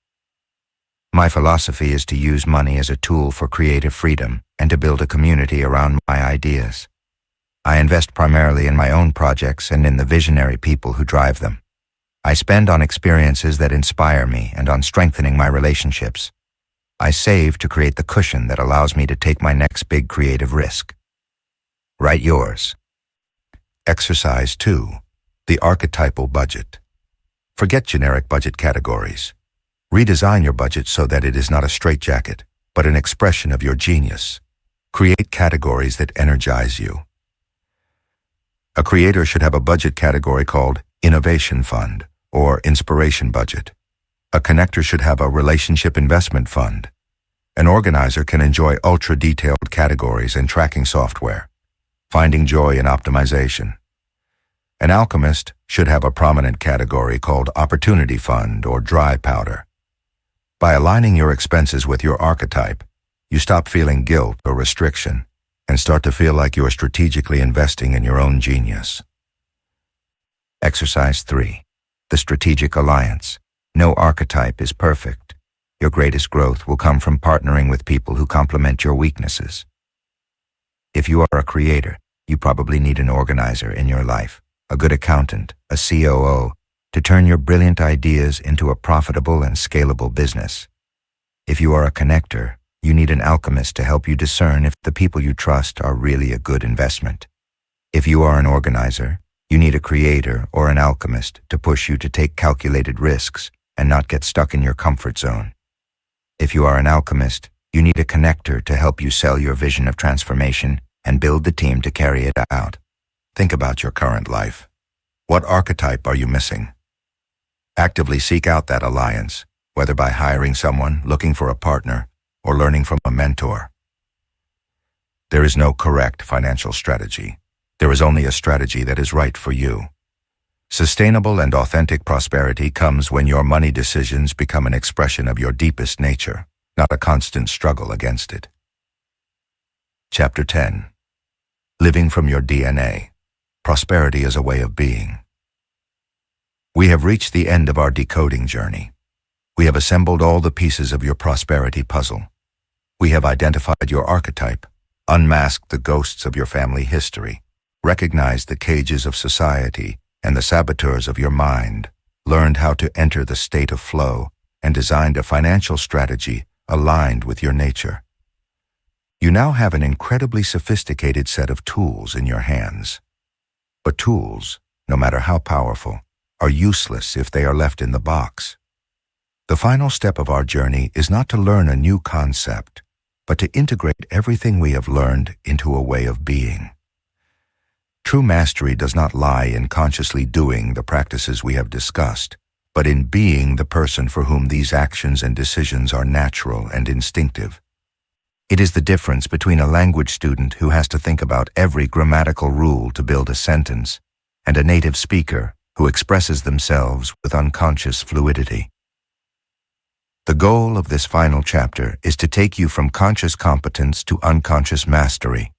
My philosophy is to use money as a tool for creative freedom and to build a community around my ideas. I invest primarily in my own projects and in the visionary people who drive them. I spend on experiences that inspire me and on strengthening my relationships. I save to create the cushion that allows me to take my next big creative risk. Write yours. Exercise 2. The archetypal budget. Forget generic budget categories. Redesign your budget so that it is not a straitjacket, but an expression of your genius. Create categories that energize you. A creator should have a budget category called Innovation Fund or Inspiration Budget. A connector should have a Relationship Investment Fund. An organizer can enjoy ultra-detailed categories and tracking software, finding joy in optimization. An alchemist should have a prominent category called Opportunity Fund or Dry Powder. By aligning your expenses with your archetype, you stop feeling guilt or restriction and start to feel like you are strategically investing in your own genius. Exercise 3. The Strategic Alliance. No archetype is perfect. Your greatest growth will come from partnering with people who complement your weaknesses. If you are a creator, you probably need an organizer in your life, a good accountant, a COO, to turn your brilliant ideas into a profitable and scalable business. If you are a connector, you need an alchemist to help you discern if the people you trust are really a good investment. If you are an organizer, you need a creator or an alchemist to push you to take calculated risks and not get stuck in your comfort zone. If you are an alchemist, you need a connector to help you sell your vision of transformation and build the team to carry it out. Think about your current life. What archetype are you missing? Actively seek out that alliance, whether by hiring someone, looking for a partner, or learning from a mentor. There is no correct financial strategy. There is only a strategy that is right for you. Sustainable and authentic prosperity comes when your money decisions become an expression of your deepest nature, not a constant struggle against it. Chapter 10. Living from your DNA. Prosperity is a way of being. We have reached the end of our decoding journey. We have assembled all the pieces of your prosperity puzzle. We have identified your archetype, unmasked the ghosts of your family history, recognized the cages of society and the saboteurs of your mind, learned how to enter the state of flow, and designed a financial strategy aligned with your nature. You now have an incredibly sophisticated set of tools in your hands. But tools, no matter how powerful, are useless if they are left in the box. The final step of our journey is not to learn a new concept, but to integrate everything we have learned into a way of being. True mastery does not lie in consciously doing the practices we have discussed, but in being the person for whom these actions and decisions are natural and instinctive. It is the difference between a language student who has to think about every grammatical rule to build a sentence and a native speaker who expresses themselves with unconscious fluidity. The goal of this final chapter is to take you from conscious competence to unconscious mastery.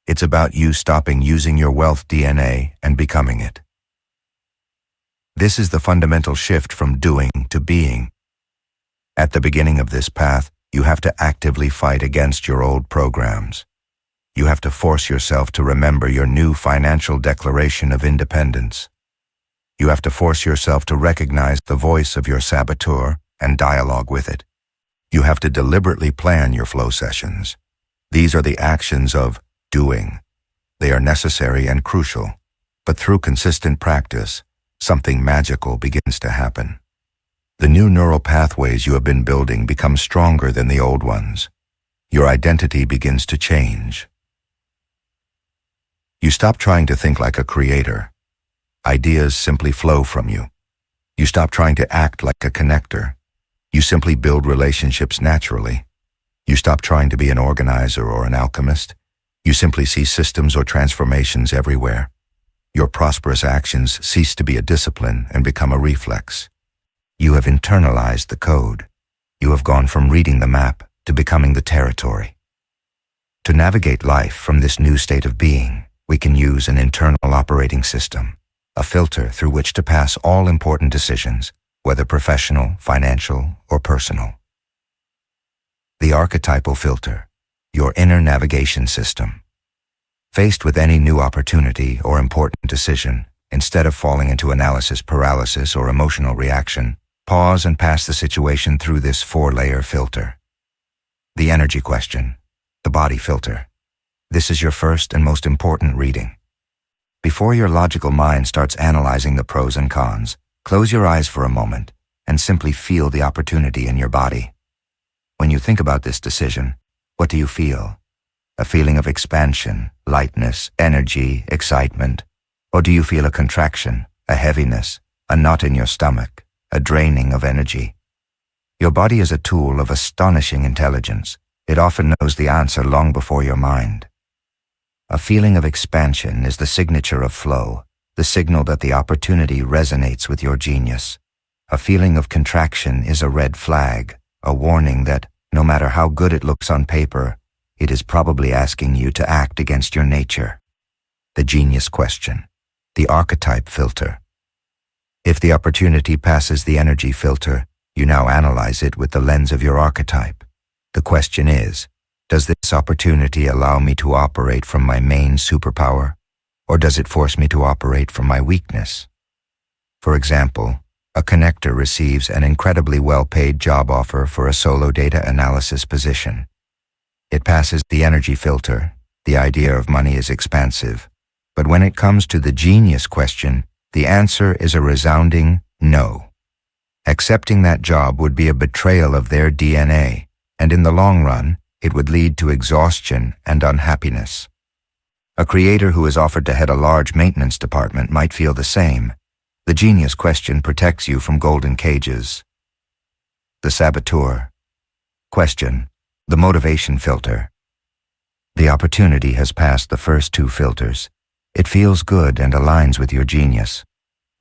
It's about you stopping using your wealth DNA and becoming it. This is the fundamental shift from doing to being. At the beginning of this path, you have to actively fight against your old programs. You have to force yourself to remember your new financial declaration of independence. You have to force yourself to recognize the voice of your saboteur and dialogue with it. You have to deliberately plan your flow sessions. These are the actions of doing. They are necessary and crucial, but through consistent practice, something magical begins to happen. The new neural pathways you have been building become stronger than the old ones. Your identity begins to change. You stop trying to think like a creator. Ideas simply flow from you. You stop trying to act like a connector. You simply build relationships naturally. You stop trying to be an organizer or an alchemist. You simply see systems or transformations everywhere. Your prosperous actions cease to be a discipline and become a reflex. You have internalized the code. You have gone from reading the map to becoming the territory. To navigate life from this new state of being, we can use an internal operating system, a filter through which to pass all important decisions, whether professional, financial, or personal. The archetypal filter, your inner navigation system. Faced with any new opportunity or important decision, instead of falling into analysis paralysis or emotional reaction, pause and pass the situation through this 4-layer filter. The energy question, the body filter. This is your first and most important reading. Before your logical mind starts analyzing the pros and cons, Close your eyes for a moment and simply feel the opportunity in your body. When you think about this decision, what do you feel? A feeling of expansion, lightness, energy, excitement? Or do you feel a contraction, a heaviness, a knot in your stomach, a draining of energy? Your body is a tool of astonishing intelligence. It often knows the answer long before your mind. A feeling of expansion is the signature of flow, the signal that the opportunity resonates with your genius. A feeling of contraction is a red flag, a warning that, no matter how good it looks on paper, it is probably asking you to act against your nature. The genius question. The archetype filter. If the opportunity passes the energy filter, you now analyze it with the lens of your archetype. The question is, does this opportunity allow me to operate from my main superpower, or does it force me to operate from my weakness? For example, a connector receives an incredibly well-paid job offer for a solo data analysis position. It passes the energy filter. The idea of money is expansive. But when it comes to the genius question, the answer is a resounding no. Accepting that job would be a betrayal of their DNA, and in the long run, it would lead to exhaustion and unhappiness. A creator who is offered to head a large maintenance department might feel the same. The genius question protects you from golden cages. The saboteur. Question. The motivation filter. The opportunity has passed the first two filters. It feels good and aligns with your genius.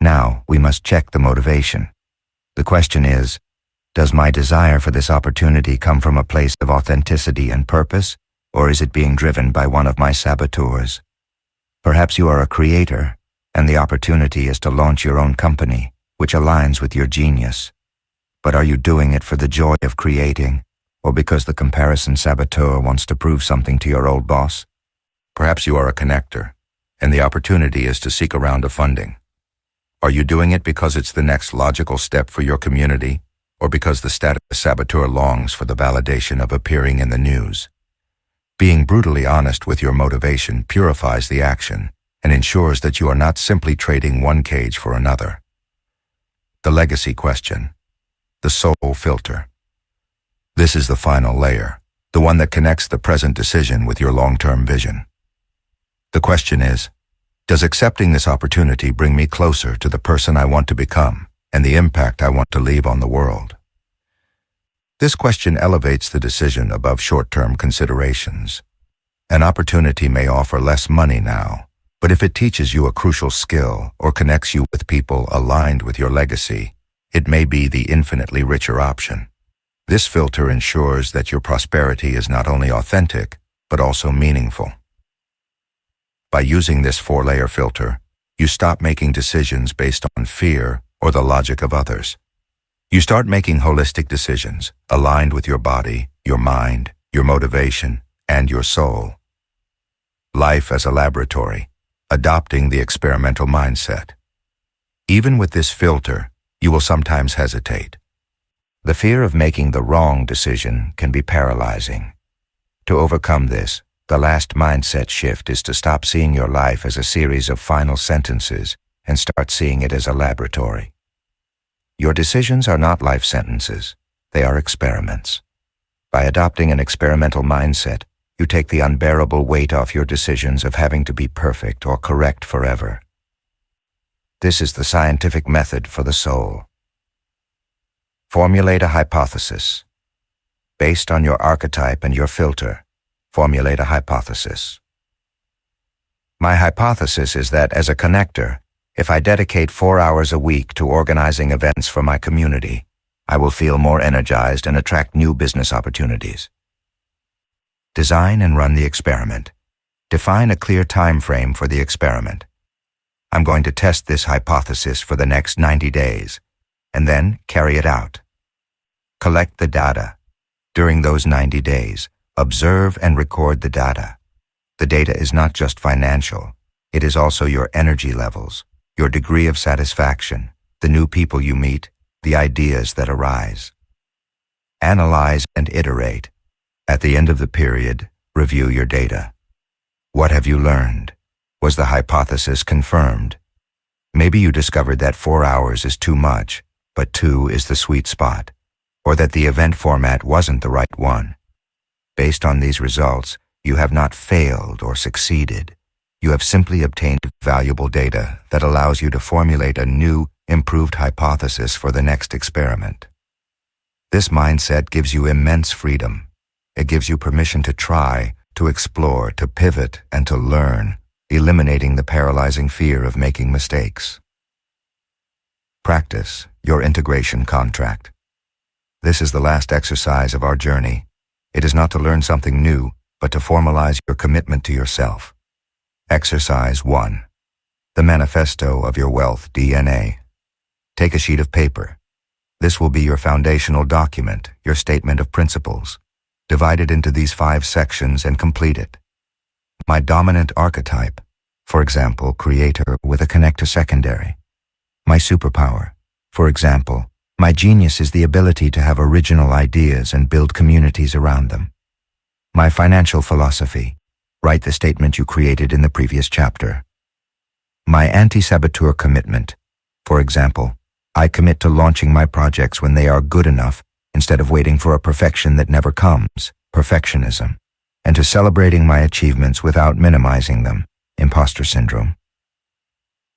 Now, we must check the motivation. The question is, does my desire for this opportunity come from a place of authenticity and purpose, or is it being driven by one of my saboteurs? Perhaps you are a creator, and the opportunity is to launch your own company, which aligns with your genius. But are you doing it for the joy of creating, or because the comparison saboteur wants to prove something to your old boss? Perhaps you are a connector, and the opportunity is to seek a round of funding. Are you doing it because it's the next logical step for your community, or because the status saboteur longs for the validation of appearing in the news? Being brutally honest with your motivation purifies the action and ensures that you are not simply trading one cage for another. The legacy question. The soul filter. This is the final layer, the one that connects the present decision with your long-term vision. The question is, does accepting this opportunity bring me closer to the person I want to become and the impact I want to leave on the world? This question elevates the decision above short-term considerations. An opportunity may offer less money now, but if it teaches you a crucial skill or connects you with people aligned with your legacy, it may be the infinitely richer option. This filter ensures that your prosperity is not only authentic, but also meaningful. By using this 4-layer filter, you stop making decisions based on fear or the logic of others. You start making holistic decisions aligned with your body, your mind, your motivation, and your soul. Life as a laboratory, adopting the experimental mindset. Even with this filter, you will sometimes hesitate. The fear of making the wrong decision can be paralyzing. To overcome this, the last mindset shift is to stop seeing your life as a series of final sentences and start seeing it as a laboratory. Your decisions are not life sentences, they are experiments. By adopting an experimental mindset, you take the unbearable weight off your decisions of having to be perfect or correct forever. This is the scientific method for the soul. Formulate a hypothesis. Based on your archetype and your filter, formulate a hypothesis. My hypothesis is that as a connector, if I dedicate 4 hours a week to organizing events for my community, I will feel more energized and attract new business opportunities. Design and run the experiment. Define a clear time frame for the experiment. I'm going to test this hypothesis for the next 90 days, and then carry it out. Collect the data. During those 90 days, observe and record the data. The data is not just financial, it is also your energy levels, your degree of satisfaction, the new people you meet, the ideas that arise. Analyze and iterate. At the end of the period, review your data. What have you learned? Was the hypothesis confirmed? Maybe you discovered that 4 hours is too much, but 2 is the sweet spot, or that the event format wasn't the right one. Based on these results, you have not failed or succeeded. You have simply obtained valuable data that allows you to formulate a new, improved hypothesis for the next experiment. This mindset gives you immense freedom. It gives you permission to try, to explore, to pivot, and to learn, eliminating the paralyzing fear of making mistakes. Practice your integration contract. This is the last exercise of our journey. It is not to learn something new, but to formalize your commitment to yourself. Exercise 1. The Manifesto of Your Wealth DNA. Take a sheet of paper. This will be your foundational document, your statement of principles. Divide it into these 5 sections and complete it. My dominant archetype, for example, creator with a connect to secondary. My superpower, for example, my genius is the ability to have original ideas and build communities around them. My financial philosophy, write the statement you created in the previous chapter. My anti-saboteur commitment, for example, I commit to launching my projects when they are good enough instead of waiting for a perfection that never comes, perfectionism, and to celebrating my achievements without minimizing them, imposter syndrome.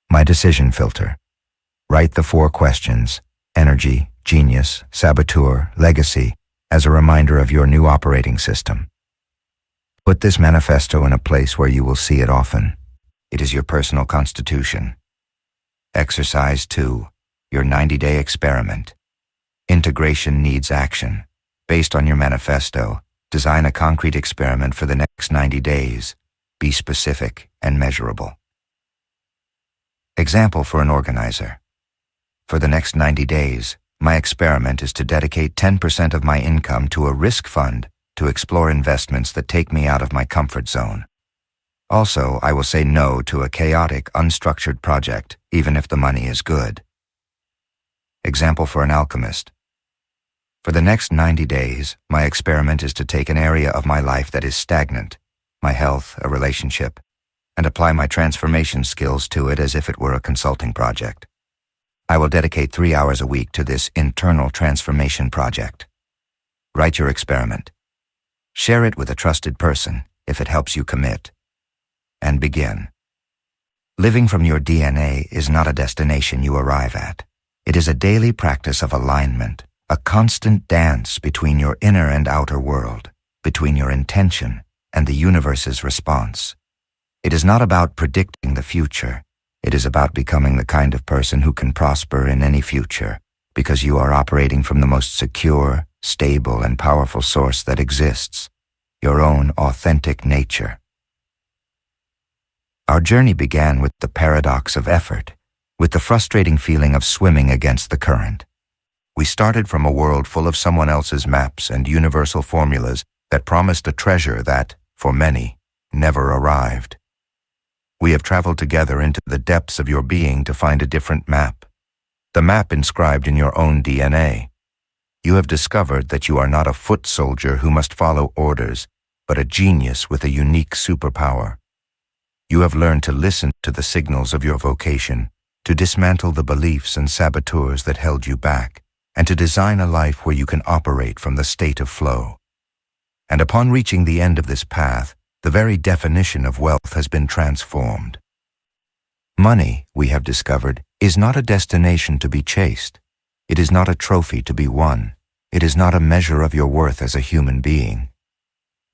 My decision filter, write the 4 questions, energy, genius, saboteur, legacy, as a reminder of your new operating system. Put this manifesto in a place where you will see it often. It is your personal constitution. Exercise 2. Your 90-day experiment. Integration needs action. Based on your manifesto, design a concrete experiment for the next 90 days. Be specific and measurable. Example for an organizer. For the next 90 days, my experiment is to dedicate 10% of my income to a risk fund to explore investments that take me out of my comfort zone. Also, I will say no to a chaotic, unstructured project, even if the money is good. Example for an alchemist. For the next 90 days, my experiment is to take an area of my life that is stagnant, my health, a relationship, and apply my transformation skills to it as if it were a consulting project. I will dedicate 3 hours a week to this internal transformation project. Write your experiment. Share it with a trusted person if it helps you commit. And begin. Living from your DNA is not a destination you arrive at. It is a daily practice of alignment, a constant dance between your inner and outer world, between your intention and the universe's response. It is not about predicting the future. It is about becoming the kind of person who can prosper in any future, because you are operating from the most secure, stable, and powerful source that exists, your own authentic nature. Our journey began with the paradox of effort, with the frustrating feeling of swimming against the current. We started from a world full of someone else's maps and universal formulas that promised a treasure that, for many, never arrived. We have traveled together into the depths of your being to find a different map, the map inscribed in your own DNA. You have discovered that you are not a foot soldier who must follow orders, but a genius with a unique superpower. You have learned to listen to the signals of your vocation, to dismantle the beliefs and saboteurs that held you back, and to design a life where you can operate from the state of flow. And upon reaching the end of this path, the very definition of wealth has been transformed. Money, we have discovered, is not a destination to be chased. It is not a trophy to be won. It is not a measure of your worth as a human being.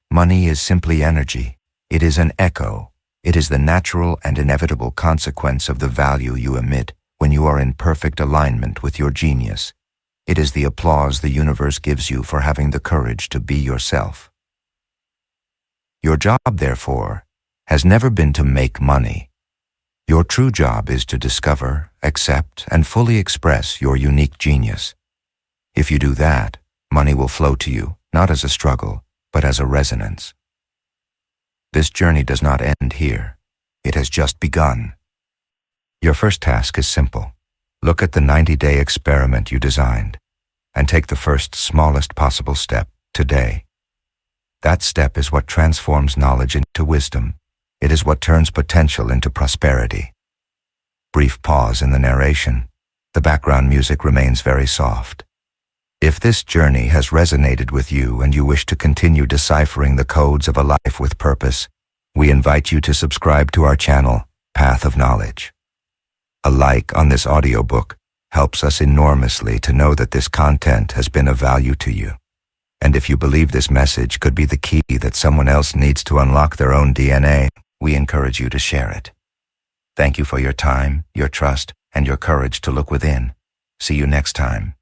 Money is simply energy. It is an echo. It is the natural and inevitable consequence of the value you emit when you are in perfect alignment with your genius. It is the applause the universe gives you for having the courage to be yourself. Your job, therefore, has never been to make money. Your true job is to discover, accept, and fully express your unique genius. If you do that, money will flow to you, not as a struggle, but as a resonance. This journey does not end here. It has just begun. Your first task is simple. Look at the 90-day experiment you designed, and take the first smallest possible step today. That step is what transforms knowledge into wisdom. It is what turns potential into prosperity. Brief pause in the narration. The background music remains very soft. If this journey has resonated with you and you wish to continue deciphering the codes of a life with purpose, we invite you to subscribe to our channel, Path of Knowledge. A like on this audiobook helps us enormously to know that this content has been of value to you. And if you believe this message could be the key that someone else needs to unlock their own DNA, we encourage you to share it. Thank you for your time, your trust, and your courage to look within. See you next time.